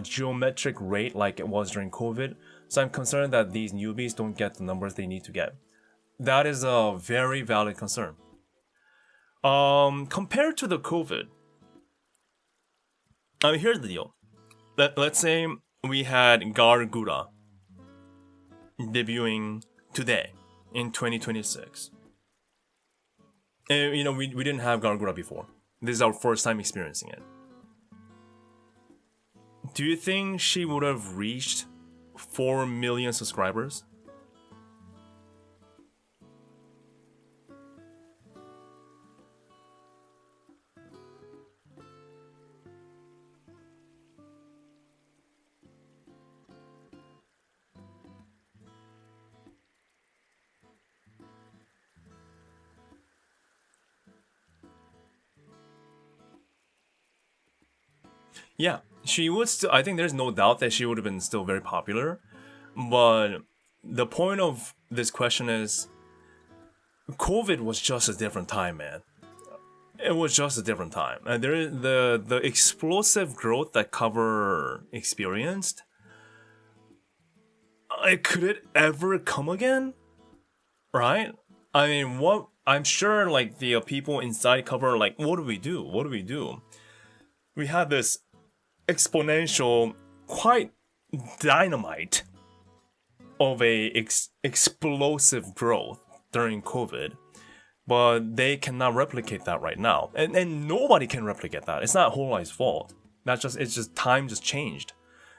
geometric rate like it was during COVID. So I'm concerned that these newbies don't get the numbers they need to get. That is a very valid concern. Compared to the COVID, I mean, here's the deal. Let's say we had Gargura debuting today in 2026. And, you know, we didn't have Gargura before. This is our first time experiencing it. Do you think she would have reached 4 million subscribers? Yeah, she would still. I think there's no doubt that she would have been still very popular. But the point of this question is, COVID was just a different time, man. It was just a different time, and there is the explosive growth that Cover experienced. Could it ever come again? Right? I mean, what? I'm sure, like the people inside Cover, are like, what do we do? What do we do? We had this exponential, quite dynamite of a explosive growth during COVID, but they cannot replicate that right now, and nobody can replicate that. It's not hololive's fault. It's just time just changed,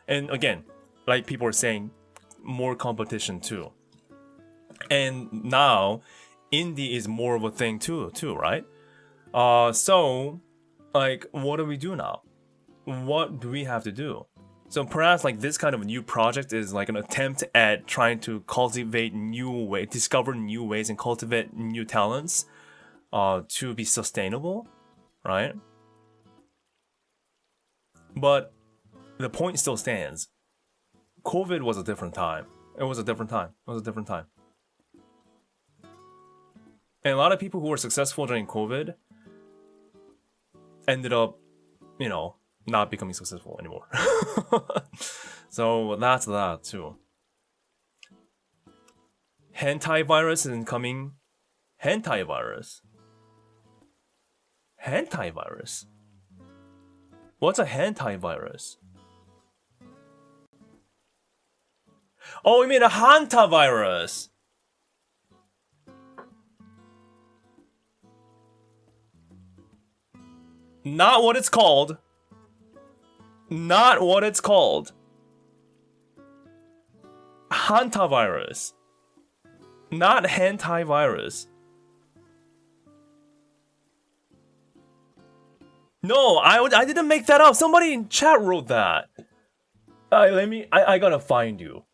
and again, like people are saying, more competition too, and now indie is more of a thing too, right? So like, what do we do now? What do we have to do? So perhaps like this kind of new project is like an attempt at trying to cultivate discover new ways and cultivate new talents to be sustainable, right? But the point still stands. COVID was a different time. It was a different time. And a lot of people who were successful during COVID ended up, you know, not becoming successful anymore. So that's that too. Hentai virus is incoming. Hentai virus? What's a hentai virus? Oh, you mean a hanta virus? Not what it's called. Hantavirus. Not hentai virus. No, I didn't make that up. Somebody in chat wrote that. I gotta find you.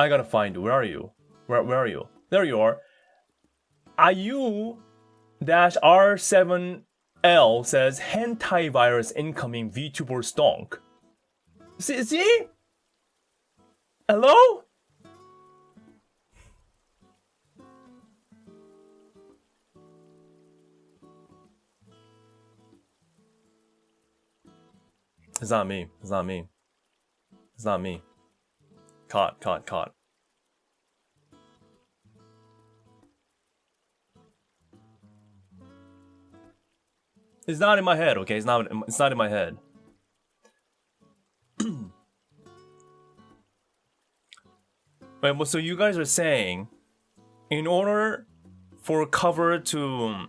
I gotta find you. Where are you? Where are you? There you are. IU-R7L says hentai virus incoming VTuber stonk. See? Hello? It's not me. It's not me. It's not me. Caught. It's not in my head, okay? It's not in my head. Wait, so you guys are saying, in order for cover to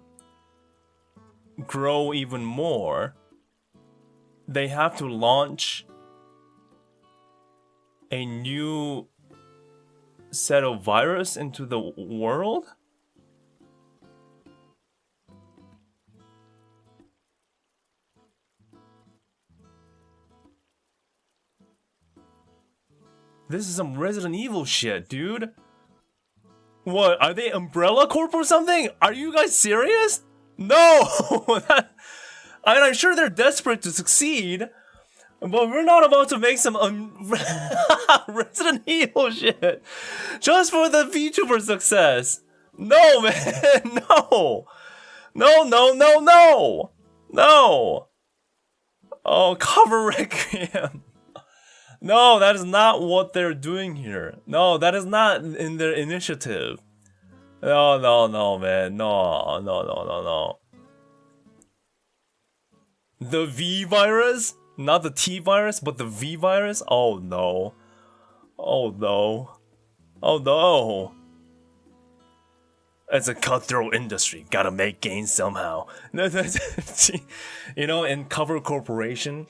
grow even more, they have to launch a new set of virus into the world? This is some Resident Evil shit, dude. What, are they Umbrella Corp or something? Are you guys serious? No! I'm sure they're desperate to succeed, but we're not about to make some Resident Evil shit just for the VTuber success. No, man, no. No. Oh, cover Requiem. No, that is not what they're doing here. No, that is not in their initiative. No, man. No. The V virus? Not the T virus, but the V virus? Oh no. It's a cutthroat industry. Gotta make gains somehow. You know, in Cover Corporation,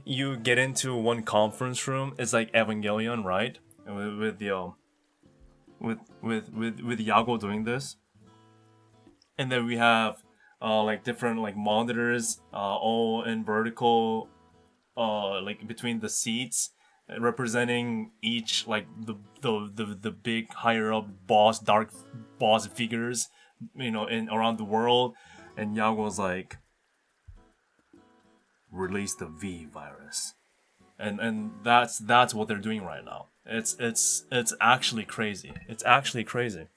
you get into one conference room. It's like Evangelion, right? With Yago doing this, and then we have like different like monitors, all in vertical, like between the seats, representing each like the big higher up dark boss figures, you know, in around the world. And Yago's like, release the V virus, and that's what they're doing right now. It's actually crazy. It's actually crazy.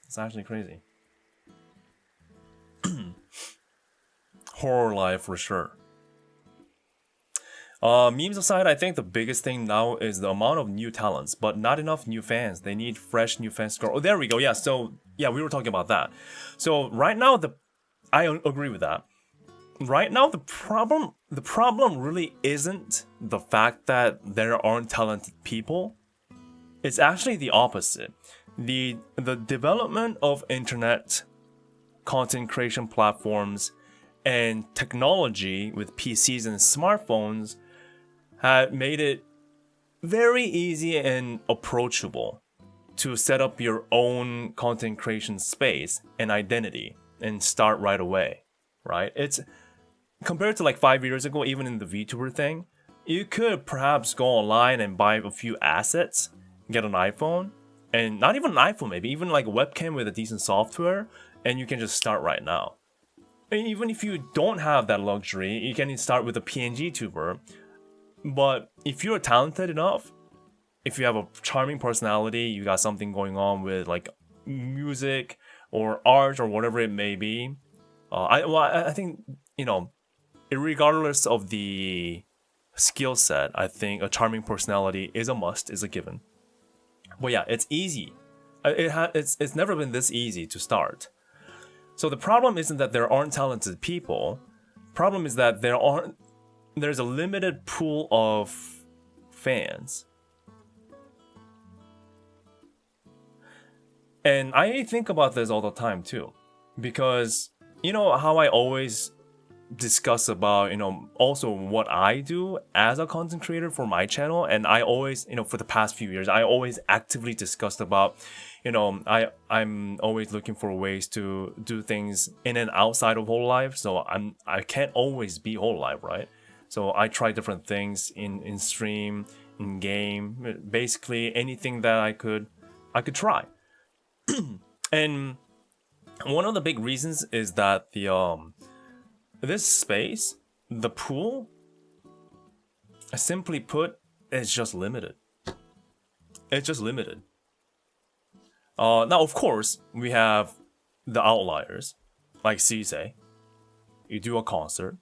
Hololive for sure. Memes aside, I think the biggest thing now is the amount of new talents, but not enough new fans. They need fresh new fans to grow. Oh, there we go. Yeah, so yeah, we were talking about that. So right now, I agree with that. Right now, the problem really isn't the fact that there aren't talented people. It's actually the opposite. The development of internet content creation platforms and technology with PCs and smartphones had made it very easy and approachable to set up your own content creation space and identity and start right away, right? It's compared to like 5 years ago, even in the VTuber thing, you could perhaps go online and buy a few assets, get an iPhone, and not even an iPhone, maybe even like a webcam with a decent software, and you can just start right now. And even if you don't have that luxury, you can start with a PNG tuber. But if you're talented enough, if you have a charming personality, you got something going on with like music or art or whatever it may be, I think, you know, regardless of the skill set, I think a charming personality is a must, is a given. But yeah, it's easy. It's never been this easy to start. So the problem isn't that there aren't talented people. Problem is that there's a limited pool of fans. And I think about this all the time too, because you know how I always discuss about, you know, also what I do as a content creator for my channel, and I always, you know, for the past few years, I always actively discussed about, you know, I'm always looking for ways to do things in and outside of hololive, so I can't always be hololive, right? So I try different things in stream, in game, basically anything that I could I could try. And one of the big reasons is that this space, the pool, simply put, is just limited. It's just limited. Now, of course, we have the outliers, like Cisse. You do a concert,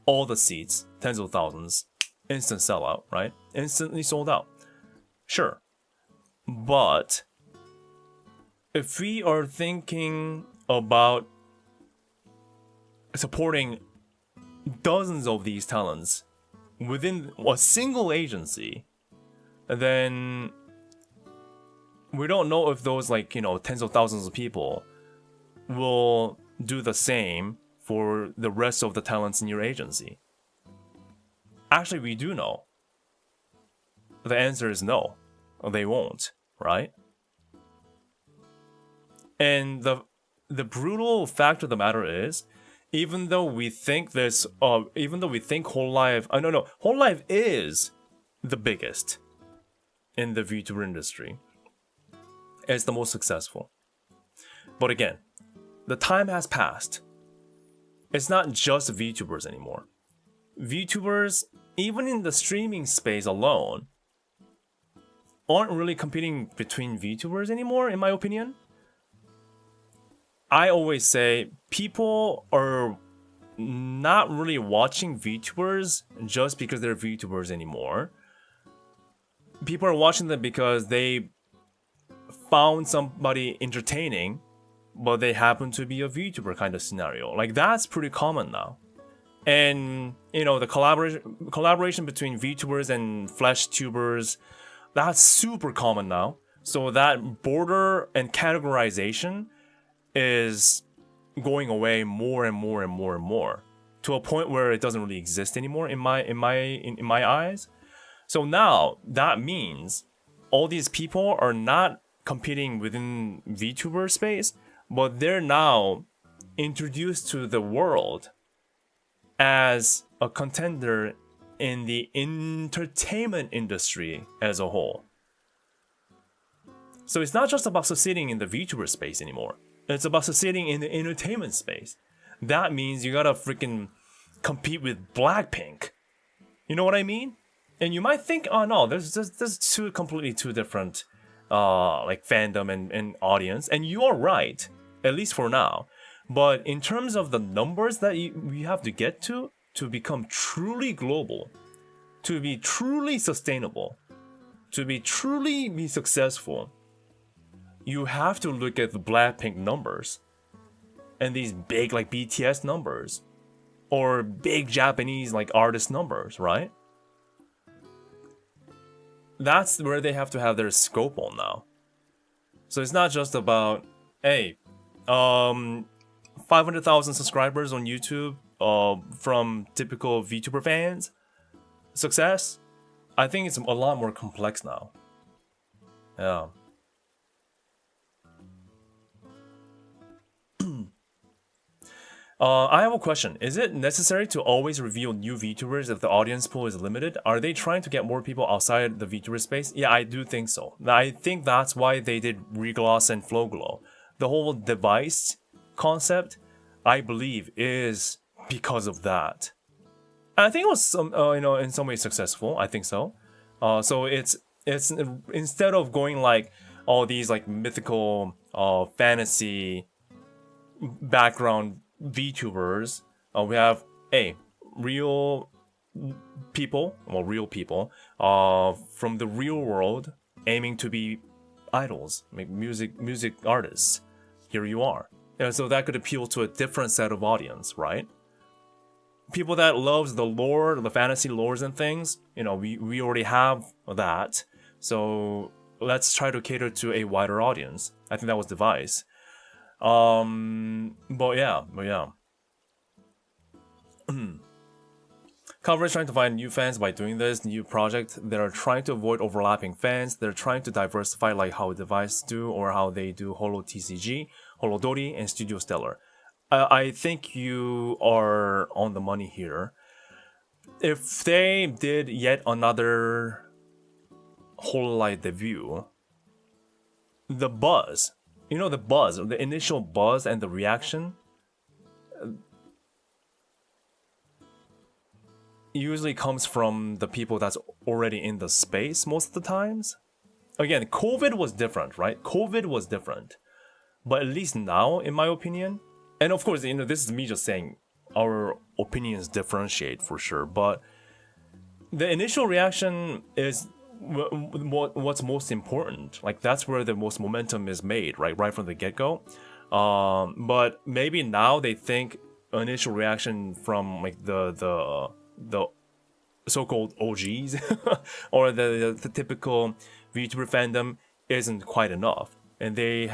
all the seats, tens of thousands, instant sellout, right? Instantly sold out. Sure. But if we are thinking about supporting dozens of these talents within a single agency, then we don't know if those, like, you know, tens of thousands of people will do the same for the rest of the talents in your agency. Actually, we do know. The answer is no. They won't, right? And the brutal fact of the matter is, even though we think hololive, hololive is the biggest in the VTuber industry. It's the most successful. But again, the time has passed. It's not just VTubers anymore. VTubers, even in the streaming space alone, aren't really competing between VTubers anymore, in my opinion. I always say people are not really watching VTubers just because they're VTubers anymore. People are watching them because they found somebody entertaining, but they happen to be a VTuber kind of scenario. Like, that's pretty common now. And, you know, the collaboration between VTubers and flesh tubers, that's super common now. So that border and categorization is going away more and more and more and more, to a point where it doesn't really exist anymore in my eyes. So now that means all these people are not competing within VTuber space, but they're now introduced to the world as a contender in the entertainment industry as a whole. So it's not just about succeeding in the VTuber space anymore. It's about succeeding in the entertainment space. That means you gotta freaking compete with Blackpink. You know what I mean? And you might think, oh no, there's completely two different like fandom and audience. And you are right, at least for now. But in terms of the numbers that you have to get to become truly global, to be truly sustainable, to be truly successful, you have to look at the Blackpink numbers and these big like BTS numbers or big Japanese like artist numbers, right? That's where they have to have their scope on now. So it's not just about, hey, 500,000 subscribers on YouTube from typical VTuber fans. Success? I think it's a lot more complex now. Yeah. I have a question. Is it necessary to always reveal new VTubers if the audience pool is limited? Are they trying to get more people outside the VTuber space? Yeah, I do think so. I think that's why they did Regloss and Flowglow. The whole device concept, I believe, is because of that. And I think it was in some ways successful. I think so. So it's instead of going like all these like mythical fantasy background VTubers, we have real people from the real world aiming to be idols, make music artists. Here you are. And so that could appeal to a different set of audience, right? People that loves the lore, the fantasy lores and things, we already have that. So let's try to cater to a wider audience. I think that was the device. But yeah. Coverage trying to find new fans by doing this new project. They're trying to avoid overlapping fans. They're trying to diversify like how Device do or how they do Holo TCG, Holodori, and Studio Stellar. I think you are on the money here. If they did yet another hololive debut, the buzz, the initial buzz and the reaction usually comes from the people that's already in the space most of the times. Again, COVID was different, right? COVID was different. But at least now, in my opinion, and of course, this is me just saying our opinions differentiate for sure, but the initial reaction is what's most important. Like, that's where the most momentum is made, right from the get-go. But maybe now they think initial reaction from like the so-called OGs or the typical VTuber fandom isn't quite enough, and they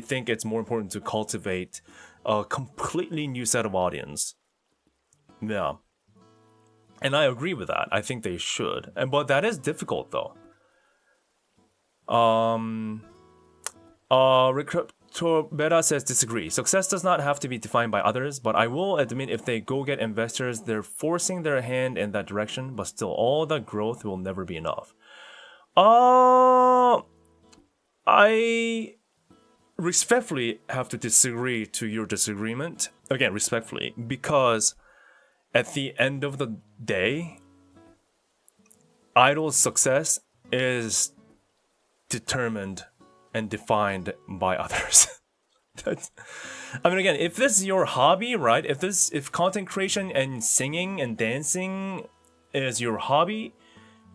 think it's more important to cultivate a completely new set of audience. Yeah. And I agree with that. I think they should. But that is difficult though. Beta says disagree. Success does not have to be defined by others, but I will admit if they go get investors, they're forcing their hand in that direction, but still all that growth will never be enough. I respectfully have to disagree to your disagreement. Again, respectfully, because at the end of the day, idol success is determined and defined by others. Again, if this is your hobby, right? If content creation and singing and dancing is your hobby,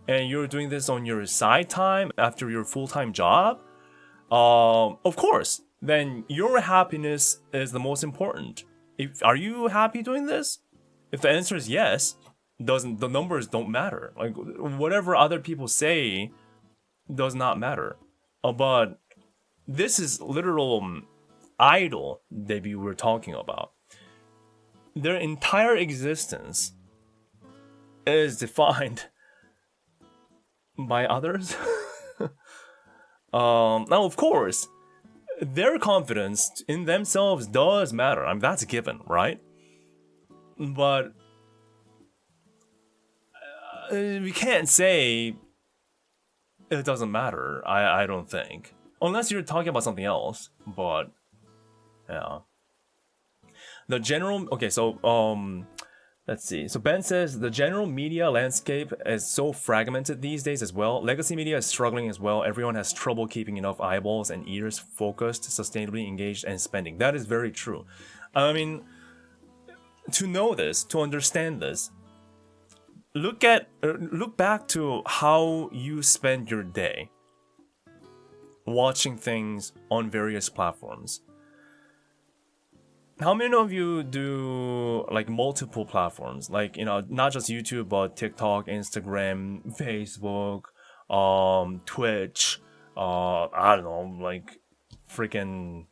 and you're doing this on your side time after your full-time job, of course, then your happiness is the most important. Are you happy doing this? If the answer is yes, the numbers don't matter. Like, whatever other people say does not matter. But this is literal idol debut we're talking about. Their entire existence is defined by others. Now, of course, their confidence in themselves does matter. That's a given, right? But we can't say it doesn't matter. I don't think, unless you're talking about something else. But yeah, the general. Okay, so let's see. So Ben says the general media landscape is so fragmented these days as well. Legacy media is struggling as well. Everyone has trouble keeping enough eyeballs and ears focused, sustainably engaged, and spending. That is very true. To know this, to understand this, look back to how you spend your day watching things on various platforms. How many of you do like multiple platforms, like, not just YouTube, but TikTok, Instagram, Facebook, Twitch, I don't know, like freaking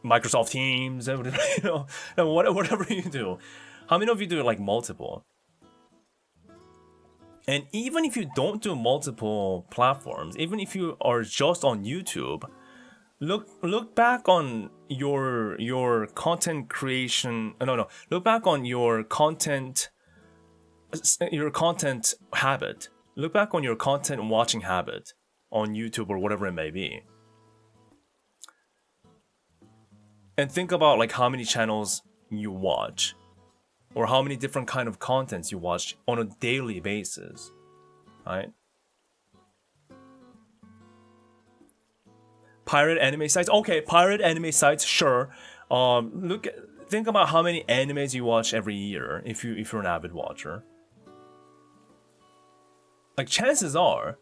Microsoft Teams, whatever you do. How many of you do like multiple? And even if you don't do multiple platforms, even if you are just on YouTube, look back on your content creation. Look back on your content habit. Look back on your content watching habit on YouTube or whatever it may be. And think about like how many channels you watch, or how many different kind of contents you watch on a daily basis, right? Pirate anime sites, okay, pirate anime sites, sure. Think about how many animes you watch every year if you're an avid watcher. Like, chances are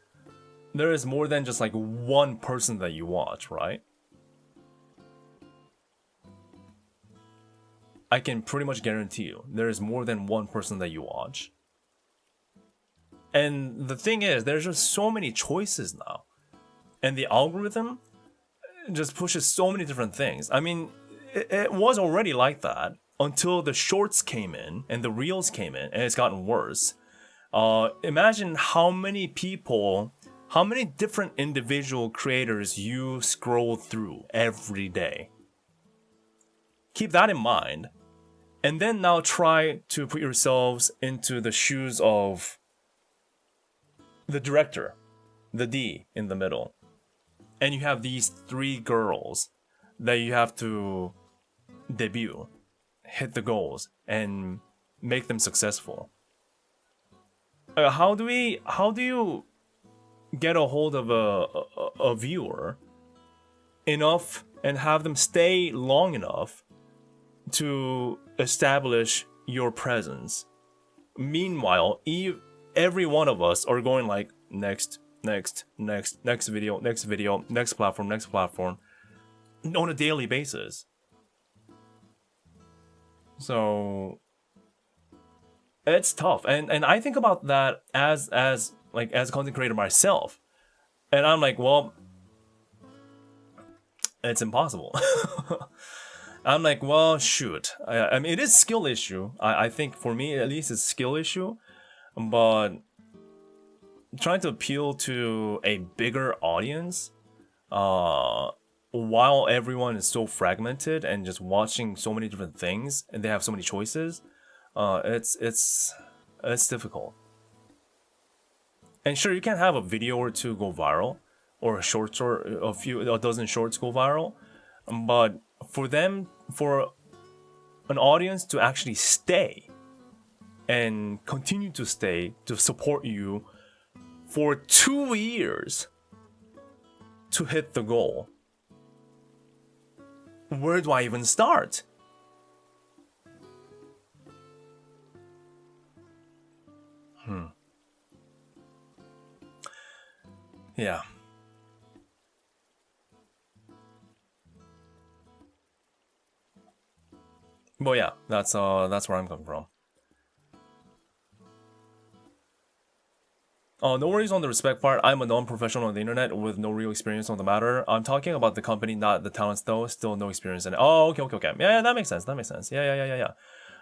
there is more than just like one person that you watch, right? I can pretty much guarantee you there is more than one person that you watch. And the thing is, there's just so many choices now. And the algorithm just pushes so many different things. It was already like that until the shorts came in and the reels came in, and it's gotten worse. Imagine how many different individual creators you scroll through every day. Keep that in mind. And then now try to put yourselves into the shoes of the director, the D in the middle. and you have these 3 girls that you have to debut, hit the goals, and make them successful. How do you get a hold of a viewer enough and have them stay long enough to establish your presence? Meanwhile, every one of us are going like next video, next platform on a daily basis. So it's tough, and I think about that as a content creator myself, and I'm like, well, it's impossible. I'm like, well, shoot. I mean, it is skill issue. I think for me at least it's skill issue, but trying to appeal to a bigger audience, while everyone is so fragmented and just watching so many different things and they have so many choices, it's difficult. And sure, you can have a video or 2 go viral, or a dozen shorts go viral, but for an audience to actually stay and continue to stay to support you for 2 years to hit the goal, where do I even start? Yeah. But yeah, that's where I'm coming from. No worries on the respect part. I'm a non-professional on the internet with no real experience on the matter. I'm talking about the company, not the talents though. Still no experience in it. Oh, okay. Yeah, that makes sense. Yeah.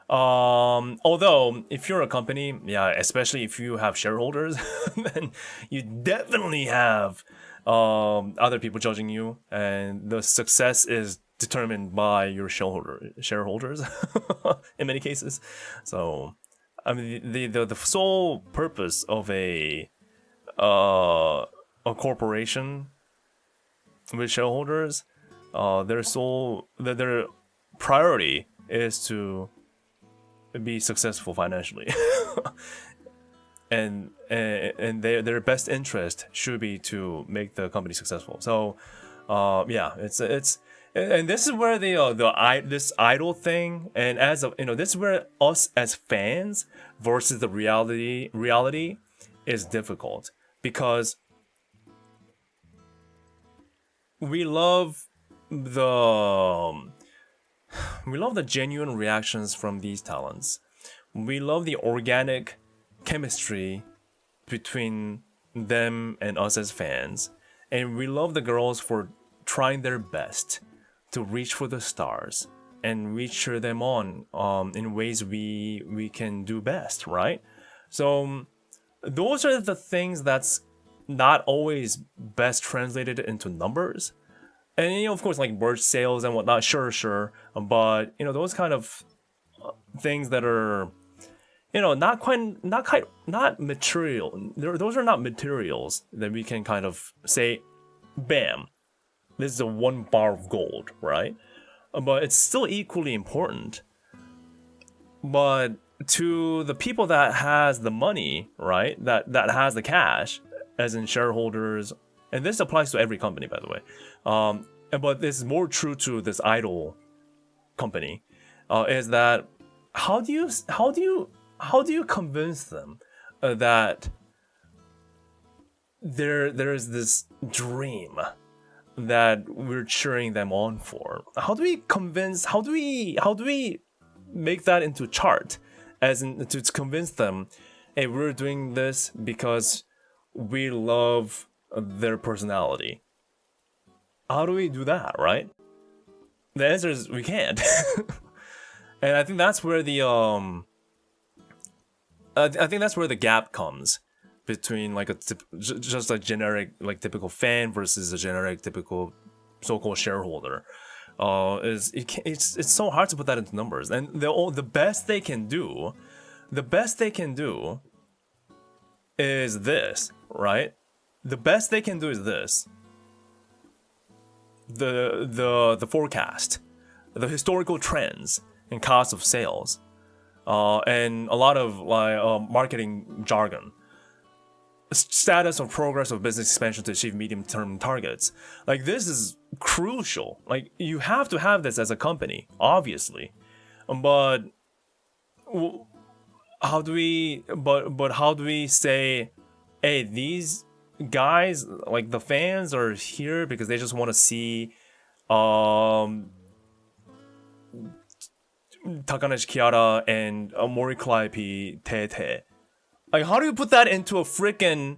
Although, if you're a company, yeah, especially if you have shareholders, then you definitely have other people judging you, and the success is determined by your shareholders in many cases. So, I mean, the sole purpose of a corporation with shareholders, their priority is to be successful financially, and their best interest should be to make the company successful. So, yeah, it's and this is where this idol thing, and this is where us as fans versus the reality is difficult, because we love the genuine reactions from these talents. We love the organic chemistry between them and us as fans, and we love the girls for trying their best to reach for the stars and we cheer them on in ways we can do best, right? So those are the things that's not always best translated into numbers. And of course, like merch sales and whatnot, sure, but those kind of things that are not material. Those are not materials that we can kind of say, bam, this is a 1 bar of gold, right? But it's still equally important. But to the people that has the money, right, that has the cash, as in shareholders, and this applies to every company, by the way, but this is more true to this idol company, is that how do you convince them that there is this dream that we're cheering them on for? How do we make that into a chart, as in to convince them, hey, we're doing this because we love their personality? How do we do that, right? The answer is we can't. And I think that's where the gap comes between like just a generic, like, typical fan versus a generic typical so-called shareholder. It's so hard to put that into numbers, and the best they can do is this, right? The best they can do is this. the forecast, the historical trends and cost of sales, and a lot of marketing jargon. Status or progress of business expansion to achieve medium-term targets. Like, this is crucial. Like, you have to have this as a company, obviously. But how do we say, hey, these guys, like the fans, are here because they just want to see Takaneshi Kiara and Mori Calliope Tete. Like, how do you put that into a freaking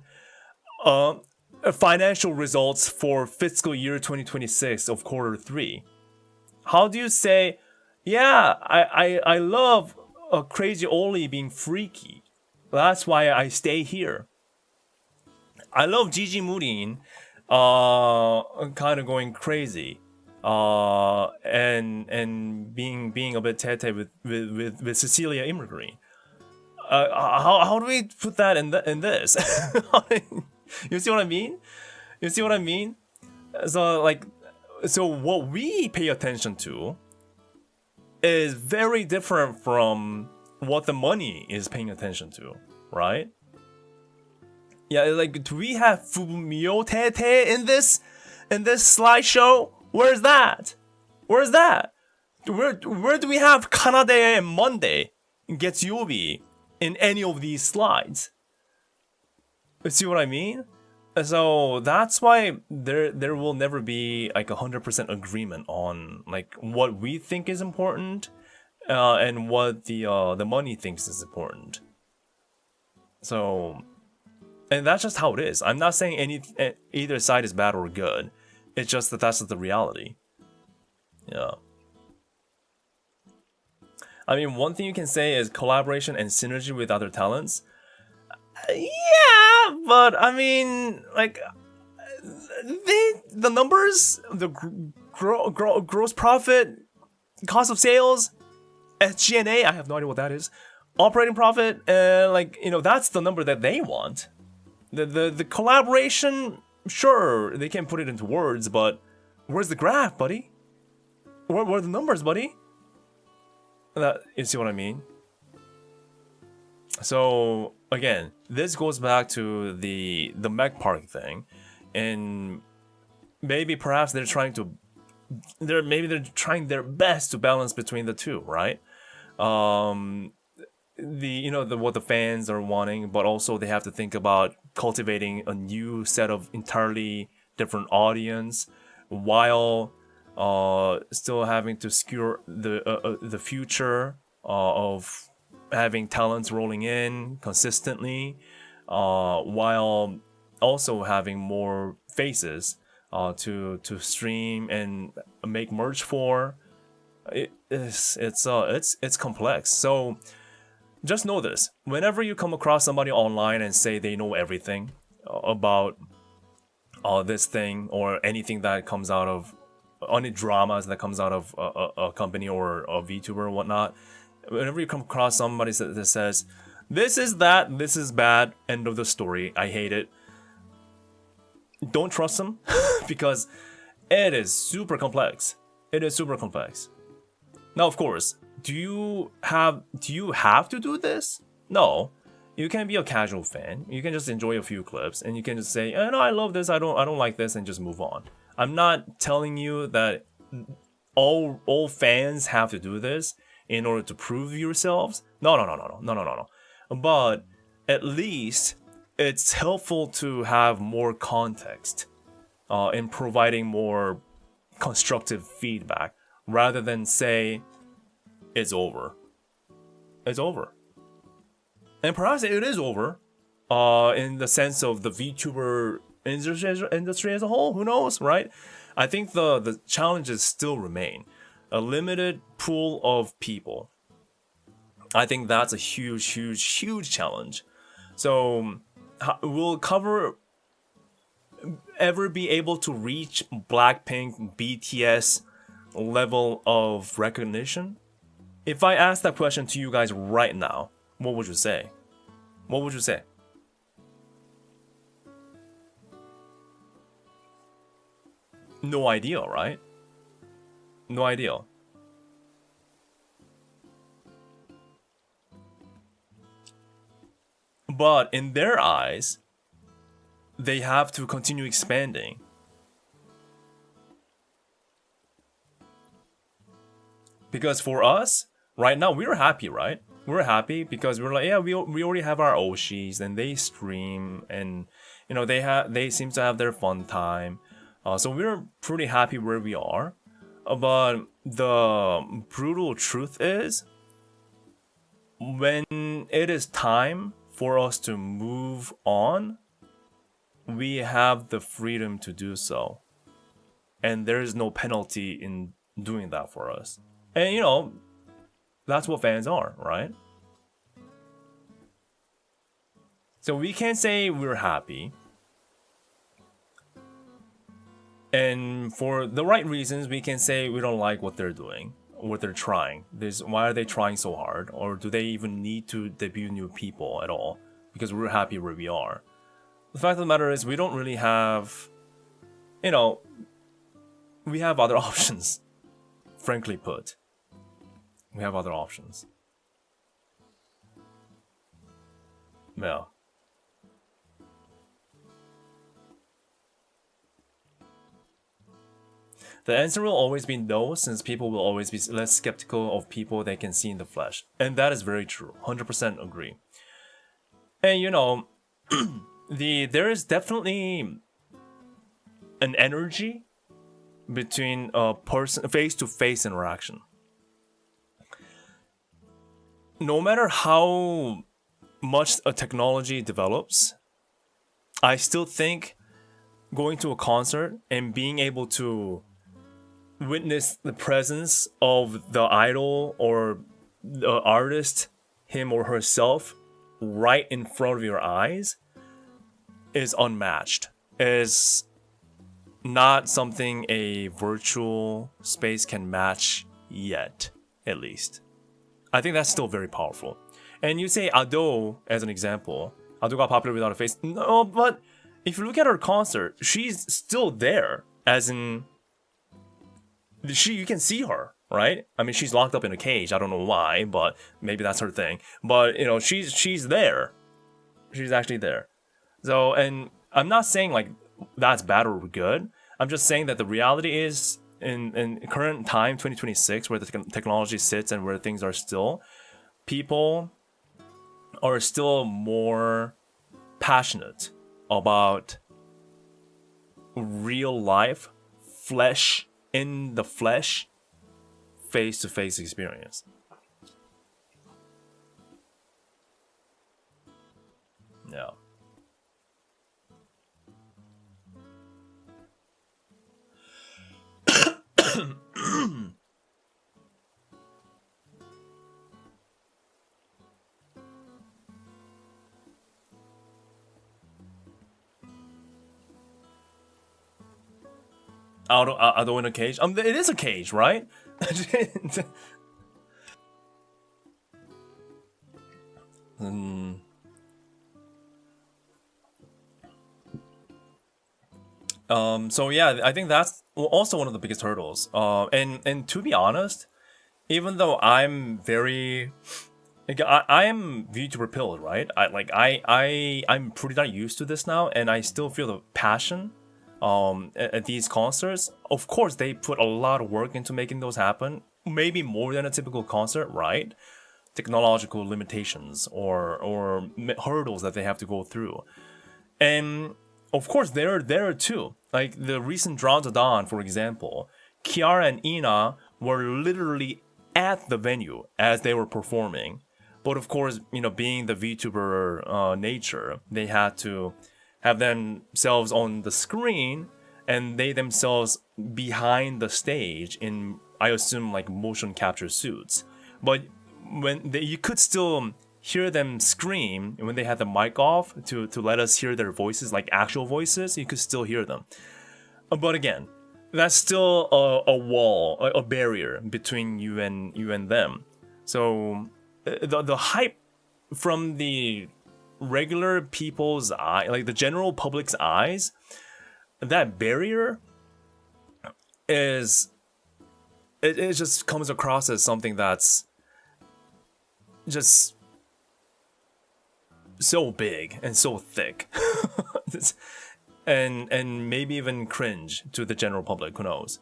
financial results for fiscal year 2026 of quarter 3? How do you say, yeah, I love Crazy Oli being freaky. That's why I stay here. I love Gigi Murin kind of going crazy. And being a bit tete with Cecilia Immergreen. How do we put that in this? You see what I mean? You see what I mean? So what we pay attention to is very different from what the money is paying attention to, right? Yeah, like, do we have Fumio Tete in this slideshow? Where's that? Where's that? Where do we have Kanade and Monday Getsuyobi in any of these slides? You see what I mean? So that's why there will never be like 100% agreement on like what we think is important, and what the money thinks is important. So, and that's just how it is. I'm not saying either side is bad or good. It's just that that's the reality. Yeah. I mean, one thing you can say is collaboration and synergy with other talents. Yeah, but I mean, like, the numbers, the gross profit, cost of sales, SG&A, I have no idea what that is, operating profit, like, you know, that's the number that they want. The collaboration, sure, they can put it into words, but where's the graph, buddy? Where are the numbers, buddy? You see what I mean? So again, this goes back to the Mech Park thing, and perhaps they're trying their best to balance between the two, right? What the fans are wanting, but also they have to think about cultivating a new set of entirely different audience while still having to secure the future of having talents rolling in consistently, while also having more faces to stream and make merch for. It's complex. So just know this: whenever you come across somebody online and say they know everything about this thing or anything that comes out of any dramas that comes out of a company or a VTuber or whatnot, whenever you come across somebody that says, this is that, this is bad, end of the story, I hate it, don't trust them, because it is super complex. It is super complex. Now, of course, do you have to do this? No. You can be a casual fan. You can just enjoy a few clips and you can just say, oh, no, I love this, I don't like this, and just move on. I'm not telling you that all fans have to do this in order to prove yourselves. No. But at least it's helpful to have more context in providing more constructive feedback rather than say it's over. It's over. And perhaps it is over in the sense of the VTuber industry as a whole. Who knows, right? I think the challenges still remain. A limited pool of people. I think that's a huge challenge. So will Cover ever be able to reach Blackpink, BTS level of recognition? If I ask that question to you guys right now, what would you say? What would you say? no idea, right? No idea. But in their eyes, they have to continue expanding. Because for us, right now, we're happy, right? We're happy because we're like, yeah, we already have our Oshis and they stream and, you know, they seem to have their fun time. So we're pretty happy where we are. But the brutal truth is, when it is time for us to move on, we have the freedom to do so. And there is no penalty in doing that for us. And, you know, that's what fans are, right? So we can say we're happy. And for the right reasons, we can say we don't like what they're doing, what they're trying. Why are they trying so hard? Or do they even need to debut new people at all? Because we're happy where we are. The fact of the matter is we don't really have, you know, we have other options, frankly put. We have other options. Yeah. The answer will always be no, since people will always be less skeptical of people they can see in the flesh. And that is very true. 100% agree. And you know, there is definitely an energy between a person face-to-face interaction. No matter how much a technology develops, I still think going to a concert and being able to witness the presence of the idol or the artist, him or herself, right in front of your eyes is unmatched. Is not something a virtual space can match yet, at least. I think that's still very powerful. And you say Ado as an example. Ado got popular without a face. No, but if you look at her concert, she's still there. As in, you can see her, right? I mean, she's locked up in a cage. I don't know why, but maybe that's her thing. But you know, she's there. She's actually there. So, and I'm not saying like that's bad or good. I'm just saying that the reality is in current time, 2026, where the technology sits and where things are still, people are still more passionate about real life, flesh in the flesh, face-to-face experience. Yeah. Ado in a cage? It is a cage, right? So yeah, I think that's also one of the biggest hurdles. And to be honest, even though I'm very, like, I am VTuber pilled, right? I'm pretty not used to this now, and I still feel the passion at these concerts. Of course, they put a lot of work into making those happen. Maybe more than a typical concert, right? Technological limitations or hurdles that they have to go through. And of course, they're there too. Like the recent Drawn to Dawn, for example, Kiara and Ina were literally at the venue as they were performing. But of course, you know, being the VTuber nature, they had to have themselves on the screen and they themselves behind the stage in, I assume, like motion capture suits. But when you could still hear them scream when they had the mic off to let us hear their voices, like actual voices, you could still hear them. But again, that's still a wall, a barrier between you and them. So the hype from the regular people's eye, like the general public's eyes, that barrier is it just comes across as something that's just so big and so thick. and maybe even cringe to the general public, who knows.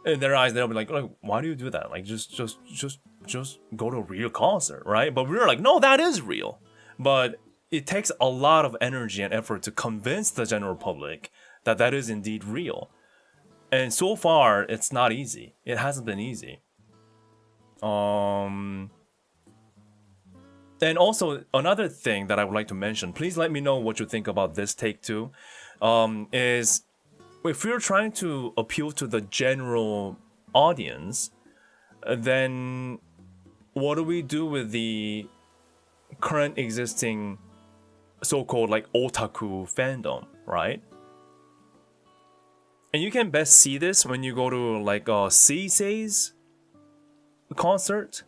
In their eyes, they'll be like, why do you do that? Like, just go to a real concert, right? But we're like, no, that is real. But it takes a lot of energy and effort to convince the general public that that is indeed real. And so far, it's not easy. It hasn't been easy. And also, another thing that I would like to mention, please let me know what you think about this take too, is if we're trying to appeal to the general audience, then what do we do with the current existing so-called like otaku fandom, right? And you can best see this when you go to like Sisei's concert.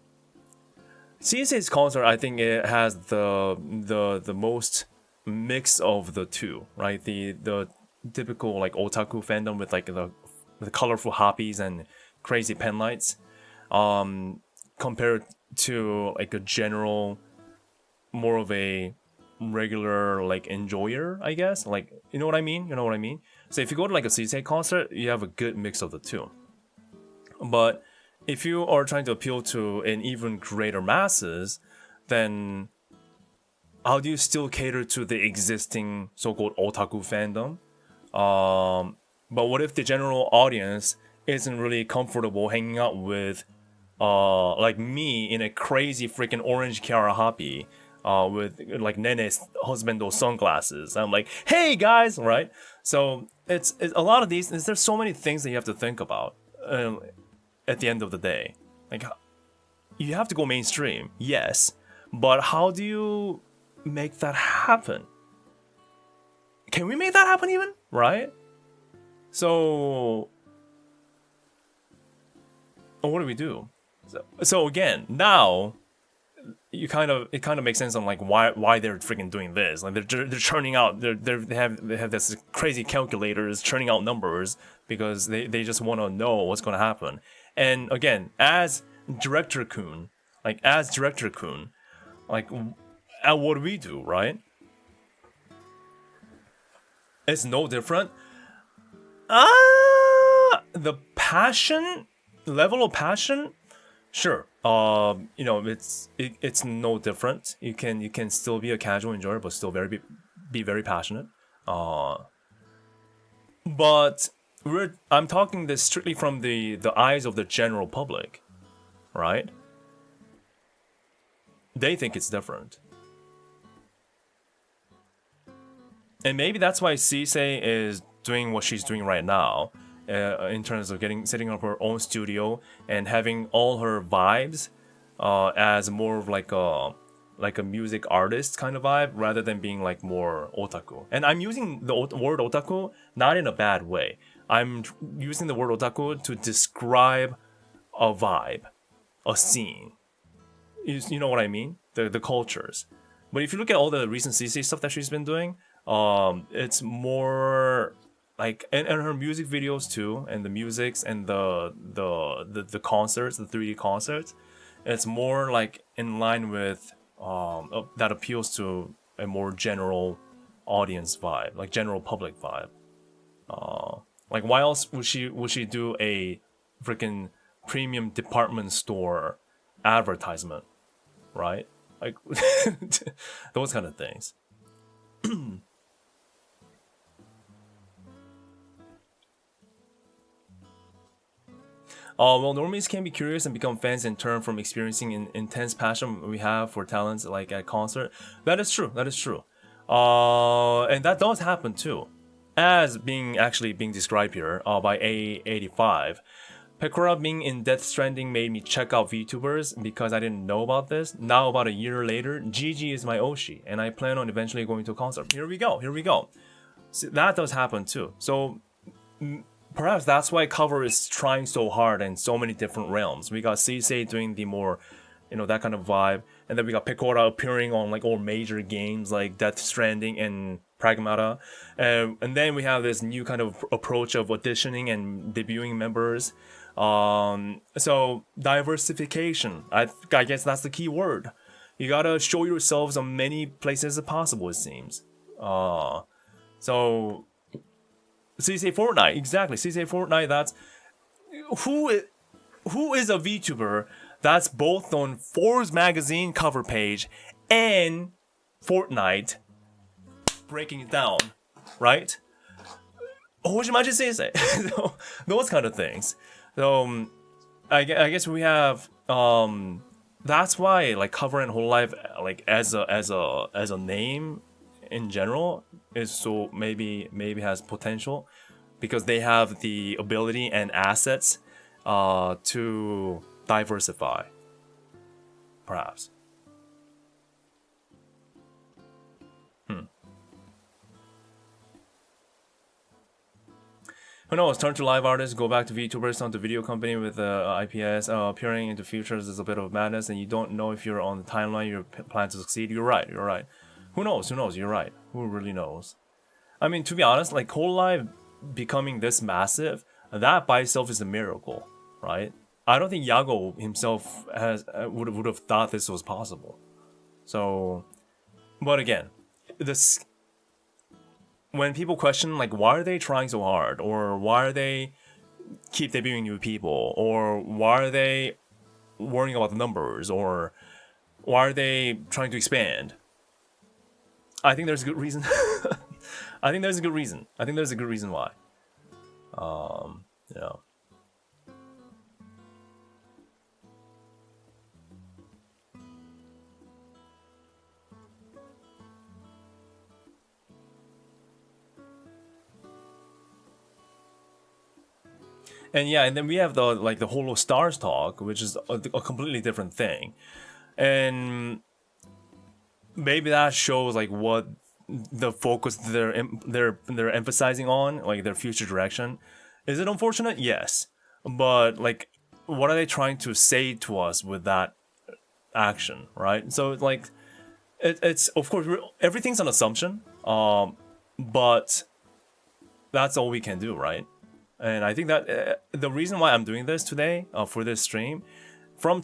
Sisei's concert, I think it has the most mix of the two, right? The typical like otaku fandom with like the colorful hoppies and crazy pen lights, compared to like a general, more of a regular like enjoyer, I guess. Like, you know what I mean? So if you go to like a Sisei concert, you have a good mix of the two. But if you are trying to appeal to an even greater masses, then how do you still cater to the existing so-called otaku fandom? But what if the general audience isn't really comfortable hanging out with like me in a crazy freaking orange Kiara hoppy with like Nene's husband or sunglasses? I'm like, hey guys, right? So it's a lot of these. There's so many things that you have to think about at the end of the day. Like, you have to go mainstream, yes, but how do you make that happen? Can we make that happen even? Right? So what do we do? So again, now it kind of makes sense on like why they're freaking doing this. Like they're churning out, they have this crazy calculators churning out numbers because they just want to know what's going to happen. And again, as director kun, like what do we do, right? It's no different. The level of passion, sure. It's no different. You can still be a casual enjoyer, but still be very passionate. But I'm talking this strictly from the eyes of the general public, right? They think it's different. And maybe that's why Sisei is doing what she's doing right now, in terms of setting up her own studio and having all her vibes as more of like a music artist kind of vibe, rather than being like more otaku. And I'm using the word otaku not in a bad way. I'm using the word otaku to describe a vibe, a scene. You know what I mean? The cultures. But if you look at all the recent CC stuff that she's been doing, it's more like, and her music videos too, and the musics and the concerts, the 3D concerts, it's more like in line with that appeals to a more general audience vibe, like general public vibe. Like why else would she do a freaking premium department store advertisement, right? Like those kind of things. Well, normies can be curious and become fans in turn from experiencing an intense passion we have for talents like at concert. That is true. And that does happen too, as being described here by A85. Pekora being in Death Stranding made me check out VTubers because I didn't know about this. Now, about a year later, Gigi is my Oshi, and I plan on eventually going to a concert. Here we go. So that does happen too. So perhaps that's why cover is trying so hard in so many different realms. We got Sisei doing the more, that kind of vibe, and then we got Pekora appearing on like all major games like Death Stranding and Pragmata. And then we have this new kind of approach of auditioning and debuting members. So diversification, I guess that's the key word. You gotta show yourselves on many places as possible, it seems. So CJ Fortnite, exactly. CJ Fortnite, that's who is a VTuber that's both on Forbes magazine cover page and Fortnite breaking it down, right? Hojimaji Sensei. So, those kind of things. So I guess we have that's why like cover and hololive like as a name in general is so maybe has potential because they have the ability and assets to diversify, perhaps. Who knows? Turn to live artists, go back to VTubers, turn to video company with IPS. Appearing into futures is a bit of madness, and you don't know if you're on the timeline you plan to succeed. You're right. Who knows? You're right. Who really knows? I mean, to be honest, like hololive becoming this massive, that by itself is a miracle, right? I don't think Yago himself would have thought this was possible. So, but again, this. When people question like why are they trying so hard, or why are they keep debuting new people, or why are they worrying about the numbers, or why are they trying to expand, I think there's a good reason. I think there's a good reason why. Yeah. And then we have the Holo Stars talk, which is a completely different thing, and maybe that shows like what the focus they're emphasizing on, like their future direction. Is it unfortunate? Yes, but like, what are they trying to say to us with that action, right? So like, it's of course everything's an assumption, but that's all we can do, right? And I think that the reason why I'm doing this today for this stream, from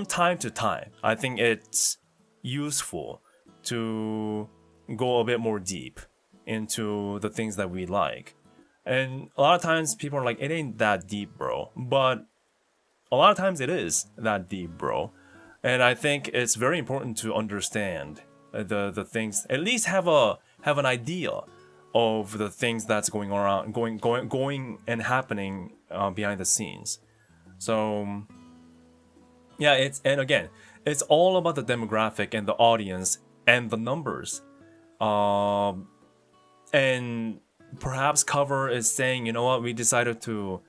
time to time, I think it's useful to go a bit more deep into the things that we like. And a lot of times people are like, it ain't that deep, bro. But a lot of times it is that deep, bro. And I think it's very important to understand the things, at least have an idea of the things that's going and happening behind the scenes. So yeah, it's all about the demographic and the audience and the numbers. And perhaps cover is saying, you know what, we decided to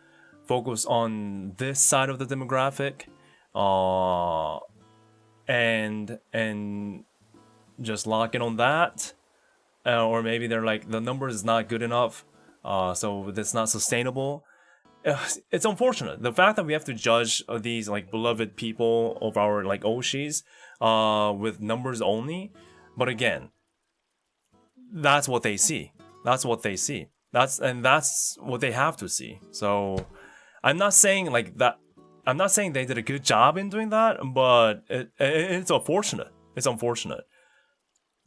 focus on this side of the demographic, and just lock in on that. Or maybe they're like, the numbers is not good enough, so that's not sustainable. It's unfortunate. The fact that we have to judge these like beloved people of our like Oshis with numbers only. But again, that's what they see. That's what they have to see. So I'm not saying like that. I'm not saying they did a good job in doing that, but it's unfortunate. It's unfortunate.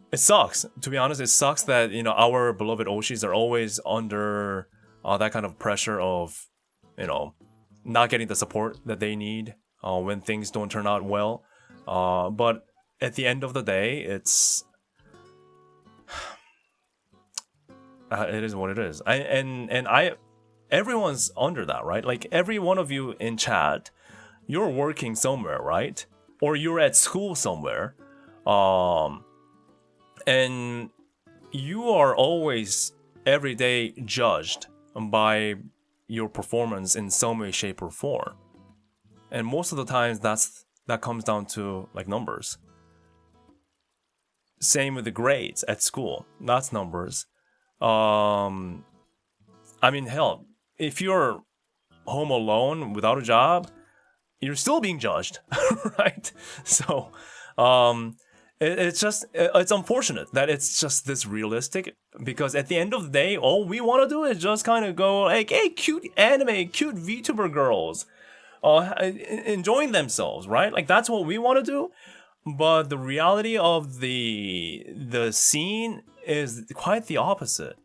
It sucks, to be honest. It sucks that, you know, our beloved Oshis are always under that kind of pressure of, you know, not getting the support that they need when things don't turn out well. But at the end of the day, it is what it is. Everyone's under that, right? Like every one of you in chat, you're working somewhere, right? Or you're at school somewhere. And you are always, every day, judged by your performance in some way, shape, or form. And most of the times, that comes down to like numbers. Same with the grades at school. That's numbers. I mean, hell, if you're home alone without a job, you're still being judged, right? So, it's unfortunate that it's just this realistic, Because at the end of the day, all we want to do is just kind of go like, hey, cute anime, cute VTuber girls, enjoying themselves, right? Like that's what we want to do. But the reality of the scene is quite the opposite.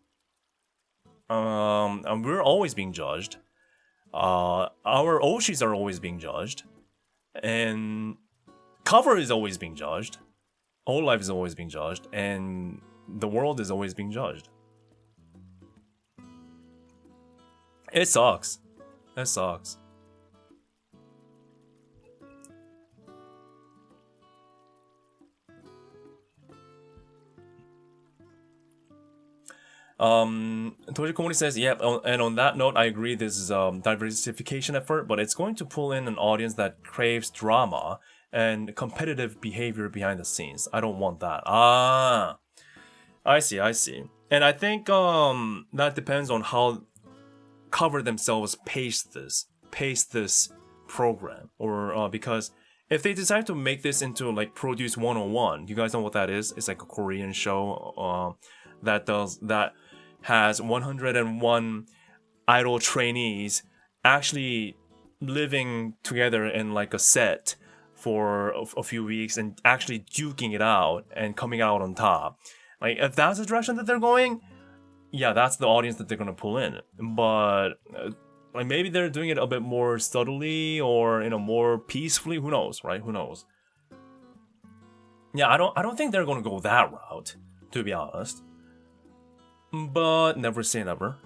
And we're always being judged. Our oshis are always being judged, and cover is always being judged. hololive is always being judged, and the world is always being judged. It sucks. It sucks. Tojikomori says, yeah, and on that note, I agree this is a diversification effort, but it's going to pull in an audience that craves drama and competitive behavior behind the scenes. I don't want that. Ah, I see. And I think that depends on how cover themselves pace this program, or because if they decide to make this into like Produce 101, you guys know what that is? It's like a Korean show that has 101 idol trainees actually living together in like a set for a few weeks and actually duking it out and coming out on top. Like if that's the direction that they're going, yeah, that's the audience that they're gonna pull in. But like maybe they're doing it a bit more subtly or more peacefully. Who knows, right? Who knows? Yeah, I don't think they're gonna go that route, to be honest. But never say never.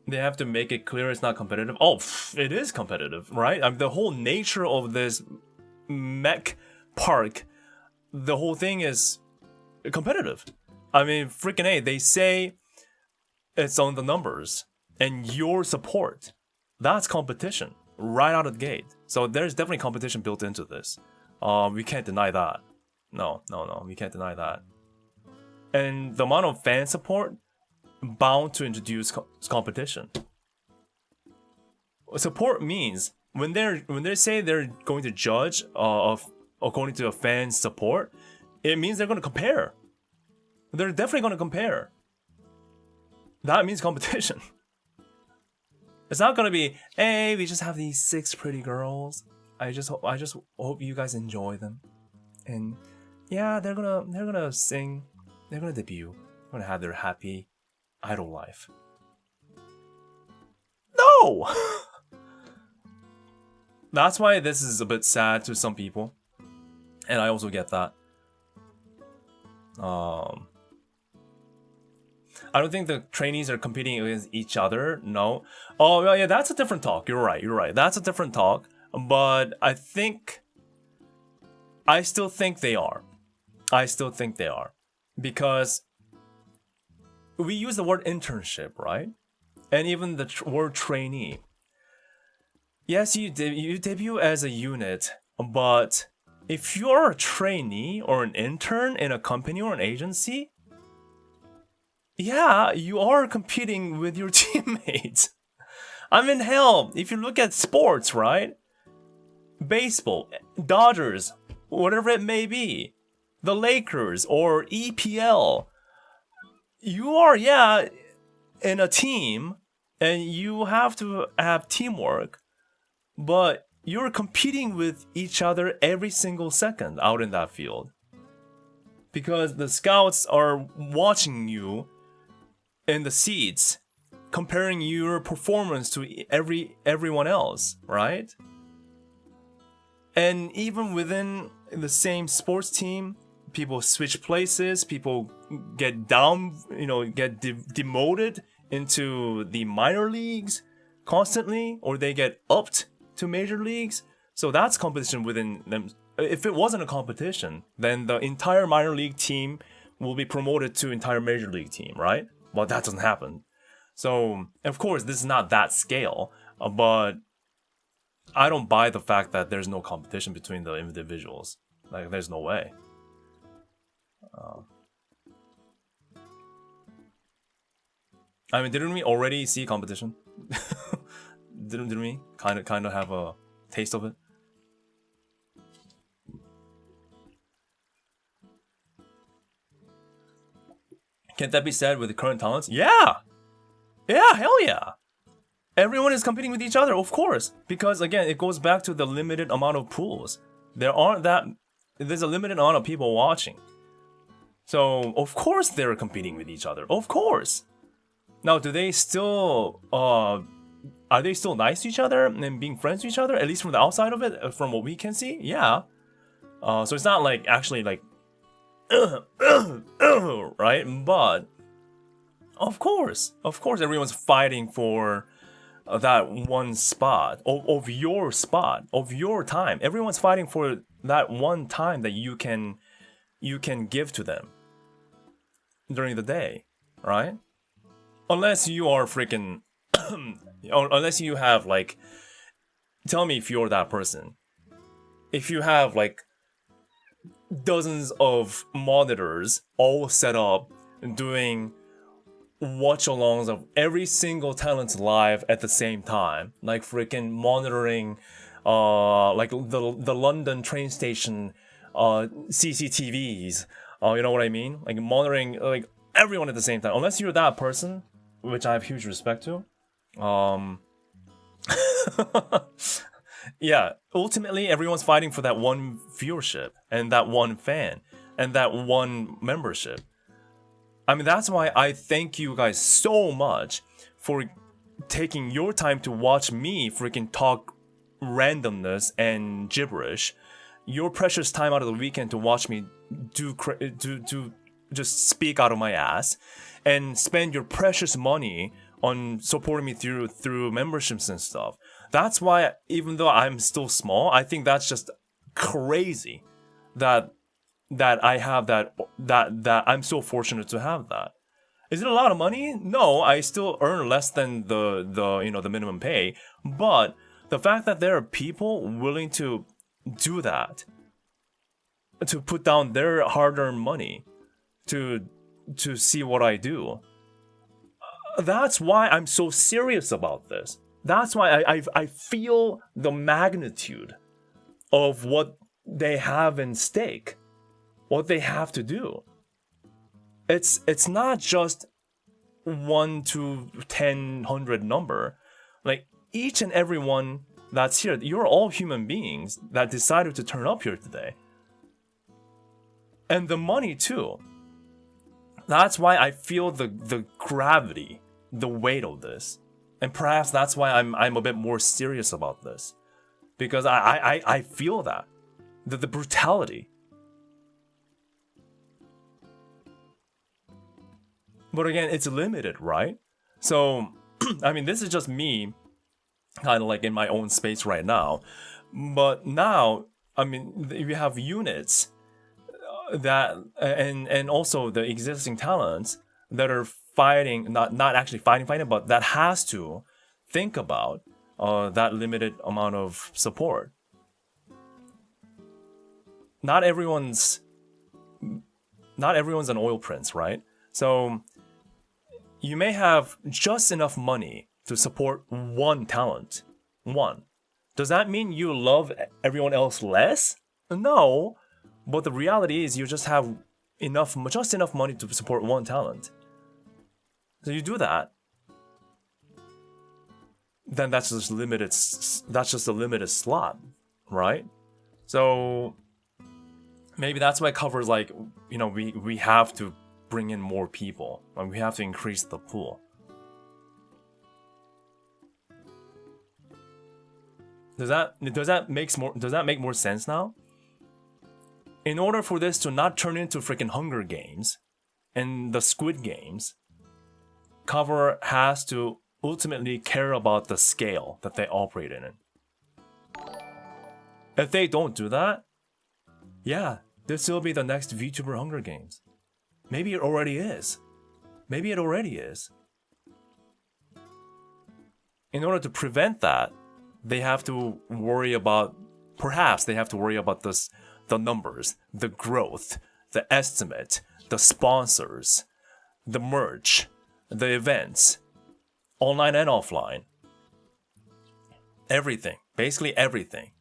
They have to make it clear it's not competitive. Oh, it is competitive, right? I mean, the whole nature of this mech park, the whole thing is competitive. I mean, freaking A, they say it's on the numbers and your support. That's competition right out of the gate. So there's definitely competition built into this. We can't deny that. No, we can't deny that. And the amount of fan support bound to introduce competition. Support means when they say they're going to judge according to a fan's support, it means they're going to compare. They're definitely going to compare. That means competition. It's not going to be, hey, we just have these 6 pretty girls. I just hope you guys enjoy them. And yeah, they're gonna sing. They're gonna debut. They're gonna have their happy idol life. No! That's why this is a bit sad to some people. And I also get that. I don't think the trainees are competing against each other. No. Oh, yeah, that's a different talk. You're right. That's a different talk. But I still think they are. Because we use the word internship, right? And even the word trainee. Yes, you debut as a unit, but if you're a trainee or an intern in a company or an agency, yeah, you are competing with your teammates. I mean, hell, if you look at sports, right? Baseball, Dodgers, whatever it may be, the Lakers or EPL, you are, yeah, in a team and you have to have teamwork, but you're competing with each other every single second out in that field. Because the scouts are watching you in the seats, comparing your performance to everyone else, right? And even within the same sports team, people switch places, people get down, get demoted into the minor leagues constantly, or they get upped to major leagues. So that's competition within them. If it wasn't a competition, then the entire minor league team will be promoted to entire major league team, right? Well, that doesn't happen. So, of course, this is not that scale, but I don't buy the fact that there's no competition between the individuals. Like, there's no way. I mean, didn't we already see competition? didn't we kind of have a taste of it? Can't that be said with the current talents? Yeah! Yeah, hell yeah! Everyone is competing with each other, of course. Because again, it goes back to the limited amount of pools. There's a limited amount of people watching. So, of course they're competing with each other. Of course! Now, do they still, are they still nice to each other and being friends to each other? At least from the outside of it, from what we can see? Yeah. So it's not like, actually like, right? But, of course, everyone's fighting for that one spot, of your time. Everyone's fighting for that one time that you can give to them during the day, right? Unless you are freaking, unless you have like, tell me if you're that person. If you have like dozens of monitors all set up doing watch-alongs of every single talent's live at the same time, like freaking monitoring like the London train station CCTVs, you know what I mean, like monitoring like everyone at the same time. Unless you're that person, which I have huge respect to, yeah, ultimately everyone's fighting for that one viewership and that one fan and that one membership. I mean, that's why I thank you guys so much for taking your time to watch me freaking talk randomness and gibberish. Your precious time out of the weekend to watch me do just speak out of my ass, and spend your precious money on supporting me through memberships and stuff. That's why, even though I'm still small, I think that's just crazy that I have that I'm so fortunate to have that. Is it a lot of money? No, I still earn less than the minimum pay, but the fact that there are people willing to do that, to put down their hard-earned money to see what I do, that's why I'm so serious about this. That's why I feel the magnitude of what they have in stake, what they have to do. It's not just 1 to 10, 100 number. Like, each and every one that's here, you're all human beings that decided to turn up here today. And the money too. That's why I feel the gravity, the weight of this. And perhaps that's why I'm a bit more serious about this. Because I feel that. The brutality. But again, it's limited, right? So, I mean, this is just me kind of like in my own space right now. But now, I mean, you have units that, and also the existing talents that are fighting, not actually fighting, but that has to think about that limited amount of support. Not everyone's an oil prince, right? So you may have just enough money to support one talent. One. Does that mean you love everyone else less? No. But the reality is you just have just enough money to support one talent. So you do that. Then that's just a limited slot, right? So maybe that's why it covers, like, you know, we have to bring in more people, and we have to increase the pool. Does that make more sense now? In order for this to not turn into freaking Hunger Games and the Squid Games, Cover has to ultimately care about the scale that they operate in. If they don't do that, yeah, this will be the next VTuber Hunger Games. Maybe it already is. In order to prevent that, they have to worry about this, the numbers, the growth, the estimate, the sponsors, the merch, the events, online and offline. Everything. Basically everything.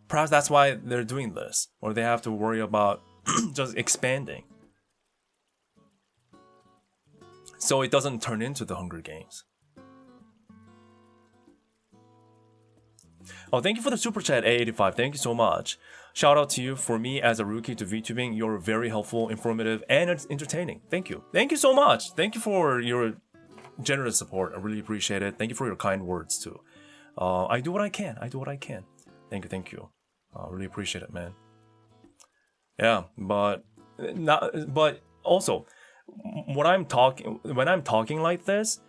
Perhaps that's why they're doing this, or they have to worry about just expanding. so it doesn't turn into the Hunger Games. Oh, thank you for the super chat, A85. Thank you so much. Shout out to you. For me as a rookie to VTubing, you're very helpful, informative, and entertaining. Thank you. Thank you so much. Thank you for your generous support. I really appreciate it. Thank you for your kind words too. I do what I can. I do what I can. Thank you. Thank you. I really appreciate it, man. Yeah, but also, when I'm talking like this,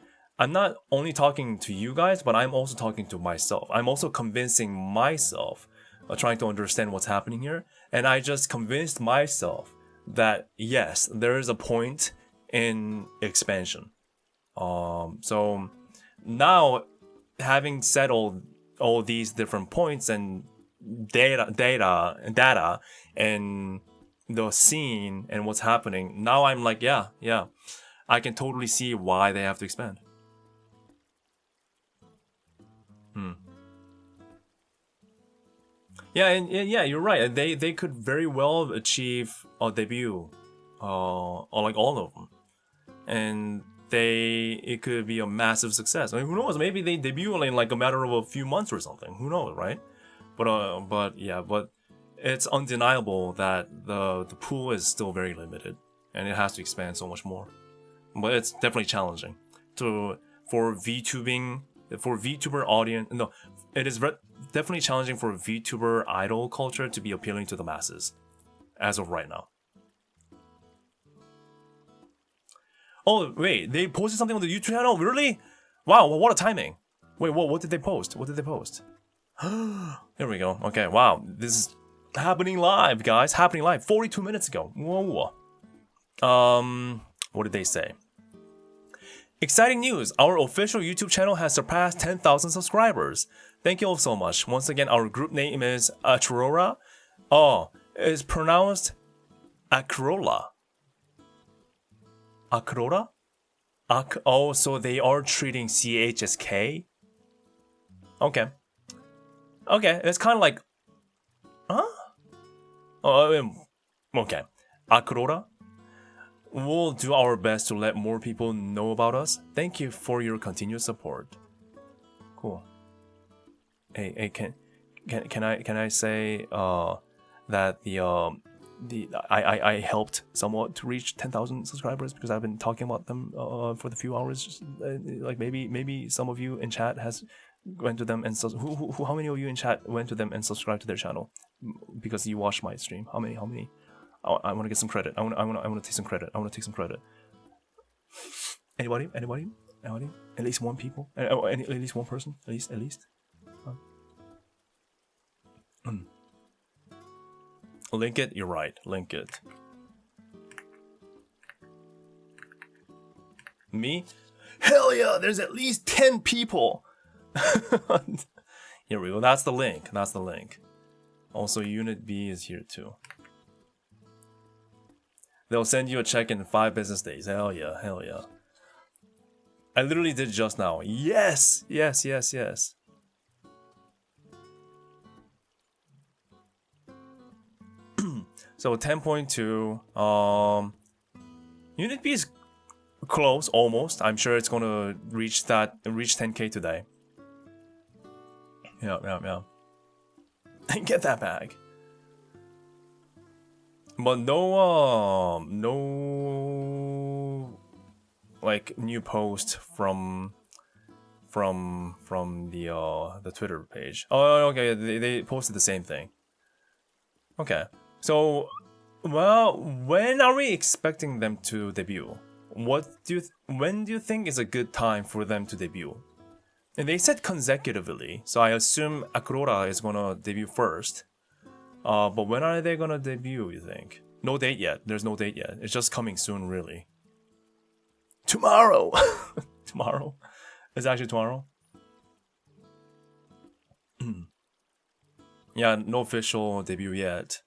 I'm not only talking to you guys, but I'm also talking to myself. I'm also convincing myself, trying to understand what's happening here. And I just convinced myself that yes, there is a point in expansion. So now, having settled all these different points and data and the scene and what's happening, now I'm like, yeah, I can totally see why they have to expand. Yeah, and yeah, you're right. They could very well achieve a debut, or like all of them, and it could be a massive success. I mean, who knows? Maybe they debut in like a matter of a few months or something. Who knows, right? But it's undeniable that the pool is still very limited, and it has to expand so much more. But it's definitely challenging for VTuber audience. No, it is definitely challenging for VTuber idol culture to be appealing to the masses, as of right now. Oh wait, they posted something on the YouTube channel? Really? Wow, what a timing! Wait, what did they post? What did they post? Here we go. Okay, wow, this is happening live, guys. Happening live. 42 minutes ago. Whoa. What did they say? Exciting news! Our official YouTube channel has surpassed 10,000 subscribers. Thank you all so much. Once again, our group name is Acrora. Oh, it's pronounced Acrola. Acrora? Oh, so they are treating CH as K? Okay. Okay, it's kind of like... Huh? Oh, okay. Acrora? We'll do our best to let more people know about us. Thank you for your continued support. Cool. Hey, can I say that I helped somewhat to reach 10,000 subscribers because I've been talking about them for the few hours. Like maybe some of you in chat has went to them and how many of you in chat went to them and subscribed to their channel because you watched my stream? How many? I want to get some credit. I want to take some credit. I want to take some credit. Anybody? At least one people? At least one person? At least? Link it? You're right. Link it. Me? Hell yeah! There's at least 10 people! Here we go. That's the link. Also, Unit B is here too. They'll send you a check in 5 business days. Hell yeah. I literally did just now. Yes. So 10.2. Unit B is close, almost. I'm sure it's gonna reach 10K today. Yeah. Get that bag. But no like new post from the Twitter page. Oh, okay, they posted the same thing. Okay, so well, when are we expecting them to debut? When do you think is a good time for them to debut? And they said consecutively, so I assume Acrora is gonna debut first. But when are they gonna debut, you think? No date yet. There's no date yet. It's just coming soon, really. Tomorrow! Tomorrow? It's actually tomorrow? Yeah, no official debut yet.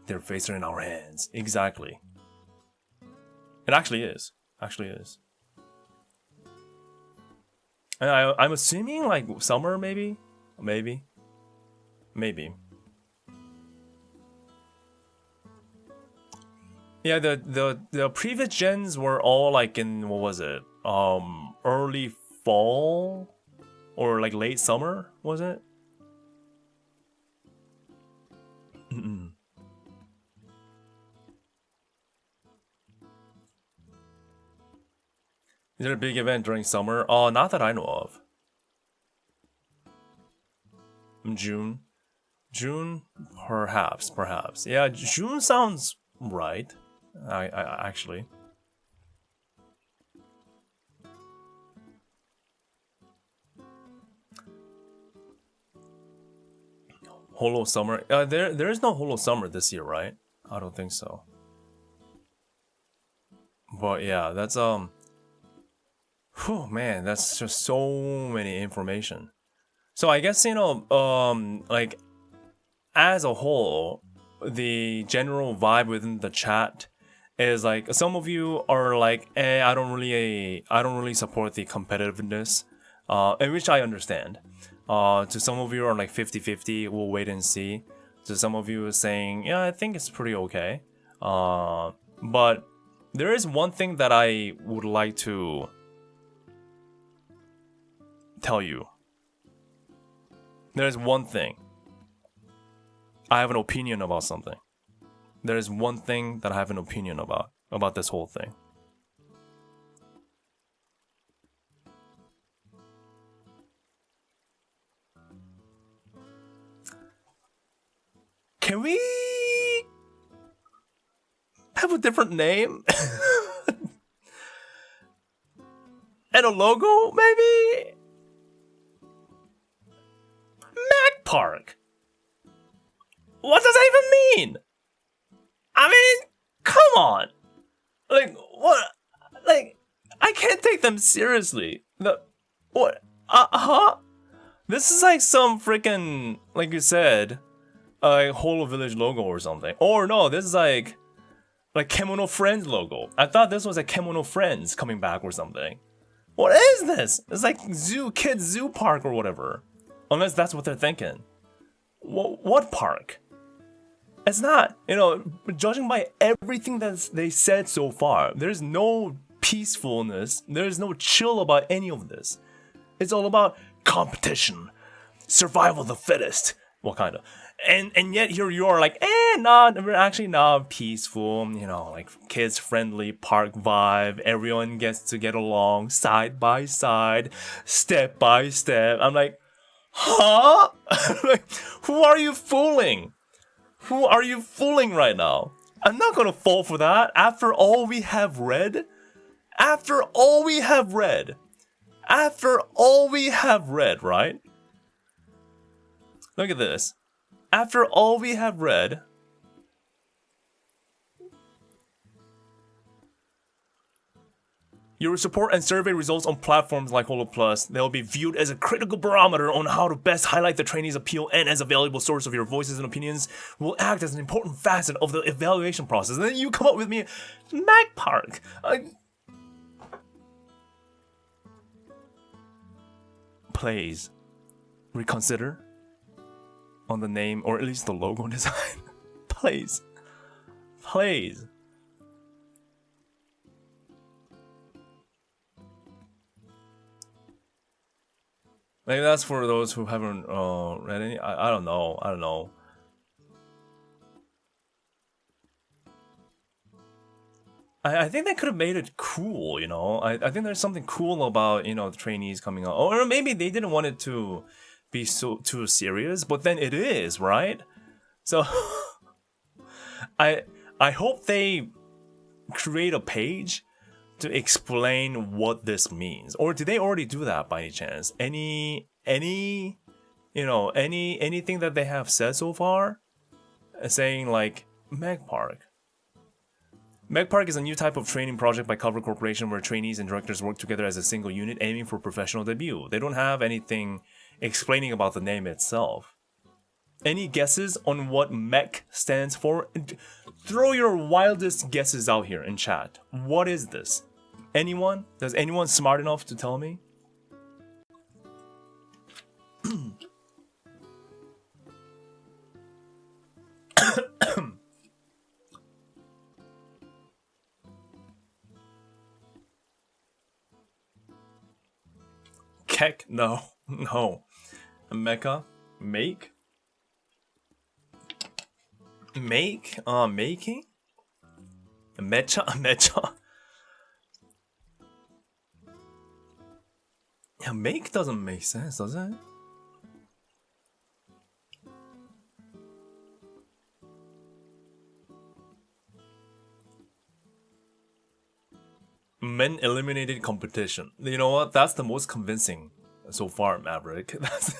Their fates are in our hands. Exactly. It actually is. And I'm assuming like summer, maybe. Yeah, the previous gens were all like in, what was it? Early fall or like late summer, was it? Is there a big event during summer? Oh, not that I know of. June. June, perhaps. Yeah, June sounds right. I actually. Holo Summer. There is no Holo Summer this year, right? I don't think so. But yeah, that's whew, man, that's just so many information. So I guess, like as a whole, the general vibe within the chat is like some of you are like, I don't really support the competitiveness, and which I understand. To some of you are like 50-50, we'll wait and see. To some of you are saying, yeah, I think it's pretty okay. But there is one thing that I would like to tell you. There's one thing. I have an opinion about something. There is one thing that I have an opinion about this whole thing. Can we have a different name? And a logo, maybe? Mac Park. What does that even mean? I mean, come on. Like, what? Like, I can't take them seriously. What? This is like some freaking, like you said, a Holo Village logo or something. Or no, this is like Kemono Friends logo. I thought this was a Kemono Friends coming back or something. What is this? It's like kids zoo park or whatever. Unless that's what they're thinking. What park? It's not, judging by everything that they said so far, there's no peacefulness, there's no chill about any of this. It's all about competition, survival of the fittest. Well, kind of. And yet here you are like, we're actually not peaceful, like kids friendly park vibe, everyone gets to get along side by side, step by step. I'm like, huh? Like, who are you fooling? Who are you fooling right now? I'm not gonna fall for that after all we have read. After all we have read, right? Look at this. After all we have read, your support and survey results on platforms like Holo Plus, they'll be viewed as a critical barometer on how to best highlight the trainee's appeal, and as a valuable source of your voices and opinions will act as an important facet of the evaluation process. And then you come up with me, Mac Park. Please reconsider on the name, or at least the logo design. Please. Maybe that's for those who haven't read any. I don't know. I think they could have made it cool, I think there's something cool about, the trainees coming out. Or maybe they didn't want it to be so too serious, but then it is, right? So I hope they create a page to explain what this means. Or did they already do that by any chance? Anything that they have said so far? Saying like Meg Park. Meg Park is a new type of training project by Cover Corporation where trainees and directors work together as a single unit aiming for professional debut. They don't have anything explaining about the name itself. Any guesses on what MEC stands for? Throw your wildest guesses out here in chat. What is this? Anyone? Is anyone smart enough to tell me? Keck? No. No. Mecca? Make? Make? Making? Mecha? Mecha? Yeah, make doesn't make sense, does it? Men eliminated competition. You know what? That's the most convincing so far, Maverick. That's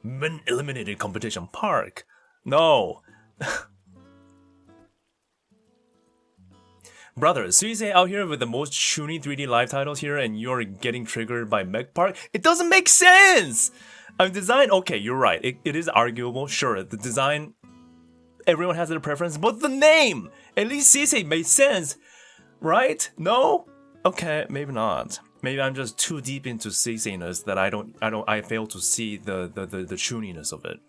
men eliminated competition. Park. No. Brother, Suisei out here with the most shuni 3D live titles here and you're getting triggered by Mech Park? It doesn't make sense! Design, okay, you're right. It is arguable, sure. The design, everyone has their preference, but the name! At least Suisei made sense, right? No? Okay, maybe not. Maybe I'm just too deep into Suisei-ness that I fail to see the chuniness of it.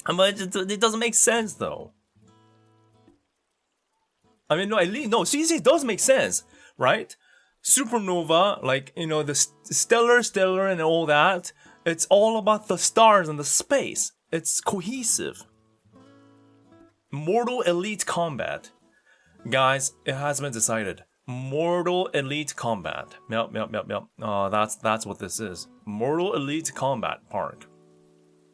But it doesn't make sense though. I mean, no, at least, no, Suisei does make sense, right? Supernova, like, you know, the stellar and all that, it's all about the stars and the space. It's cohesive. Mortal Elite Combat. Guys, it has been decided. Mortal Elite Combat. Yep. That's what this is. Mortal Elite Combat Park.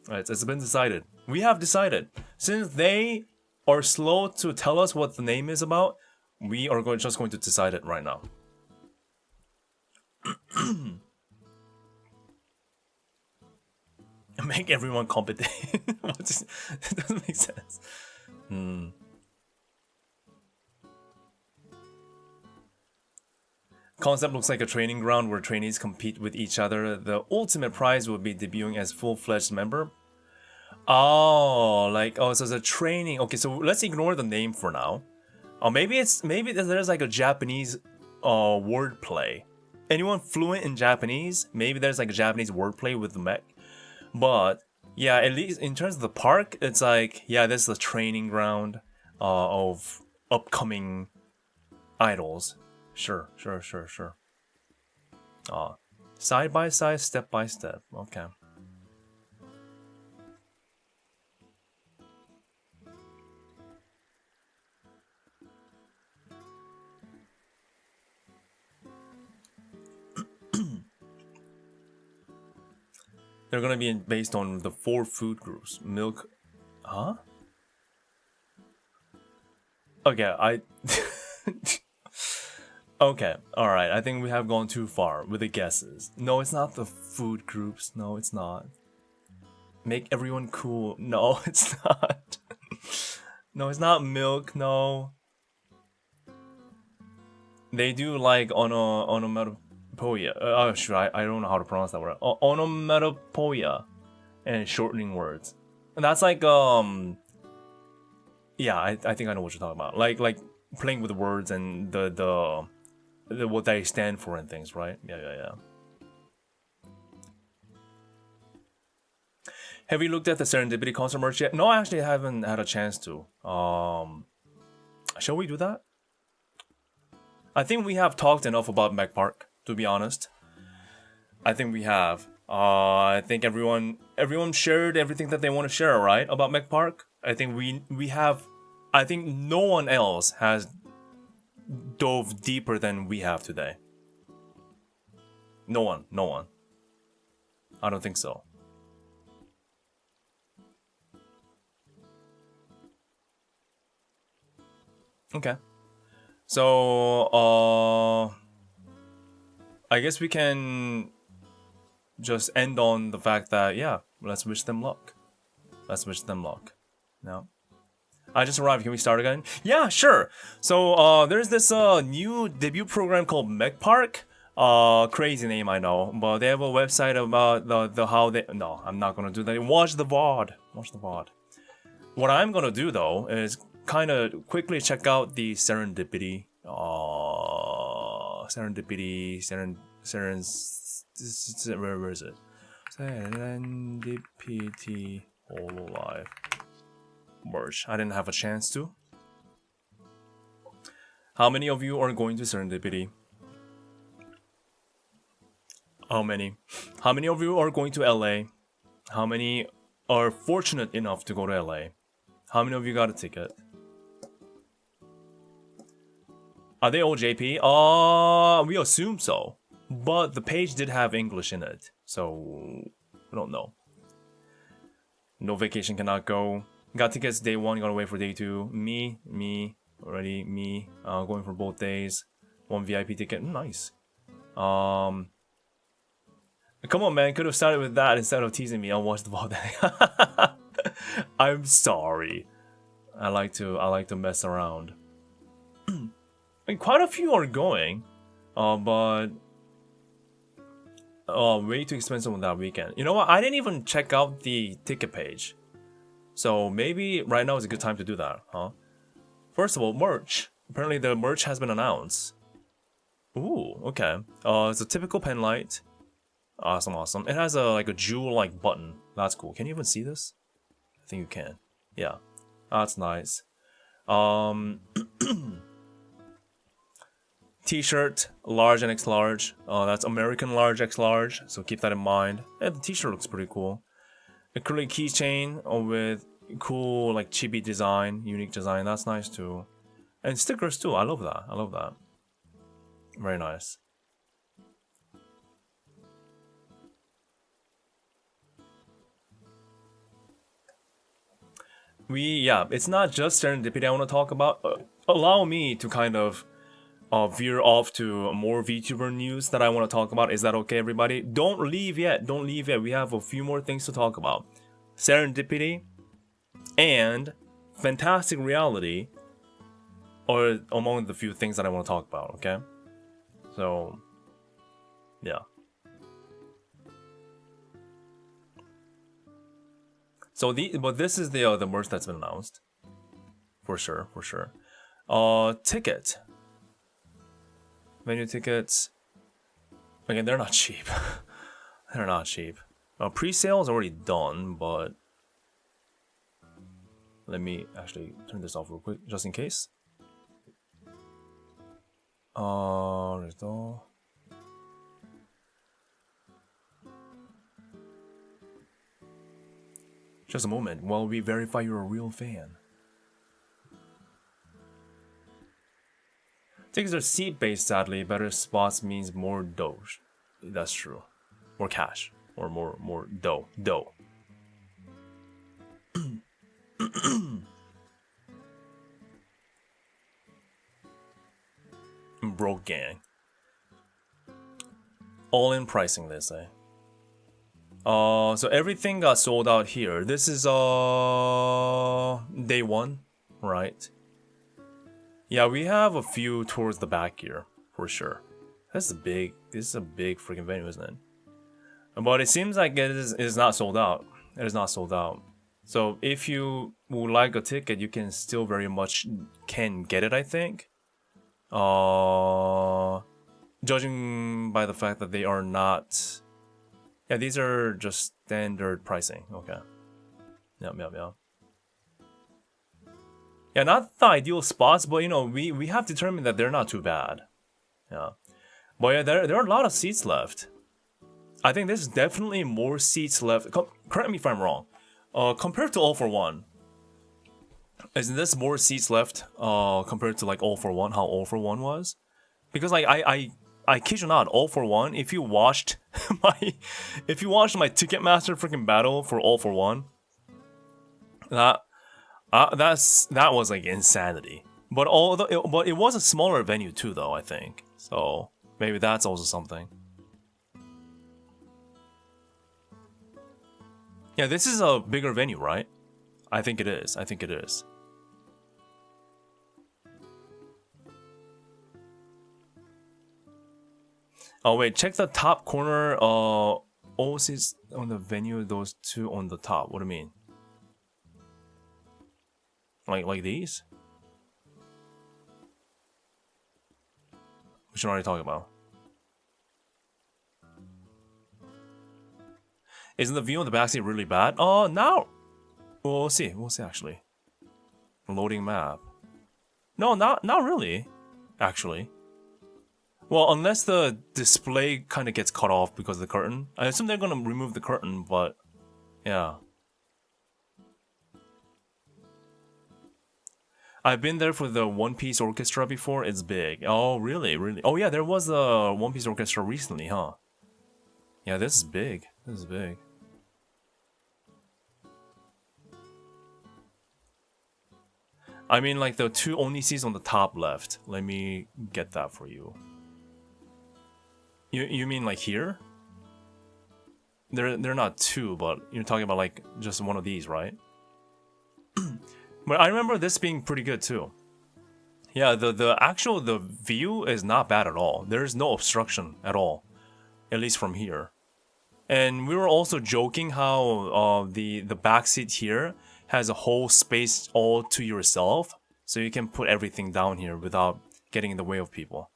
It's been decided. We have decided. Since they are slow to tell us what the name is about, we are just going to decide it right now. Make everyone competent. It doesn't make sense. Concept looks like a training ground where trainees compete with each other. The ultimate prize will be debuting as full-fledged member. Oh, so it's a training. Okay, so let's ignore the name for now. Maybe there's like a Japanese wordplay. Anyone fluent in Japanese? Maybe there's like a Japanese wordplay with the mech. But yeah, at least in terms of the park, it's like, yeah, this is a training ground of upcoming idols. Sure. Side by side, step by step. Okay. They're gonna be based on the 4 food groups. Milk... Huh? Okay, Okay, alright, I think we have gone too far with the guesses. No, it's not the food groups. No, it's not. Make everyone cool. No, it's not. No, it's not milk, no. They do like onomatopoeia. Oh, sure, I don't know how to pronounce that word. Onomatopoeia and shortening words. And that's like, yeah, I think I know what you're talking about. Like playing with words and the what they stand for and things, right? Yeah. Have you looked at the Serendipity concert merch yet? No, I actually haven't had a chance to. Shall we do that? I think we have talked enough about Mech Park, to be honest. I think we have. I think everyone shared everything that they want to share, right? About Mech Park. I think we have. I think no one else has dove deeper than we have today. No one. I don't think so. Okay. So, I guess we can just end on the fact that, yeah, let's wish them luck. No. I just arrived. Can we start again? Yeah, sure. So, there's this new debut program called Mech Park. Crazy name, I know, but they have a website about the how they. No, I'm not gonna do that. Watch the VOD. What I'm gonna do though is kind of quickly check out the Serendipity. Where is it? Serendipity hololive merch. I didn't have a chance to. How many of you are going to Serendipity? How many? How many of you are going to LA? How many are fortunate enough to go to LA? How many of you got a ticket? Are they all JP? We assume so. But the page did have English in it. So, I don't know. No vacation, cannot go. Got tickets day 1, gotta wait for day 2. Me. Going for both days. 1 VIP ticket, nice. Come on, man, could have started with that instead of teasing me. I'll watch the ball day. I'm sorry. I like to mess around. I mean, quite a few are going, but way too expensive on that weekend. You know what? I didn't even check out the ticket page, so maybe right now is a good time to do that, huh? First of all, merch. Apparently, the merch has been announced. Ooh, okay. It's a typical pen light. Awesome. It has a jewel-like button. That's cool. Can you even see this? I think you can. Yeah, that's nice. T-shirt, large and X large. That's American large, X large. So keep that in mind. And the T-shirt looks pretty cool. Acrylic keychain with cool chibi design, unique design. That's nice too. And stickers too. I love that. Very nice. It's not just serendipity I want to talk about. Allow me to kind of veer off to more VTuber news that I want to talk about. Is that okay, everybody? Don't leave yet. We have a few more things to talk about. Serendipity and fantastic reality are among the few things that I want to talk about, okay? So, yeah. So but this is the merch that's been announced, for sure. Ticket, venue tickets. Again, they're not cheap. They're not cheap. Pre-sale is already done, but let me actually turn this off real quick, just in case. Just a moment while we verify you're a real fan. Tickets are seat-based, sadly. Better spots means more dough. That's true. More cash. Or more dough. Broke gang. All-in pricing, they say. So everything got sold out here. This is day 1, right? Yeah, we have a few towards the back here for sure. This is a big freaking venue, isn't it? But it seems like it is not sold out. It is not sold out. So if you would like a ticket, you can still very much can get it, I think. Judging by the fact that they are not. Yeah, these are just standard pricing. Okay. Yeah. Yeah, not the ideal spots, but we have determined that they're not too bad. Yeah. But yeah, there are a lot of seats left. I think there's definitely more seats left. Correct me if I'm wrong. Compared to All for One, isn't this more seats left? Compared to All for One, how All for One was? Because I kid you not, All for One. If you watched my Ticketmaster freaking battle for All for One, that was insanity. But it was a smaller venue too, though, I think. So maybe that's also something. Yeah, this is a bigger venue, right? I think it is. Oh wait, check the top corner. All seats on the venue, those two on the top. What do you mean? Like these? Which one are you talking about? Isn't the view on the backseat really bad? Oh, now we'll see. We'll see actually. Loading map. No, not really. Actually. Well, unless the display kind of gets cut off because of the curtain. I assume they're gonna remove the curtain, but yeah. I've been there for the One Piece Orchestra before. It's big. Oh, really? Really? Oh, yeah, there was a One Piece Orchestra recently, huh? Yeah, this is big. This is big. I mean, like the two only seats on the top left. Let me get that for you. You mean like here? They're not two, but you're talking about like just one of these, right? But I remember this being pretty good too. Yeah, the view is not bad at all. There's no obstruction at all, at least from here. And we were also joking how the back seat here has a whole space all to yourself, so you can put everything down here without getting in the way of people.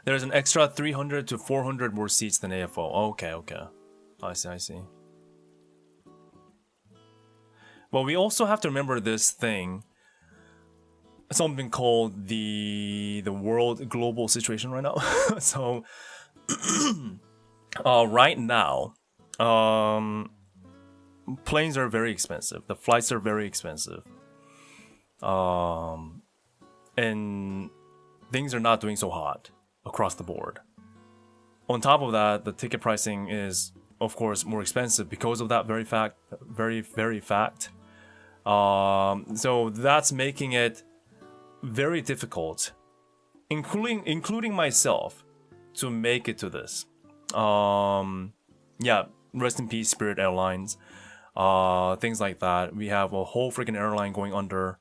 There's an extra 300 to 400 more seats than AFO. Okay, okay. I see, I see. Well, we also have to remember this thing. Something called the world global situation right now. So, right now, planes are very expensive. The flights are very expensive. And things are not doing so hot across the board. On top of that, the ticket pricing is, of course, more expensive because of that very fact. So that's making it very difficult, including myself, to make it to this. Yeah, rest in peace, Spirit Airlines. Things like that. We have a whole freaking airline going under,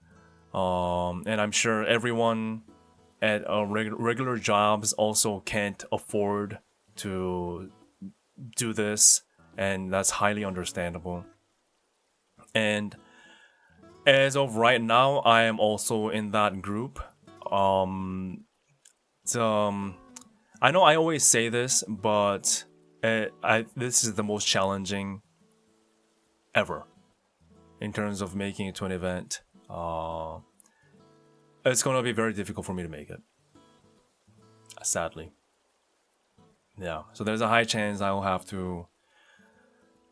and I'm sure everyone at regular jobs also can't afford to do this, and that's highly understandable. And as of right now, I am also in that group. I know I always say this, but this is the most challenging ever in terms of making it to an event. It's gonna be very difficult for me to make it, sadly. Yeah, so there's a high chance I will have to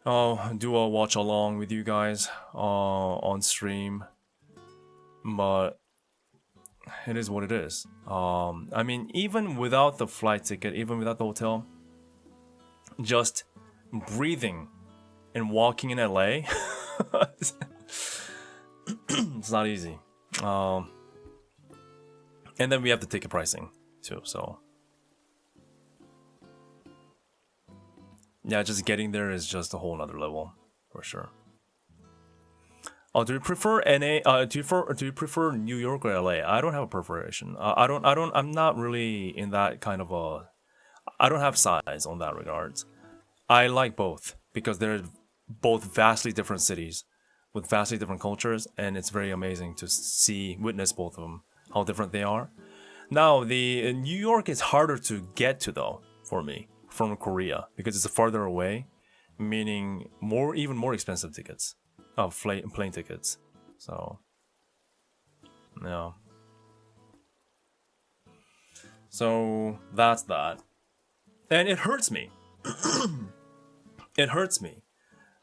do a watch along with you guys on stream, but it is what it is. I mean, even without the flight ticket, even without the hotel, just breathing and walking in LA, it's not easy. And then we have the ticket pricing too, so yeah, just getting there is just a whole nother level for sure. Oh, do you prefer NA? Do you prefer New York or LA? I don't have a preparation. I'm not really in that kind of a. I don't have size on that regards. I like both because they're both vastly different cities with vastly different cultures, and it's very amazing to witness both of them, how different they are. Now, the New York is harder to get to though for me from Korea because it's farther away, meaning even more expensive tickets, plane tickets. So, yeah. So that's that, and it hurts me. It hurts me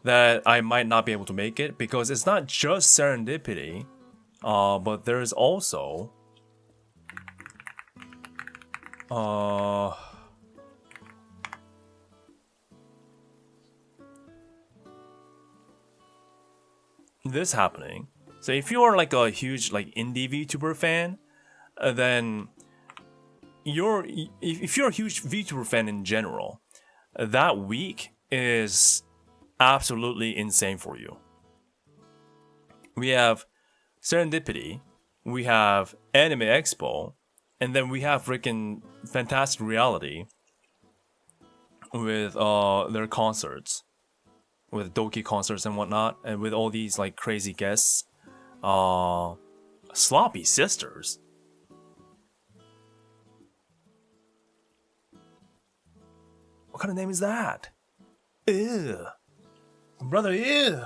that I might not be able to make it because it's not just serendipity, but there's also this happening. So if you are like a huge like indie VTuber fan, then if you're a huge VTuber fan in general, that week is absolutely insane for you. We have Serendipity, we have Anime Expo, and then we have freaking Fantastic Reality with their concerts, with Doki concerts and whatnot, and with all these like crazy guests. Sloppy Sisters. What kind of name is that? Ew. Brother, ew.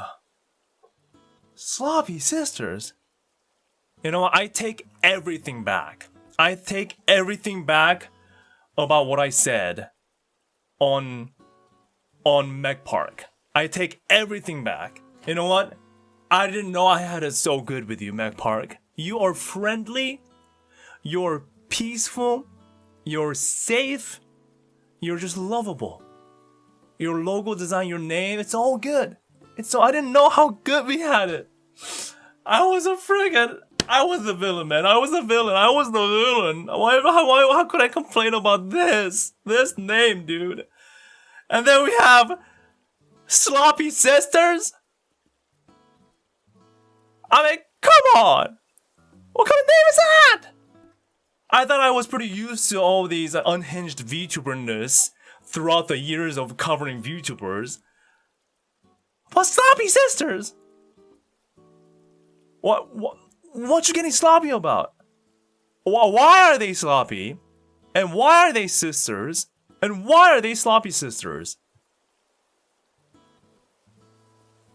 Sloppy sisters. You know, I take everything back. I take everything back about what I said on Meg Park. I take everything back. You know what? I didn't know I had it so good with you, Meg Park. You are friendly. You're peaceful. You're safe. You're just lovable. Your logo design, your name, it's all good. I didn't know how good we had it. I was the villain, man. I was the villain. How could I complain about this name, dude? And then we have Sloppy Sisters. I mean, come on. What kind of name is that? I thought I was pretty used to all these unhinged VTuberness throughout the years of covering VTubers. But Sloppy Sisters? What you getting sloppy about? Why are they sloppy? And why are they sisters? And why are they sloppy sisters?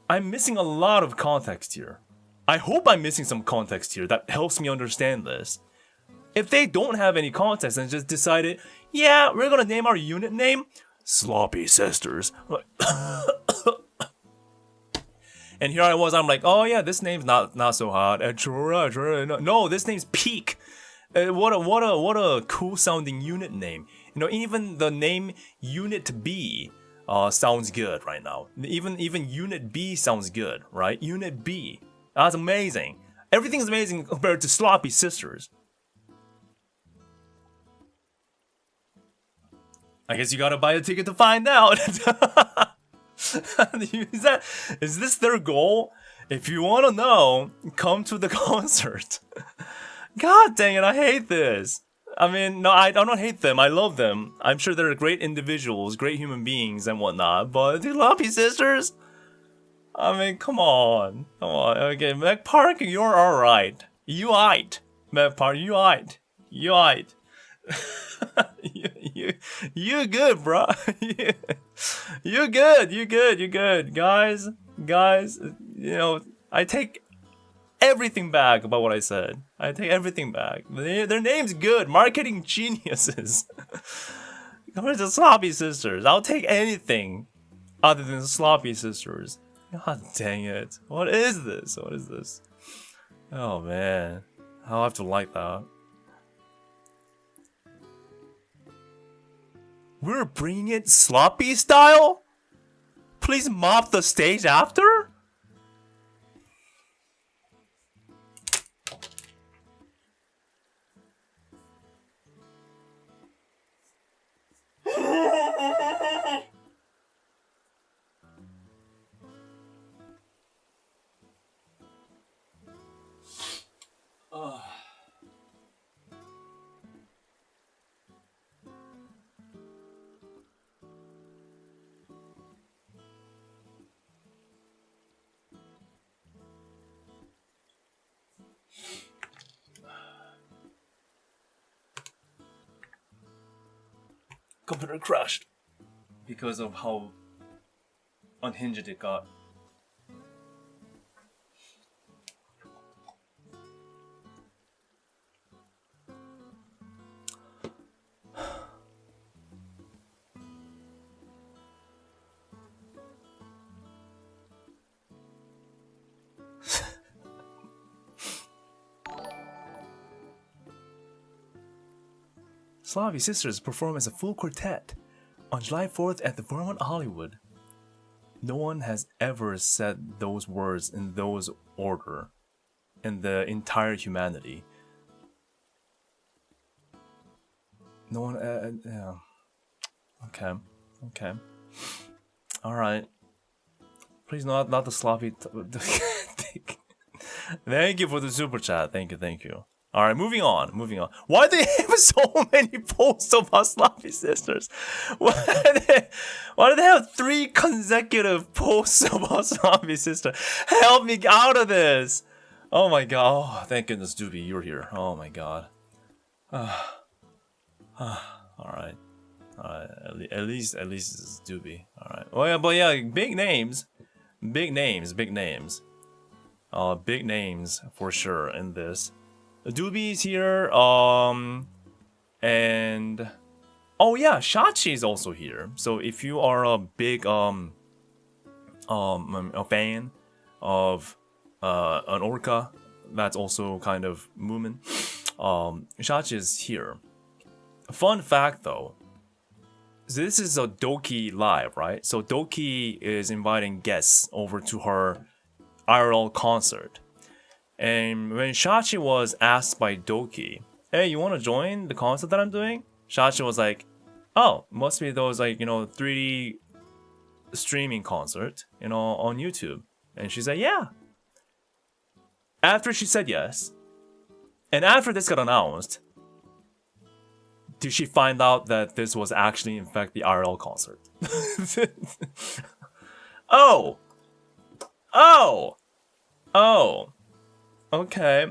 I'm missing a lot of context here. I hope I'm missing some context here that helps me understand this. If they don't have any context and just decided, yeah, we're gonna name our unit name Sloppy Sisters. And here I was, I'm like, oh yeah, this name's not so hot. No, this name's Peak. What a cool sounding unit name. You know, even the name Unit B sounds good right now. Even Unit B sounds good, right? Unit B. That's amazing. Everything's amazing compared to Sloppy Sisters. I guess you gotta buy a ticket to find out. Is this their goal? If you want to know, come to the concert. God dang it, I hate this. I mean, no, I don't hate them. I love them. I'm sure they're great individuals, great human beings and whatnot. But the Sloppy Sisters? I mean, come on. Okay, Meg Park, you're alright. You aight. Meg Park, you aight. You aight. You good, bro. You good. Guys, you know, I take everything back about what I said. I take everything back. Their name's good. Marketing geniuses. Compared to Sloppy Sisters, I'll take anything other than Sloppy Sisters. God dang it. What is this? Oh man. I'll have to like that. We're bringing it sloppy style? Please mop the stage after? Computer crashed because of how unhinged it got. Sloppy Sisters perform as a full quartet on July 4th at the Vermont Hollywood. No one has ever said those words in those order in the entire humanity. No one, yeah. Okay. Alright. Please not the sloppy... Thank you for the super chat. Thank you. Alright, moving on. Why do they have so many posts about Sloppy Sisters? Why do they have 3 consecutive posts about Sloppy Sisters? Help me out of this! Oh my god. Oh, thank goodness, Doobie, you're here. Oh my god. Alright. At least it's Doobie. Alright. Oh yeah, but yeah, big names. Big names for sure in this. Doobie's here. And oh yeah, Shachi is also here. So if you are a big a fan of an orca that's also kind of Moomin, Shachi is here. Fun fact though, this is a Doki live, right? So Doki is inviting guests over to her IRL concert. And when Shachi was asked by Doki, hey, you want to join the concert that I'm doing? Shachi was like, oh, must be those 3D streaming concert, on YouTube. And she said, yeah. After she said yes, and after this got announced, did she find out that this was actually, in fact, the IRL concert? Oh! Okay.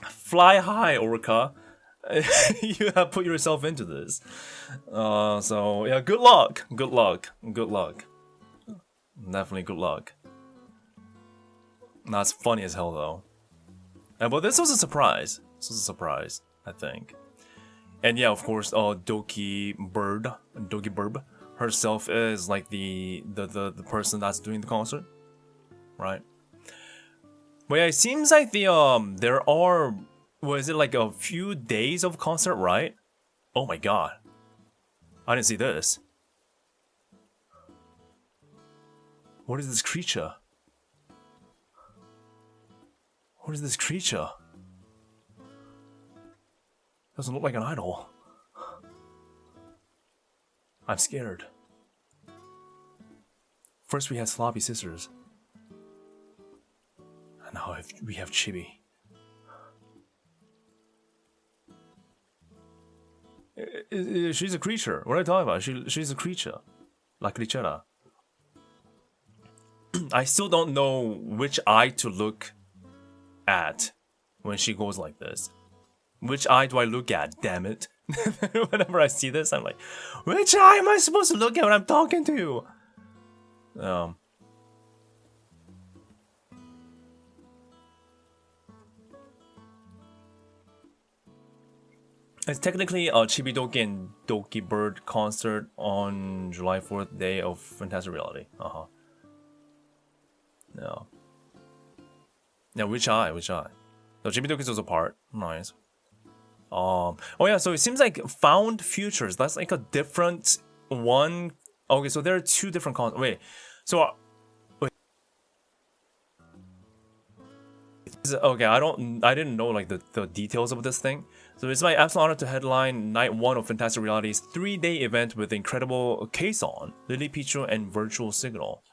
Fly high, Orca. You have put yourself into this. So, yeah, good luck. Definitely good luck. That's funny as hell, though. But this was a surprise. I think. And yeah, of course, Doki Bird herself is like the person that's doing the concert, right? But yeah, it seems like there are, was it like a few days of concert, right? Oh my god, I didn't see this. What is this creature? Doesn't look like an idol. I'm scared. First we had Sloppy Sisters. And now we have Chibi. She's a creature. What are you talking about? She's a creature. La Crichera. I still don't know which eye to look at when she goes like this. Which eye do I look at? Damn it. Whenever I see this, I'm like, which eye am I supposed to look at when I'm talking to you? It's technically a Chibidoki and Doki Bird concert on July 4th, day of Fantastic Reality. Yeah. Yeah, which eye? So Chibidoki is also part. Nice. Oh yeah, so it seems like Found Futures, that's like a different one. Okay, so there are two different concepts. Wait. Okay, I didn't know like the details of this thing. So it's my absolute honor to headline night 1 of Fantastic Reality's 3-day event with the incredible Kason, Lily Pichu, and Virtual Signal.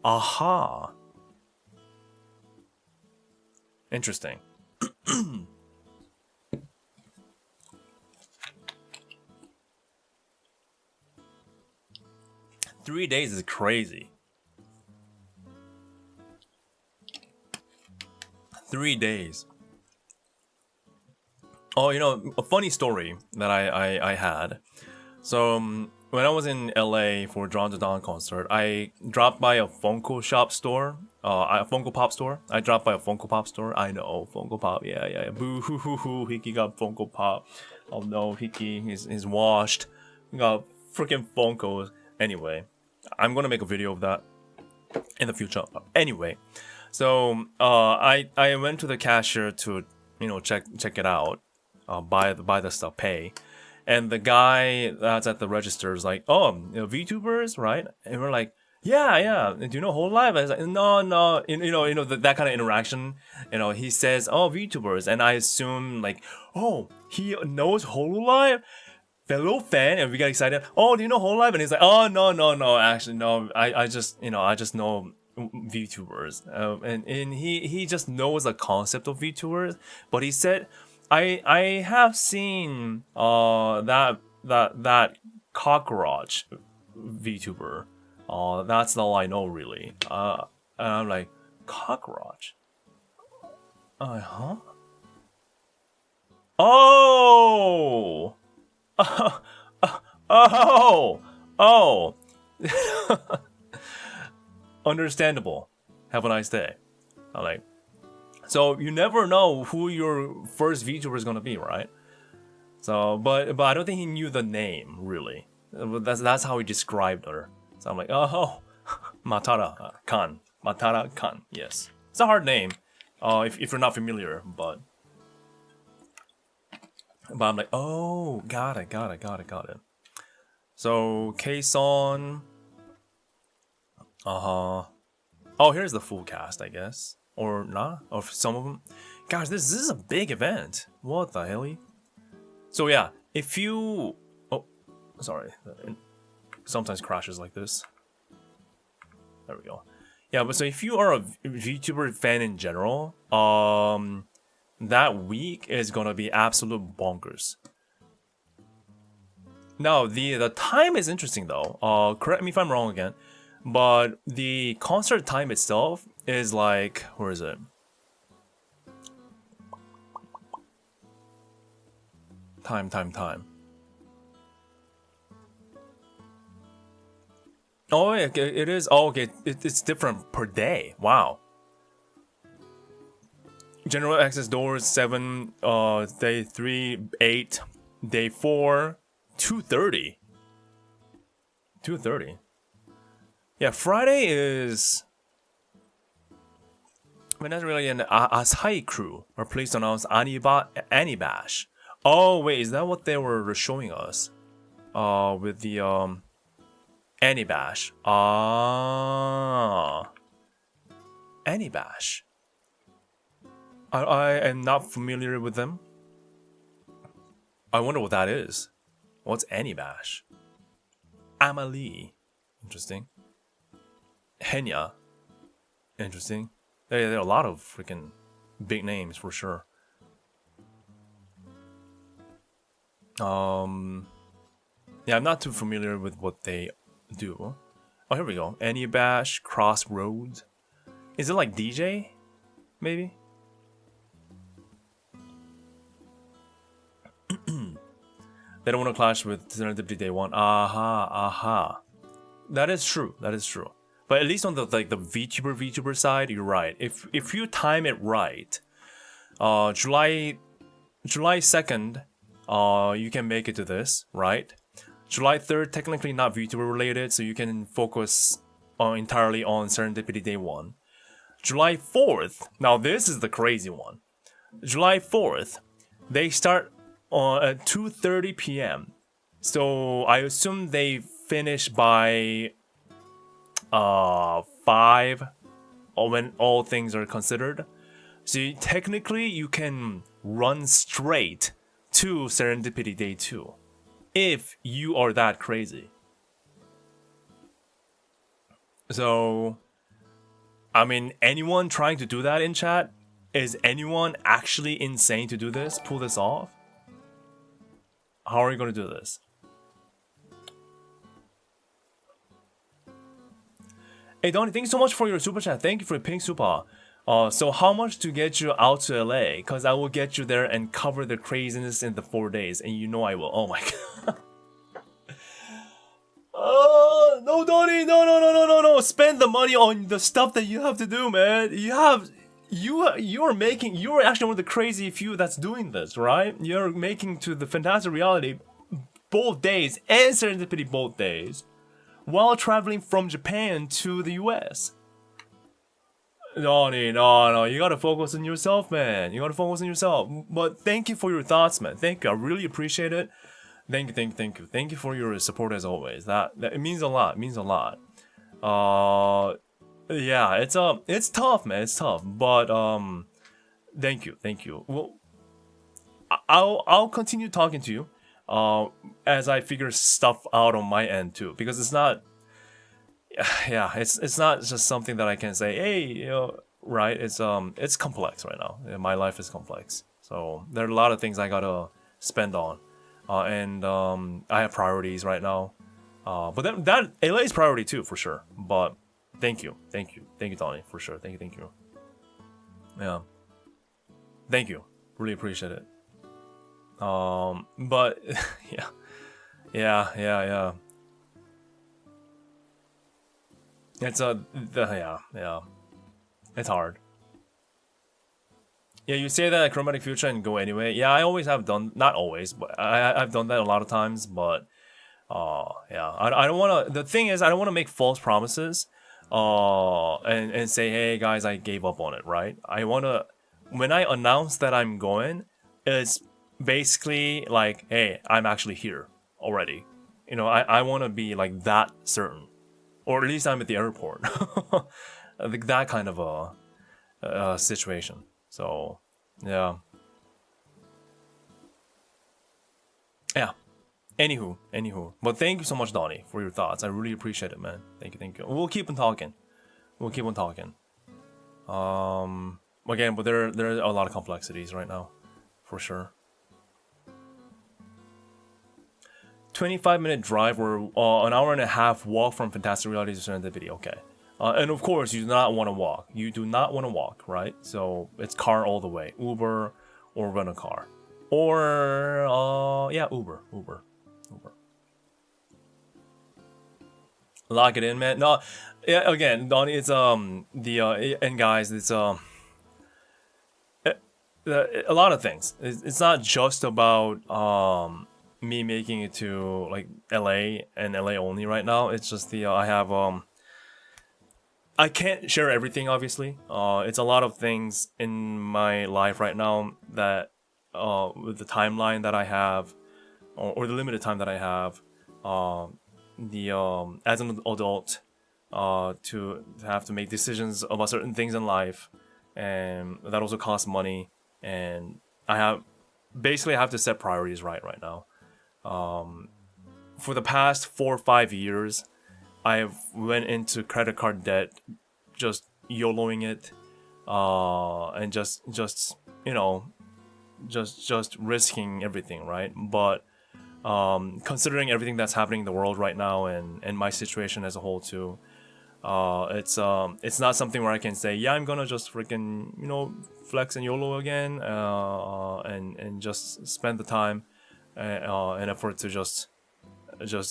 Aha. Interesting. 3 days is crazy. 3 days. Oh, a funny story that I had. So, when I was in LA for Drawn to Dawn concert, I dropped by a Funko Shop store. A Funko Pop store. I dropped by a Funko Pop store. I know, Funko Pop. Yeah. Boo hoo hoo hoo. Hwikky got Funko Pop. Oh no, Hwikky is washed. We got freaking Funkos. Anyway, I'm gonna make a video of that in the future. Anyway, so I went to the cashier to check it out, buy the stuff, pay, and the guy that's at the register is like, oh, VTubers, right? And we're like, yeah. Do you know hololive? I was like, no, that kind of interaction. He says, oh, VTubers, and I assume like, oh, he knows hololive. Fellow fan, and we get excited. Oh, do you know hololive? And he's like, oh, no, actually no. I just know VTubers, and he just knows the concept of VTubers. But he said, I have seen that cockroach VTuber. That's all I know really. And I'm like, cockroach. Huh? Oh. Oh. Understandable. Have a nice day. I'm like, so you never know who your first VTuber is gonna be, right? So, but I don't think he knew the name really. That's how he described her. So I'm like, oh, Matara Khan, Matara Khan. Yes, it's a hard name, if you're not familiar, but I'm like, oh, got it. So K-Son, oh, here's the full cast, I guess, or not, or some of them. Gosh, this is a big event. What the hell? So yeah, if you, oh, sorry, it sometimes crashes like this. There we go. Yeah, but so if you are a VTuber fan in general, that week is gonna be absolute bonkers. Now the time is interesting though. Correct me if I'm wrong again, but the concert time itself is like, where is it? Time. Oh, yeah, it is. Oh, okay, it's different per day. Wow. General access doors 7, day 3, 8, day 4, 2:30. 2:30. Yeah, Friday is. Venezuela and Asai crew are pleased to announce Anibash. Oh wait, is that what they were showing us? With the Anibash. Anibash. I am not familiar with them. I wonder what that is. What's Anibash? Amalie. Interesting. Henya. Interesting. There are a lot of freaking big names for sure. Yeah, I'm not too familiar with what they do. Oh, here we go. Anibash, Crossroads. Is it like DJ? Maybe? They don't want to clash with Serendipity Day 1. Aha. That is true. But at least on the VTuber side, you're right. If you time it right, July 2nd, you can make it to this, right? July 3rd, technically not VTuber related, so you can focus entirely on Serendipity Day 1. July 4th, now this is the crazy one. July 4th, they start at 2:30 p.m. So I assume they finish by 5, or when all things are considered. So technically you can run straight to Serendipity Day 2 if you are that crazy. So I mean, anyone trying to do that in chat, is anyone actually insane to do this? Pull this off? How are you going to do this? Hey Donnie, thanks so much for your super chat. Thank you for your pink super. So how much to get you out to LA? Because I will get you there and cover the craziness in the 4 days. And you know I will. Oh my god. No Donnie, no. Spend the money on the stuff that you have to do, man. You're actually one of the crazy few that's doing this, right? You're making to the Fantastic Reality both days and Serendipity both days while traveling from Japan to the US. No, you gotta focus on yourself, man. You gotta focus on yourself. But thank you for your thoughts, man. Thank you. I really appreciate it. Thank you. Thank you for your support as always. That it means a lot. It means a lot. Yeah, it's tough, man. It's tough. But thank you. Well, I'll continue talking to you as I figure stuff out on my end too, because it's not. Yeah, it's not just something that I can say. Hey, right? It's complex right now. My life is complex, so there are a lot of things I gotta spend on. And I have priorities right now, but that LA is priority too for sure. But thank you, Donnie, for sure. Thank you. Yeah, thank you. Really appreciate it. But yeah. It's yeah. It's hard. Yeah, you say that chromatic future and go anyway. Yeah, I always have done, not always, but I've done that a lot of times. But yeah, I don't want to. The thing is, I don't want to make false promises, and say, hey guys, I gave up on it. Right? I want to, when I announce that I'm going, it's basically like, hey, I'm actually here already. You know, I want to be like that certain, or at least I'm at the airport. Like that kind of a situation. So, yeah. Yeah. Anywho. But thank you so much, Donnie, for your thoughts. I really appreciate it, man. Thank you. We'll keep on talking. Again, but there are a lot of complexities right now, for sure. 25-minute drive or an hour and a half walk from Fantastic Reality to Serendipity. Okay. And of course, you do not want to walk. You do not want to walk, right? So it's car all the way. Uber or rent a car. Or, yeah, Uber. Lock it in, man. No, yeah, again, Donnie, it's, and guys, it's, a lot of things. It's not just about, me making it to, like, LA and LA only right now. It's just I have, I can't share everything, obviously. It's a lot of things in my life right now that, with the timeline that I have, or the limited time that I have, as an adult, to have to make decisions about certain things in life, and that also costs money, and I have to set priorities right now. For the past 4 or 5 years, I've went into credit card debt, just YOLOing it, and just you know, just risking everything, right? But considering everything that's happening in the world right now, and my situation as a whole too, it's not something where I can say, yeah, I'm gonna just freaking, you know, flex and YOLO again, and just spend the time and effort to just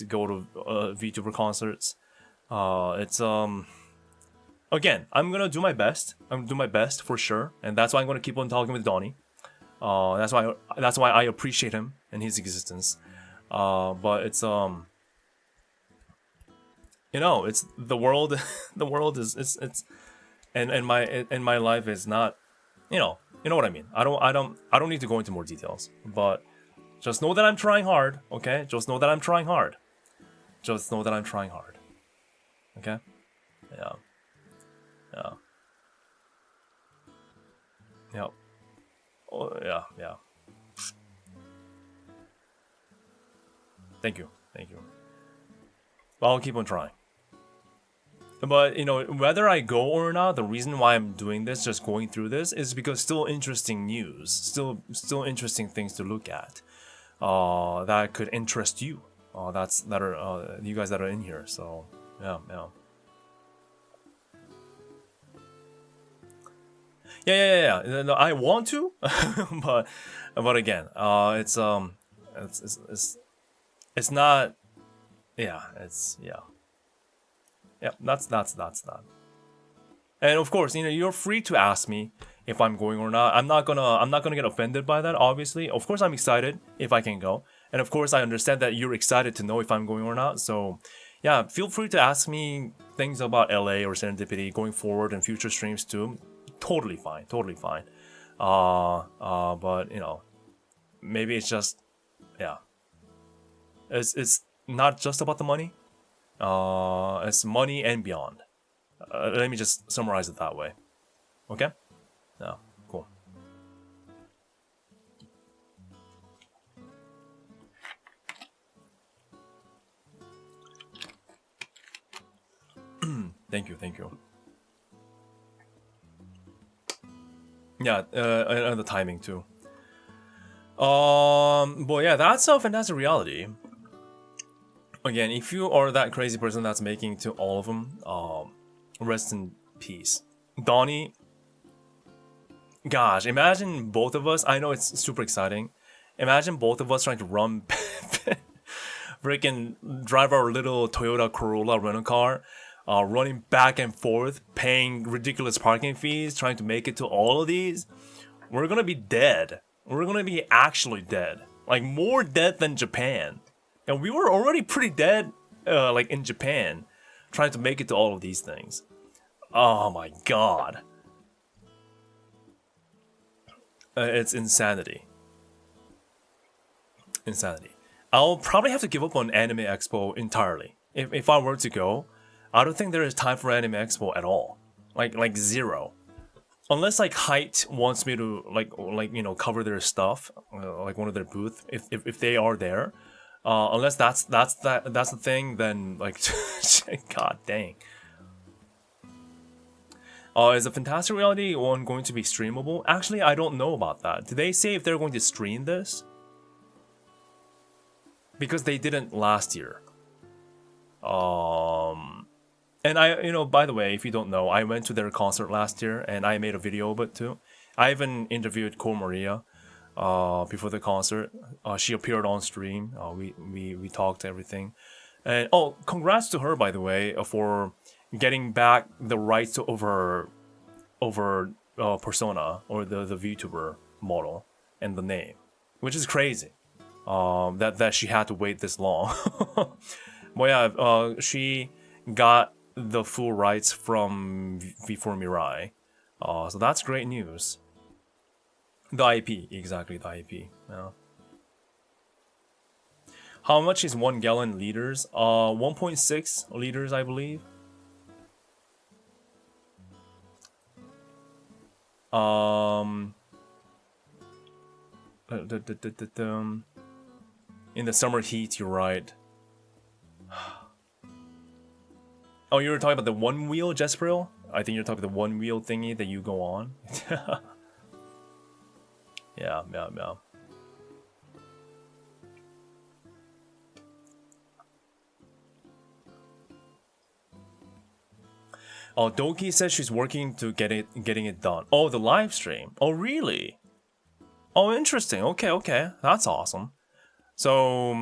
go to VTuber concerts. It's again, I'm gonna do my best. I'm gonna do my best for sure, and that's why I'm gonna keep on talking with Donnie. That's why I appreciate him and his existence. But it's you know, it's the world. The world is it's and my life is not, you know what I mean. I don't need to go into more details, but just know that I'm trying hard. Okay, just know that I'm trying hard. Okay, yeah. Oh, yeah. Thank you. Well, I'll keep on trying. But, you know, whether I go or not, the reason why I'm doing this, just going through this, is because still interesting news, still interesting things to look at, that could interest you. That are you guys that are in here. So yeah. No, I want to, but again, it's not. Yeah, that's that. And of course, you know, you're free to ask me if I'm going or not. I'm not gonna get offended by that. Obviously, of course, I'm excited if I can go, and of course, I understand that you're excited to know if I'm going or not. So, yeah, feel free to ask me things about LA or Serendipity going forward and future streams too. Totally fine. But you know, maybe it's just, yeah, it's not just about the money. It's money and beyond. Let me just summarize it that way. Okay? Yeah, cool. Thank you. Yeah, and the timing too. But yeah, that's a fantastic reality. Again, if you are that crazy person that's making to all of them, rest in peace. Donnie, gosh, imagine both of us. I know it's super exciting. Imagine both of us trying to run, freaking drive our little Toyota Corolla rental car, running back and forth, paying ridiculous parking fees, trying to make it to all of these. we're gonna be dead. We're gonna be actually dead. Like, more dead than Japan. And we were already pretty dead, like, in Japan, trying to make it to all of these things. Oh my god. It's insanity. Insanity. I'll probably have to give up on Anime Expo entirely. If I were to go, I don't think there is time for Anime Expo at all. Like zero. Unless like Height wants me to like you know, cover their stuff, like one of their booth, if they are there. Unless that's the thing, then like god dang. Is the Fantastic Reality one going to be streamable? Actually, I don't know about that. Did they say if they're going to stream this? Because they didn't last year. And I, you know, by the way, if you don't know, I went to their concert last year and I made a video of it too. I even interviewed Ko Maria before the concert. She appeared on stream. We talked everything. And oh, congrats to her, by the way, for getting back the rights over persona or the VTuber model and the name, which is crazy. That she had to wait this long. But yeah, she got the full rights from V4 Mirai. So that's great news. The IP, exactly, the IP. Yeah. How much is 1 gallon liters? 1.6 liters, I believe. In the summer heat, you're right. Oh, you were talking about the one wheel, Jesperil? I think you're talking about the one wheel thingy that you go on. Yeah. Oh, Doki says she's working to getting it done. Oh, the live stream. Oh, really? Oh, interesting. Okay. That's awesome. So,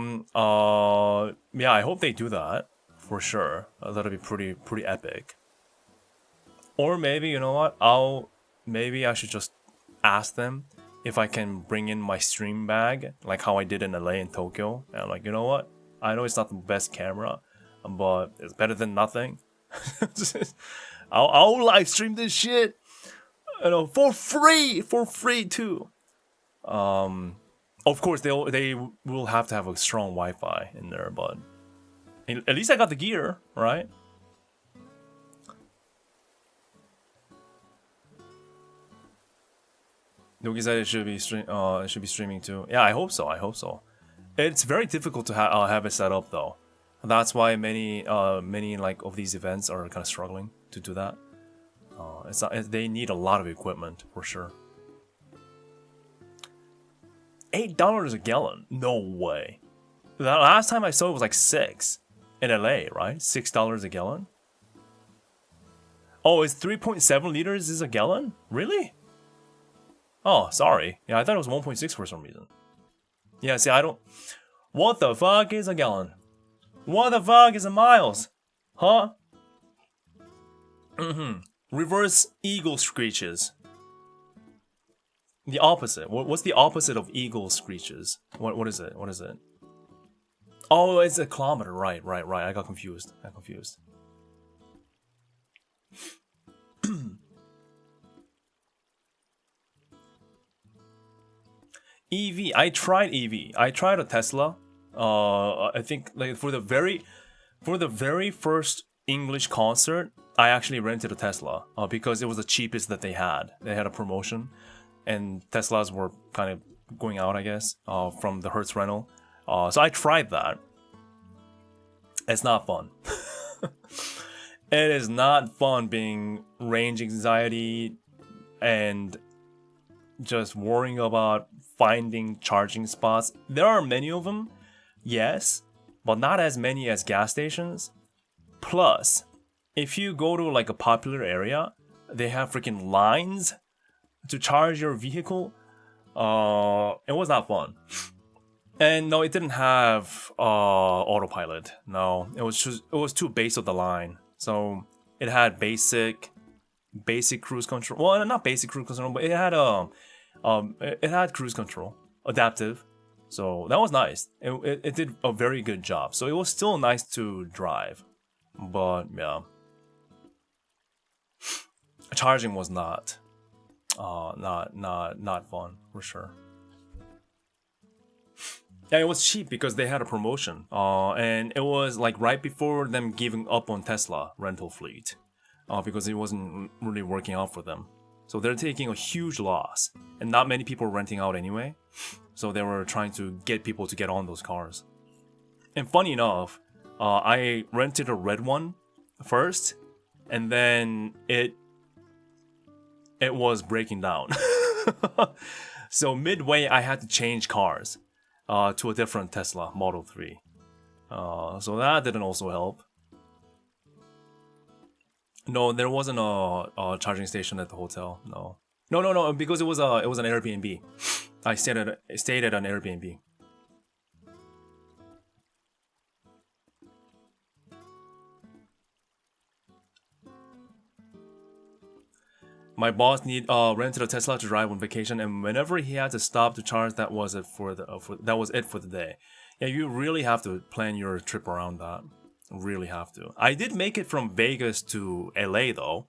yeah, I hope they do that for sure. That'll be pretty epic. Or maybe, you know what? Maybe I should just ask them if I can bring in my stream bag, like how I did in LA and Tokyo. And I'm like, you know what? I know it's not the best camera, but it's better than nothing. I'll live stream this shit, you know, for free too. Of course they will have to have a strong Wi-Fi in there, but at least I got the gear, right? Doki said it should be streaming too. Yeah, I hope so. It's very difficult to have it set up though. That's why many like of these events are kind of struggling to do that. They need a lot of equipment for sure. $8 a gallon? No way. The last time I saw it was like $6 in LA, right? $6 a gallon. Oh, it's 3.7 liters is a gallon? Really? Oh, sorry. Yeah, I thought it was 1.6 for some reason. Yeah, see, I don't. What the fuck is a gallon? What the fuck is a miles? Huh? Reverse eagle screeches. The opposite. What's the opposite of eagle screeches? What is it? What is it? Oh, it's a kilometer. Right. I got confused. EV. I tried EV. I tried a Tesla. I think like for the very first English concert, I actually rented a Tesla because it was the cheapest that they had. They had a promotion, and Teslas were kind of going out, I guess, from the Hertz rental. So I tried that. It's not fun. It is not fun being range anxiety and just worrying about finding charging spots. There are many of them, yes, but not as many as gas stations. Plus, if you go to like a popular area, they have freaking lines to charge your vehicle. It was not fun. And no, it didn't have autopilot. No, it was too base of the line. So it had basic cruise control. Well, not basic cruise control, but it had It had cruise control, adaptive, so that was nice. It did a very good job. So it was still nice to drive, but yeah, charging was not fun for sure. Yeah, it was cheap because they had a promotion, and it was like right before them giving up on Tesla rental fleet, because it wasn't really working out for them. So they're taking a huge loss, and not many people were renting out anyway. So they were trying to get people to get on those cars. And funny enough, I rented a red one first, and then it was breaking down. So midway, I had to change cars to a different Tesla Model 3. So that didn't also help. No, there wasn't a charging station at the hotel. No, because it was an Airbnb. I stayed at an Airbnb. My boss rented a Tesla to drive on vacation, and whenever he had to stop to charge, that was it for the day. Yeah, you really have to plan your trip around that. Really have to. I did make it from Vegas to LA though,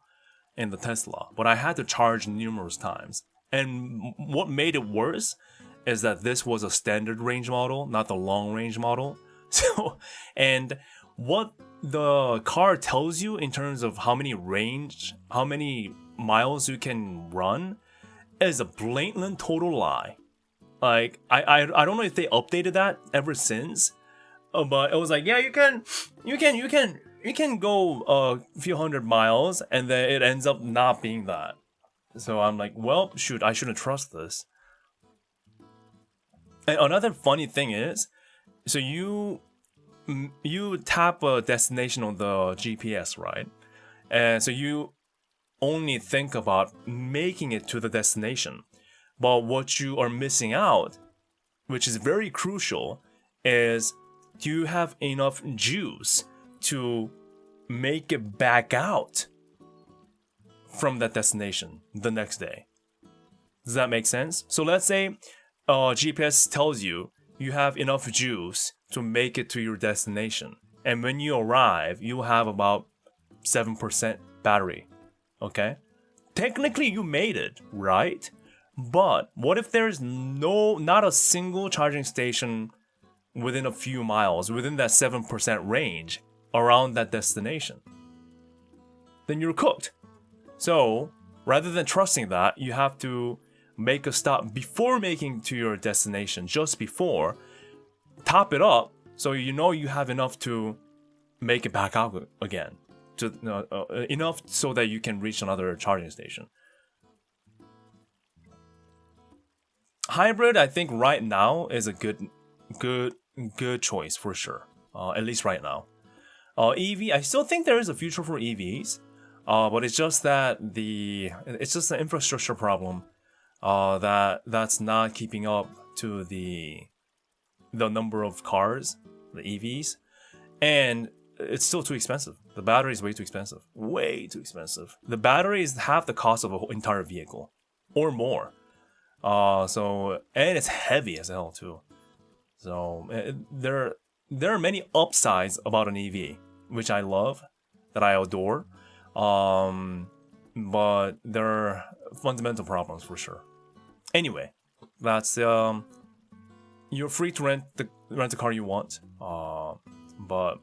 in the Tesla, but I had to charge numerous times. And what made it worse is that this was a standard range model, not the long range model. So, and what the car tells you in terms of how many miles you can run is a blatant total lie. Like I don't know if they updated that ever since, but it was like, yeah, you can go a few hundred miles, and then it ends up not being that. So I'm like, well, shoot, I shouldn't trust this. And another funny thing is, so you tap a destination on the GPS, right? And so you only think about making it to the destination. But what you are missing out, which is very crucial, is do you have enough juice to make it back out from that destination the next day? Does that make sense? So let's say GPS tells you you have enough juice to make it to your destination. And when you arrive, you have about 7% battery. Okay? Technically, you made it, right? But what if there's not a single charging station within a few miles, within that 7% range, around that destination? Then you're cooked. So, rather than trusting that, you have to make a stop before making to your destination, just before, top it up, so you know you have enough to make it back out again. Enough so that you can reach another charging station. Hybrid, I think right now is a good choice for sure. At least right now. EV, I still think there is a future for EVs, but it's just that it's just an infrastructure problem that's not keeping up to the number of cars, the EVs, and it's still too expensive. The battery is way too expensive. Way too expensive. The battery is half the cost of an entire vehicle, or more. And it's heavy as hell too. So there are many upsides about an EV, which I love, that I adore. But there are fundamental problems for sure. Anyway, that's you're free to rent the car you want. But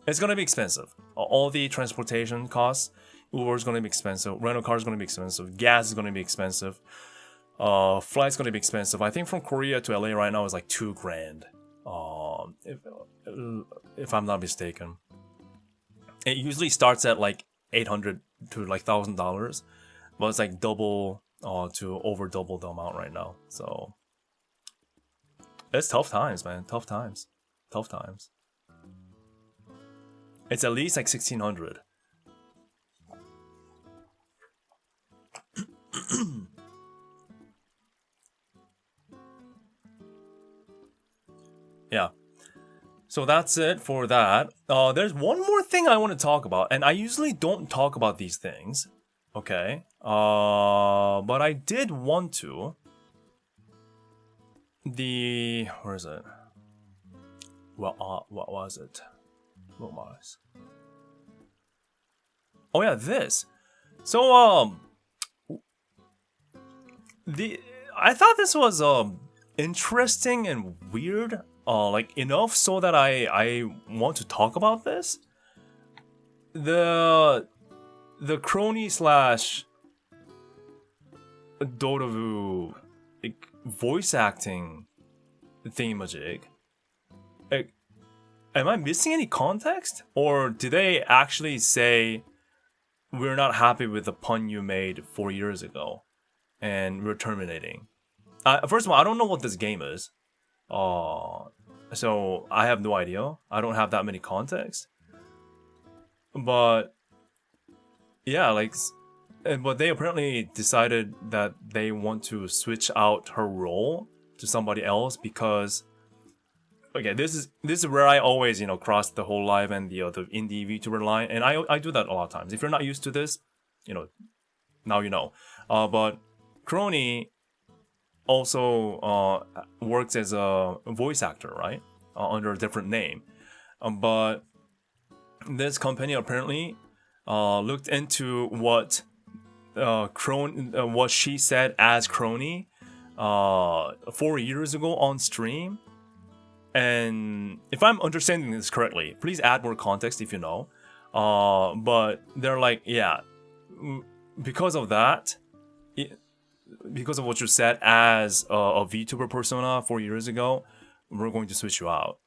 it's gonna be expensive. All the transportation costs, Uber is gonna be expensive, rental car is gonna be expensive, gas is gonna be expensive, flight's gonna be expensive. I think from Korea to LA right now is like $2,000, if I'm not mistaken. It usually starts at like $800 to like $1,000, but it's like double to over double the amount right now. So it's tough times, man. Tough times. It's at least like 1,600. Yeah. So that's it for that. There's one more thing I want to talk about, and I usually don't talk about these things, okay? But I did want to. where is it? What was it? What was? Oh yeah, this. So I thought this was interesting and weird. Like enough so that I want to talk about this. The crony slash Dodovu like, voice acting thingamajig. Like, am I missing any context? Or did they actually say we're not happy with the pun you made 4 years ago and we're terminating? First of all, I don't know what this game is. So I have no idea. I don't have that many contexts. But yeah, like, but they apparently decided that they want to switch out her role to somebody else because, okay, this is where I always cross the hololive and the indie VTuber line, and I do that a lot of times. If you're not used to this, now you know. But Crony also works as a voice actor, right? Under a different name. But this company apparently looked into what what she said as Crony 4 years ago on stream. And if I'm understanding this correctly, please add more context if you know. But they're like, yeah, because of that, because of what you said as a VTuber persona 4 years ago, we're going to switch you out.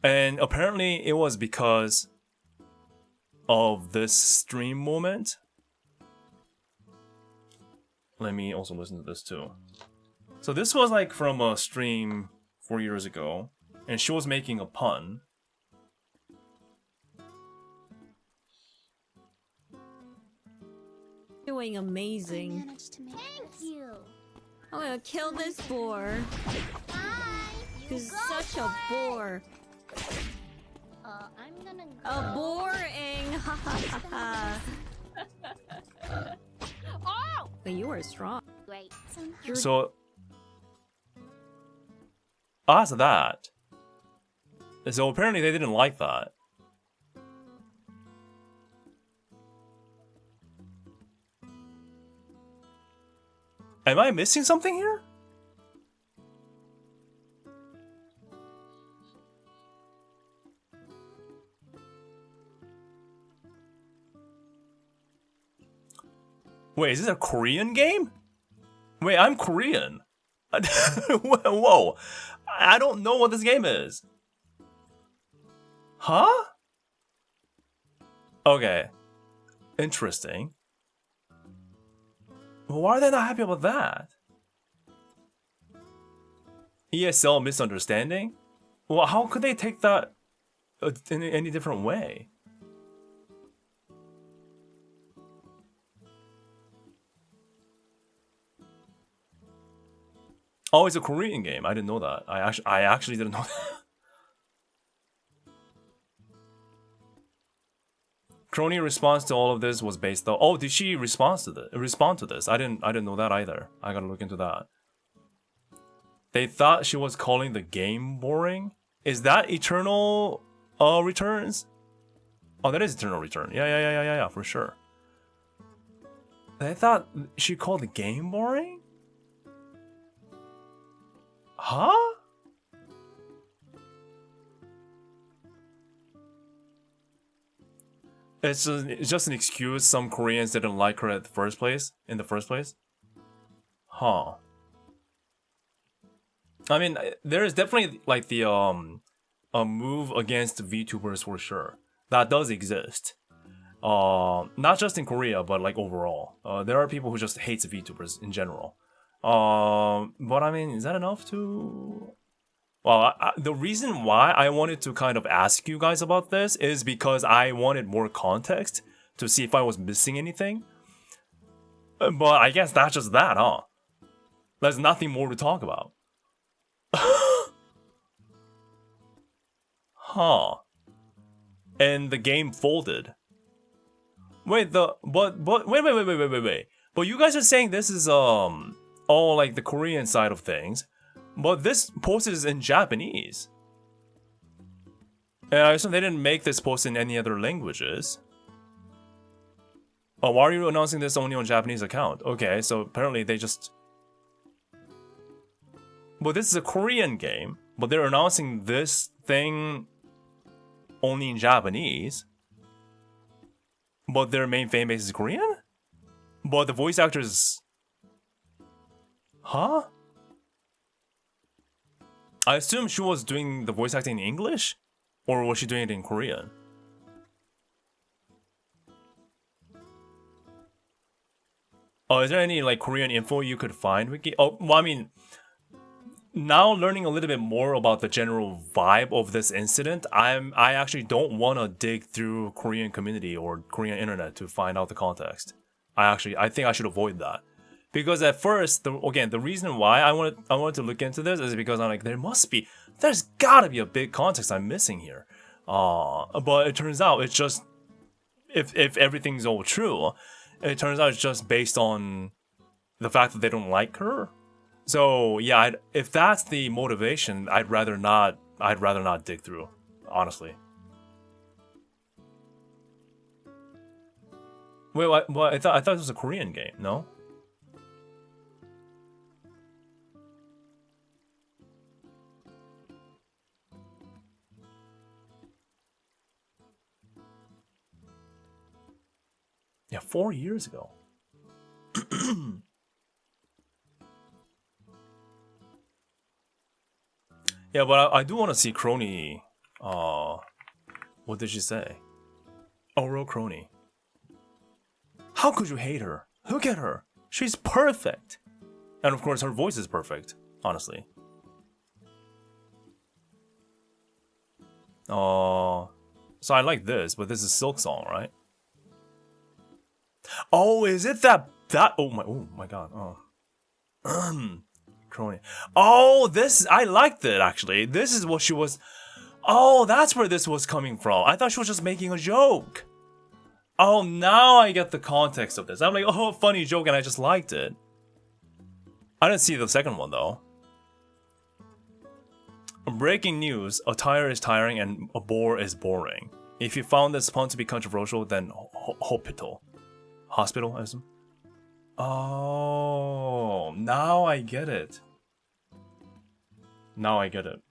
And apparently it was because of this stream moment. Let me also listen to this too. So this was like from a stream 4 years ago, and she was making a pun. Doing amazing. Thank you. I'm gonna kill this boar. Bye. He's such a bore. I'm gonna go. A boring. Ha ha ha ha. Oh! But you are strong. Wait. So, as that. So apparently they didn't like that. Am I missing something here? Wait, is this a Korean game? Wait, I'm Korean. Whoa. I don't know what this game is. Huh? Okay. Interesting. Why are they not happy about that? ESL misunderstanding? Well, how could they take that in any different way? Oh, it's a Korean game. I didn't know that. I actually didn't know that. Crony response to all of this was based on. Oh, did she respond to this? I didn't know that either. I gotta look into that. They thought she was calling the game boring. Is that Eternal Returns? Oh, that is Eternal Return. Yeah, for sure. They thought she called the game boring? Huh? It's just an excuse some Koreans didn't like her in the first place? Huh. I mean, there is definitely like the a move against VTubers for sure. That does exist. Not just in Korea, but like overall. There are people who just hate VTubers in general. But I mean, is that enough to... Well, the reason why I wanted to kind of ask you guys about this is because I wanted more context to see if I was missing anything. But I guess that's just that, huh? There's nothing more to talk about. Huh. And the game folded. Wait, wait. But you guys are saying this is all like the Korean side of things. But this post is in Japanese. And I assume they didn't make this post in any other languages. Oh, why are you announcing this only on Japanese account? Okay, so apparently they just... But this is a Korean game, but they're announcing this thing only in Japanese. But their main fan base is Korean? But the voice actors... Huh? I assume she was doing the voice acting in English? Or was she doing it in Korean? Oh, is there any like Korean info you could find, Wiki? Oh, well, I mean, now learning a little bit more about the general vibe of this incident, I actually don't want to dig through Korean community or Korean internet to find out the context. I think I should avoid that. Because at first, the reason why I wanted to look into this is because I'm like, there's gotta be a big context I'm missing here. But it turns out it's just, if everything's all true, it turns out it's just based on the fact that they don't like her. So yeah, if that's the motivation, I'd rather not dig through, honestly. Wait, what? I thought it was a Korean game, no? Yeah, 4 years ago. Yeah, but I do want to see Crony. What did she say? Oral Crony. How could you hate her? Look at her. She's perfect. And of course, her voice is perfect, honestly. So I like this, but this is Silk Song, right? Oh, is it that? Oh my god. Oh. Crony. Oh, this, I liked it actually. This is what she was. Oh, that's where this was coming from. I thought she was just making a joke. Oh, now I get the context of this. I'm like, oh, funny joke, and I just liked it. I didn't see the second one though. Breaking news: a tire is tiring and a bore is boring. If you found this pun to be controversial, then hospital, I assume. Oh, now I get it. Now I get it.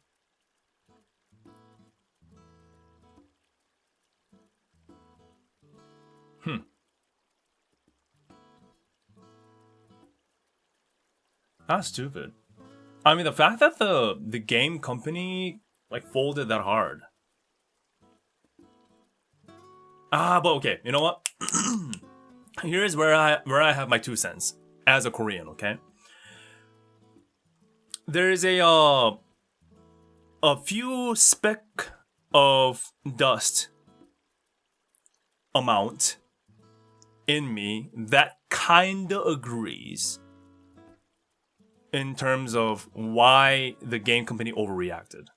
That's stupid. I mean, the fact that the game company like folded that hard. But okay, you know what? Here's where I have my 2 cents as a Korean, okay? There is a few speck of dust amount in me that kinda agrees in terms of why the game company overreacted.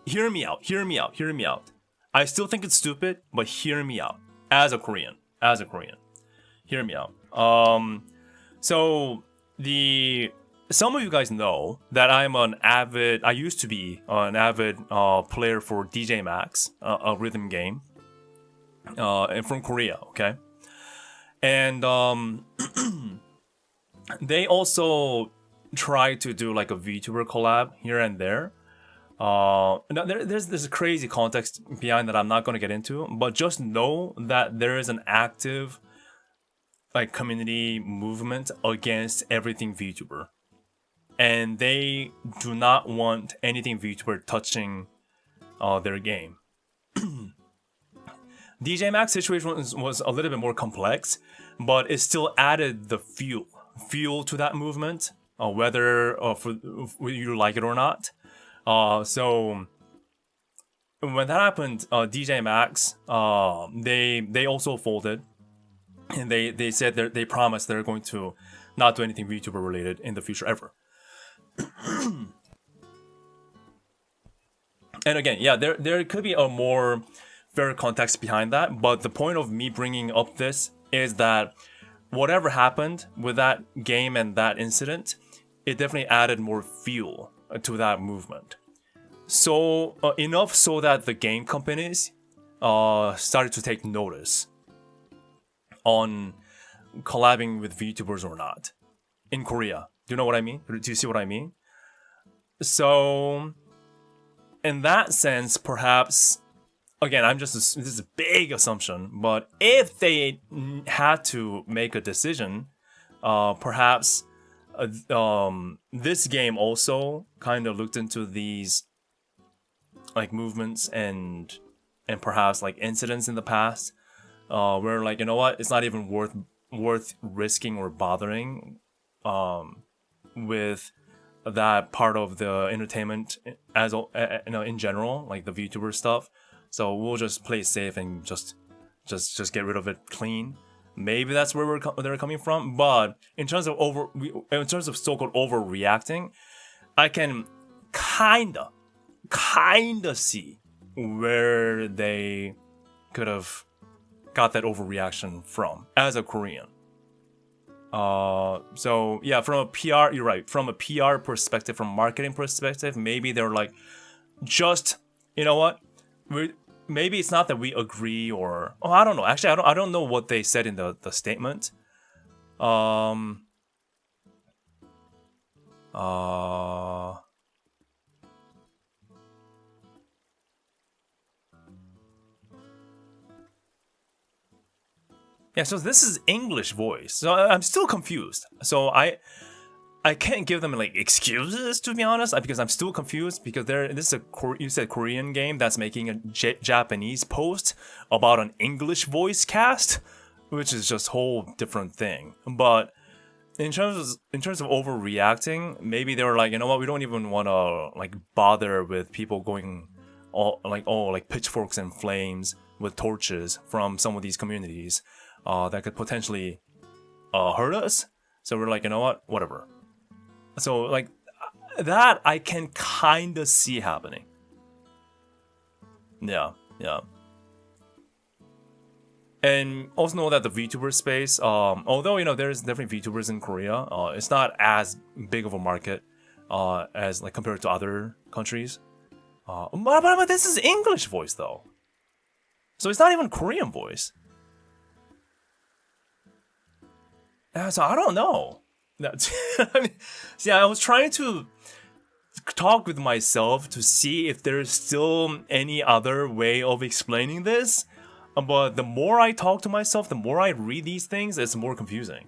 Hear me out, hear me out, hear me out. I still think it's stupid, but hear me out. As a Korean. Hear me out. So some of you guys know that I used to be an avid player for DJ Max, a rhythm game, and from Korea, okay? And they also try to do like a VTuber collab here and there. Now there's a crazy context behind that I'm not going to get into, but just know that there is an active like community movement against everything VTuber, and they do not want anything VTuber touching their game. DJ Max situation was a little bit more complex, but it still added the fuel to that movement, whether you like it or not. So when that happened, DJ Max, they also folded, and they said they promised they're going to not do anything VTuber related in the future ever. And again, yeah, there could be a more fair context behind that, but the point of me bringing up this is that whatever happened with that game and that incident, it definitely added more fuel to that movement. So enough so that the game companies started to take notice on collabing with VTubers or not in Korea. Do you know what I mean? Do you see what I mean? So in that sense, perhaps, again, this is a big assumption, but if they had to make a decision, perhaps this game also kind of looked into these like movements and perhaps like incidents in the past, where like, you know what, it's not even worth risking or bothering with that part of the entertainment as in general, like the VTuber stuff. So we'll just play it safe and just get rid of it clean. Maybe that's where they're coming from. But in terms of so-called overreacting, I can kinda see where they could have got that overreaction from as a Korean. So yeah, from a PR, you're right. From a PR perspective, from a marketing perspective, maybe they're like, just, you know what, maybe it's not that we agree or, oh, I don't know. Actually, I don't know what they said in the statement. Yeah, so this is English voice. So I'm still confused. So I can't give them like excuses, to be honest, because I'm still confused, because this is you said Korean game that's making a Japanese post about an English voice cast, which is just a whole different thing. But in terms of overreacting, maybe they were like, you know what, we don't even want to like bother with people going all like pitchforks and flames with torches from some of these communities that could potentially hurt us. So we're like, you know what, whatever. So like that I can kind of see happening. Yeah. And also know that the VTuber space, although, you know, there's definitely VTubers in Korea, it's not as big of a market as like compared to other countries. But this is English voice though, so it's not even Korean voice. So I don't know. I mean, see, I was trying to talk with myself to see if there's still any other way of explaining this. But the more I talk to myself, the more I read these things, it's more confusing.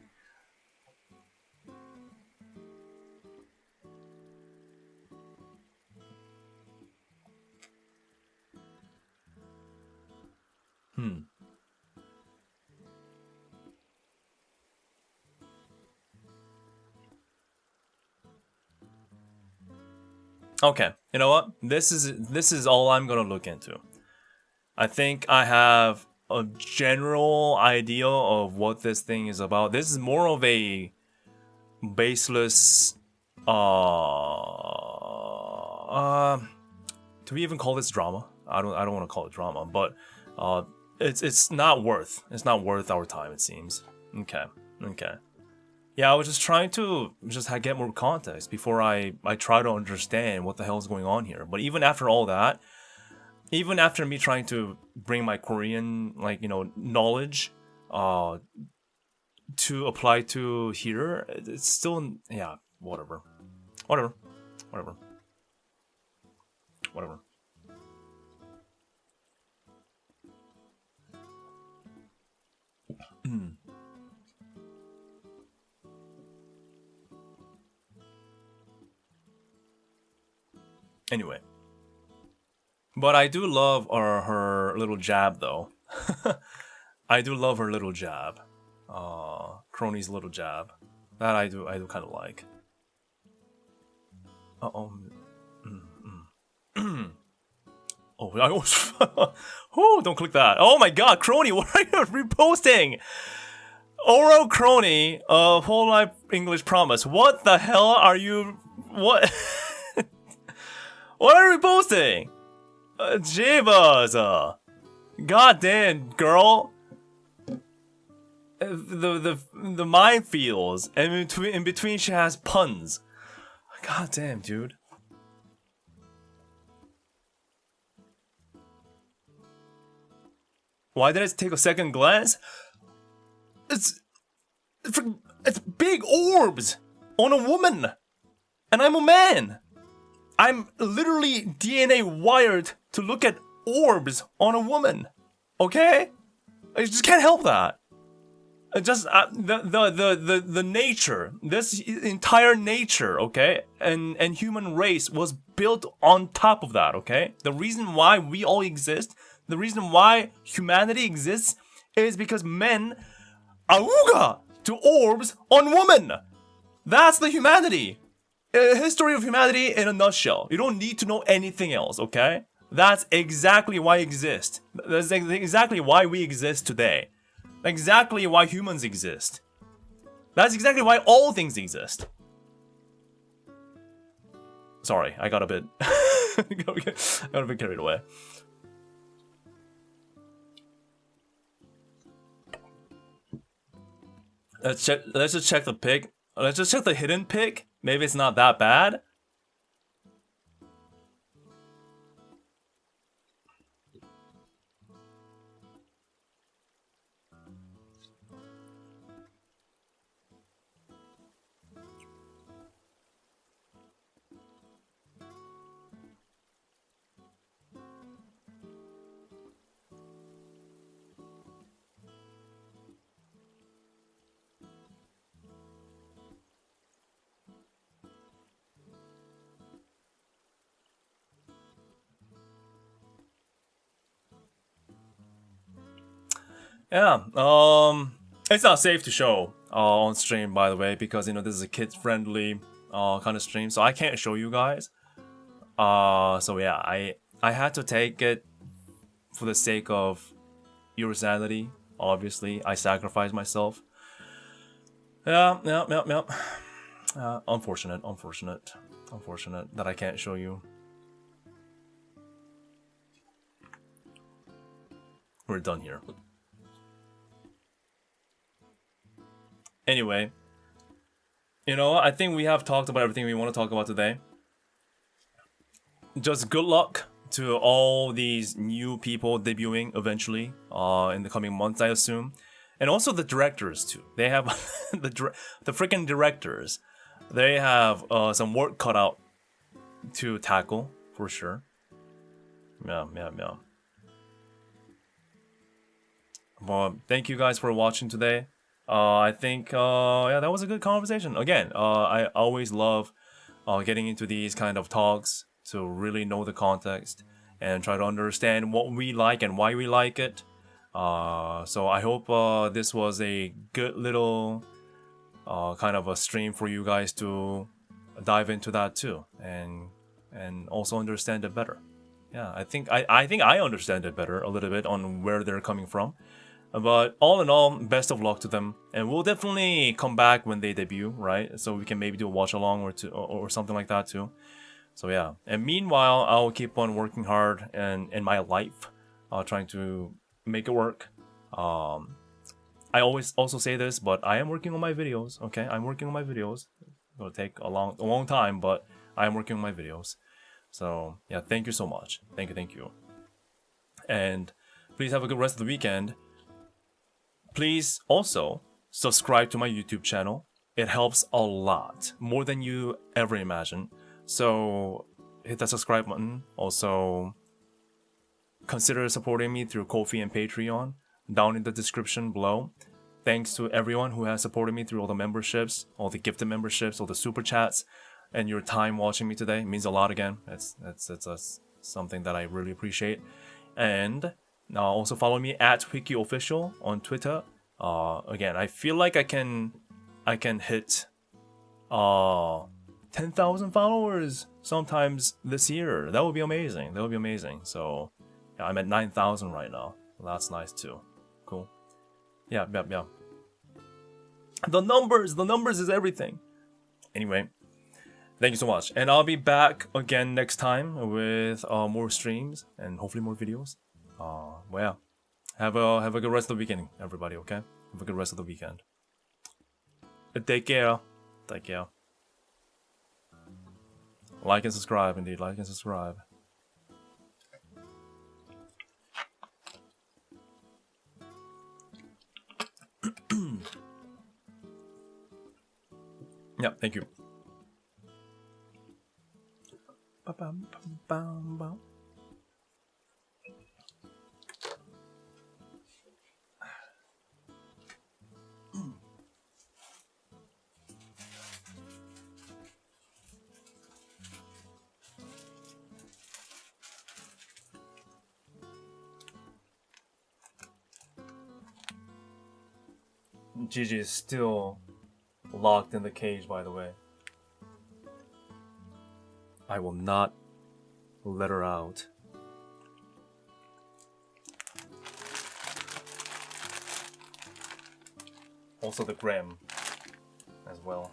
Okay, you know what? This is all I'm gonna look into. I think I have a general idea of what this thing is about. This is more of a baseless do we even call this drama? I don't want to call it drama, but it's not worth our time, it seems. Okay. Yeah, I was just trying to get more context before I try to understand what the hell is going on here. But even after all that, even after me trying to bring my Korean, like, you know, knowledge to apply to here, it's still, yeah, whatever. Anyway. But I do love her little jab, though. I do love her little jab. Crony's little jab. That I do kind of like. Oh, oh, don't click that. Oh my god, Crony, what are you reposting? Oro Crony, hololive English promise. What the hell are you... What? What are you reposting? Jeebus! God damn, girl. The minefields, and in between she has puns. God damn, dude. Why did I take a second glance? It's big orbs on a woman, and I'm a man. I'm literally DNA wired to look at orbs on a woman. Okay, I just can't help that. Just the nature, this entire nature, okay, and human race was built on top of that, okay. The reason why we all exist, the reason why humanity exists, is because men auga to orbs on women. That's the humanity. History of humanity in a nutshell. You don't need to know anything else, okay? That's exactly why I exist. That's exactly why we exist today. Exactly why humans exist. That's exactly why all things exist. Sorry, I got a bit got a bit carried away. Let's just check the pic. Let's just check the hidden pic. Maybe it's not that bad. Yeah, it's not safe to show on stream, by the way, because you know this is a kid-friendly kind of stream, so I can't show you guys. So yeah, I had to take it for the sake of your sanity. Obviously, I sacrificed myself. Yeah. Unfortunate that I can't show you. We're done here. Anyway, you know, I think we have talked about everything we want to talk about today. Just good luck to all these new people debuting eventually in the coming months, I assume. And also the directors too. They have the freaking directors. They have some work cut out to tackle for sure. Yeah. Well, thank you guys for watching today. I think, yeah, that was a good conversation. Again, I always love getting into these kind of talks to really know the context and try to understand what we like and why we like it. So I hope this was a good little kind of a stream for you guys to dive into that too, and also understand it better. Yeah, I think I understand it better a little bit on where they're coming from. But all in all, best of luck to them, and we'll definitely come back when they debut, right? So we can maybe do a watch along or something like that too. So yeah, and meanwhile, I'll keep on working hard in my life, trying to make it work. I always also say this, but I am working on my videos. Okay, I'm working on my videos. It'll take a long time, but I am working on my videos. So yeah, thank you so much. Thank you. And please have a good rest of the weekend. Please also subscribe to my YouTube channel. It helps a lot, more than you ever imagine. So hit that subscribe button. Also consider supporting me through Ko-fi and Patreon down in the description below. Thanks to everyone who has supported me through all the memberships, all the gifted memberships, all the super chats, and your time watching me today. It means a lot again. It's something that I really appreciate. And also follow me at hwikky official on Twitter. Again, I feel like I can hit 10,000 followers sometimes this year. That would be amazing. So yeah, I'm at 9,000 right now. That's nice too. Cool. Yeah. The numbers is everything. Anyway, thank you so much, and I'll be back again next time with more streams and hopefully more videos. Well, yeah. Have a good rest of the weekend, everybody, okay? Have a good rest of the weekend. Take care. Like and subscribe, indeed. Like and subscribe. Yeah, thank you. Ba-bam-bam-bam-bam. Gigi is still locked in the cage, by the way. I will not let her out. Also the Grim as well.